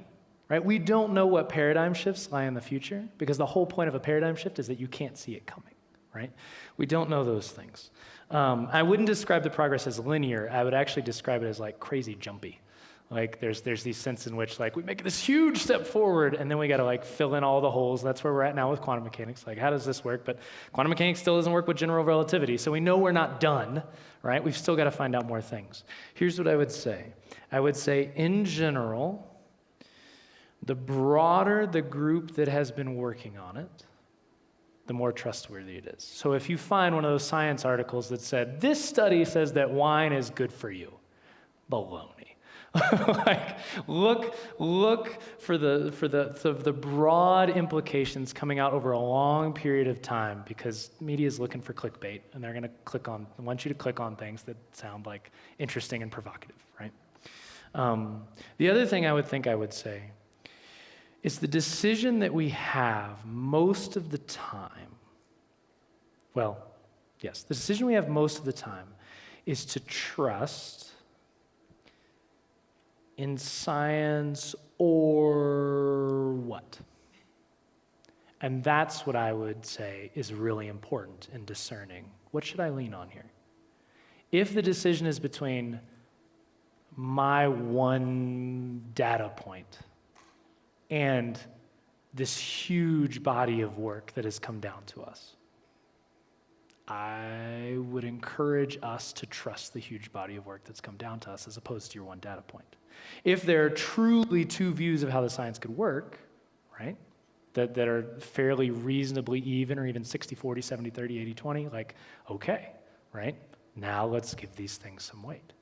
right? We don't know what paradigm shifts lie in the future because the whole point of a paradigm shift is that you can't see it coming, right? We don't know those things. I wouldn't describe the progress as linear. I would actually describe it as like crazy jumpy. Like there's these sense in which like we make this huge step forward and then we got to like fill in all the holes. That's where we're at now with quantum mechanics. Like how does this work? But quantum mechanics still doesn't work with general relativity. So we know we're not done, right? We've still got to find out more things. Here's what I would say. I would say in general, the broader the group that has been working on it, the more trustworthy it is. So if you find one of those science articles that said, this study says that wine is good for you, baloney. Like, look for the broad implications coming out over a long period of time because media is looking for clickbait and they're going to want you to click on things that sound like interesting and provocative, right? The other thing I would say is the decision that we have most of the time, the decision we have most of the time is to trust in science or what? And that's what I would say is really important in discerning. What should I lean on here? If the decision is between my one data point and this huge body of work that has come down to us, I would encourage us to trust the huge body of work that's come down to us as opposed to your one data point. If there are truly two views of how the science could work, right, that are fairly reasonably even or even 60-40, 70-30, 80-20, like, okay, right, now let's give these things some weight.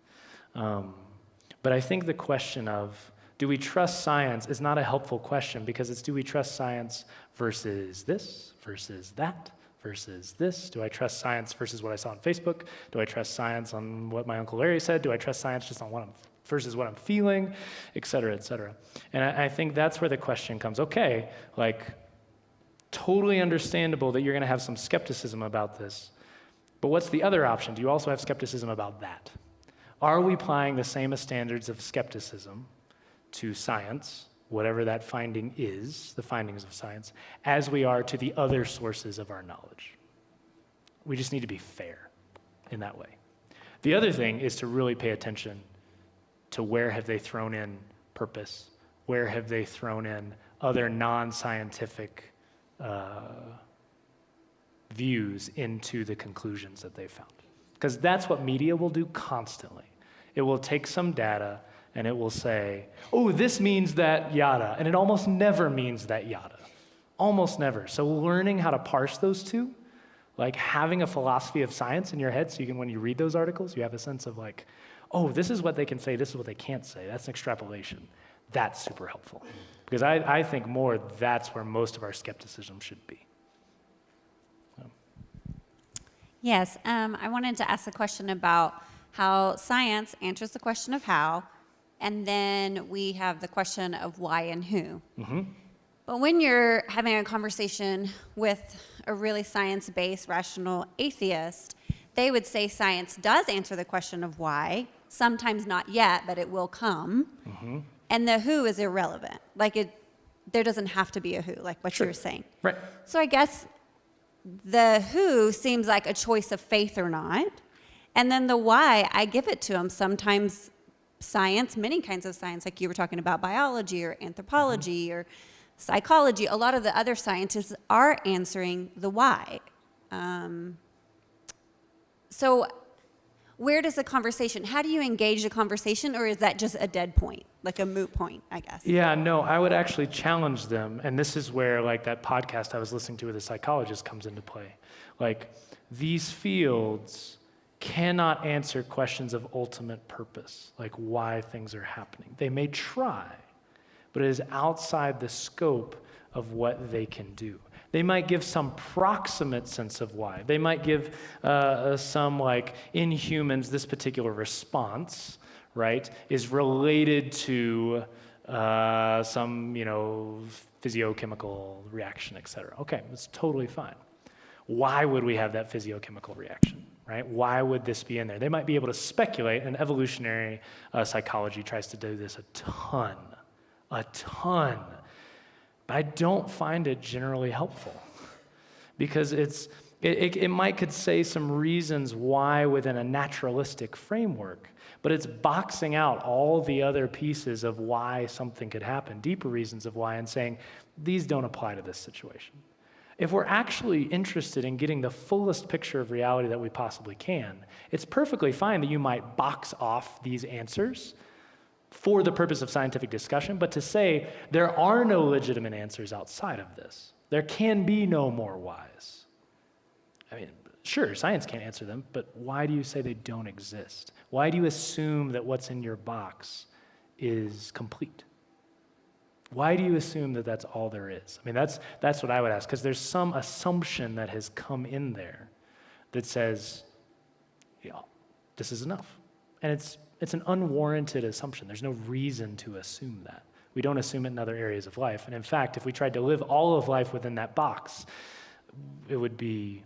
But I think the question of do we trust science is not a helpful question because it's do we trust science versus this, versus that, versus this? Do I trust science versus what I saw on Facebook? Do I trust science on what my Uncle Larry said? Do I trust science just on versus what I'm feeling, et cetera, et cetera? And I think that's where the question comes. Okay, like, totally understandable that you're going to have some skepticism about this, but what's the other option? Do you also have skepticism about that? Are we applying the same standards of skepticism to science, whatever that finding is, the findings of science, as we are to the other sources of our knowledge? We just need to be fair in that way. The other thing is to really pay attention to where have they thrown in purpose, where have they thrown in other non-scientific views into the conclusions that they found. Because that's what media will do constantly. It will take some data and it will say, oh, this means that yada, and it almost never means that yada. Almost never. So learning how to parse those two, like having a philosophy of science in your head so you can, when you read those articles, you have a sense of like, oh, this is what they can say, this is what they can't say. That's an extrapolation. That's super helpful. Because I think more that's where most of our skepticism should be. Yes, I wanted to ask a question about how science answers the question of how, and then we have the question of why and who. Mm-hmm. But when you're having a conversation with a really science-based, rational atheist, they would say science does answer the question of why, sometimes not yet, but it will come. And the who is irrelevant. Like there doesn't have to be a who, like what you were saying. Right. So I guess the who seems like a choice of faith or not. And then the why, I give it to them. Sometimes science, many kinds of science, like you were talking about biology or anthropology or psychology, a lot of the other scientists are answering the why. So where does the conversation, how do you engage the conversation, or is that just a dead point, like a moot point, I guess? Yeah, no, I would actually challenge them, and this is where like that podcast I was listening to with a psychologist comes into play. Like, these fields cannot answer questions of ultimate purpose, like why things are happening. They may try, but it is outside the scope of what they can do. They might give some proximate sense of why. They might give some, like, in humans, this particular response, right, is related to some, physiochemical reaction, et cetera. Okay, that's totally fine. Why would we have that physiochemical reaction, right? Why would this be in there? They might be able to speculate, and evolutionary psychology tries to do this a ton. But I don't find it generally helpful, because it might could say some reasons why within a naturalistic framework, but it's boxing out all the other pieces of why something could happen, deeper reasons of why, and saying, these don't apply to this situation. If we're actually interested in getting the fullest picture of reality that we possibly can, it's perfectly fine that you might box off these answers for the purpose of scientific discussion, but to say there are no legitimate answers outside of this, there can be no more whys. I mean, sure, science can't answer them, but why do you say they don't exist? Why do you assume that what's in your box is complete? Why do you assume that that's all there is? I mean, that's what I would ask, because there's some assumption that has come in there that says, this is enough. And it's an unwarranted assumption. There's no reason to assume that. We don't assume it in other areas of life. And in fact, if we tried to live all of life within that box, it would be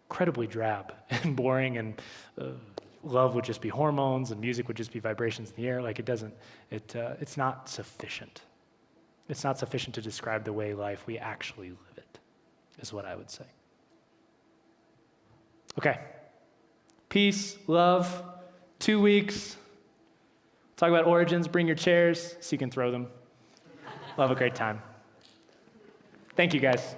incredibly drab and boring, and love would just be hormones, and music would just be vibrations in the air. Like, it's not sufficient. It's not sufficient to describe the way life we actually live it, is what I would say. Okay. Peace, love, 2 weeks. Talk about origins. Bring your chairs so you can throw them. We'll have a great time. Thank you, guys.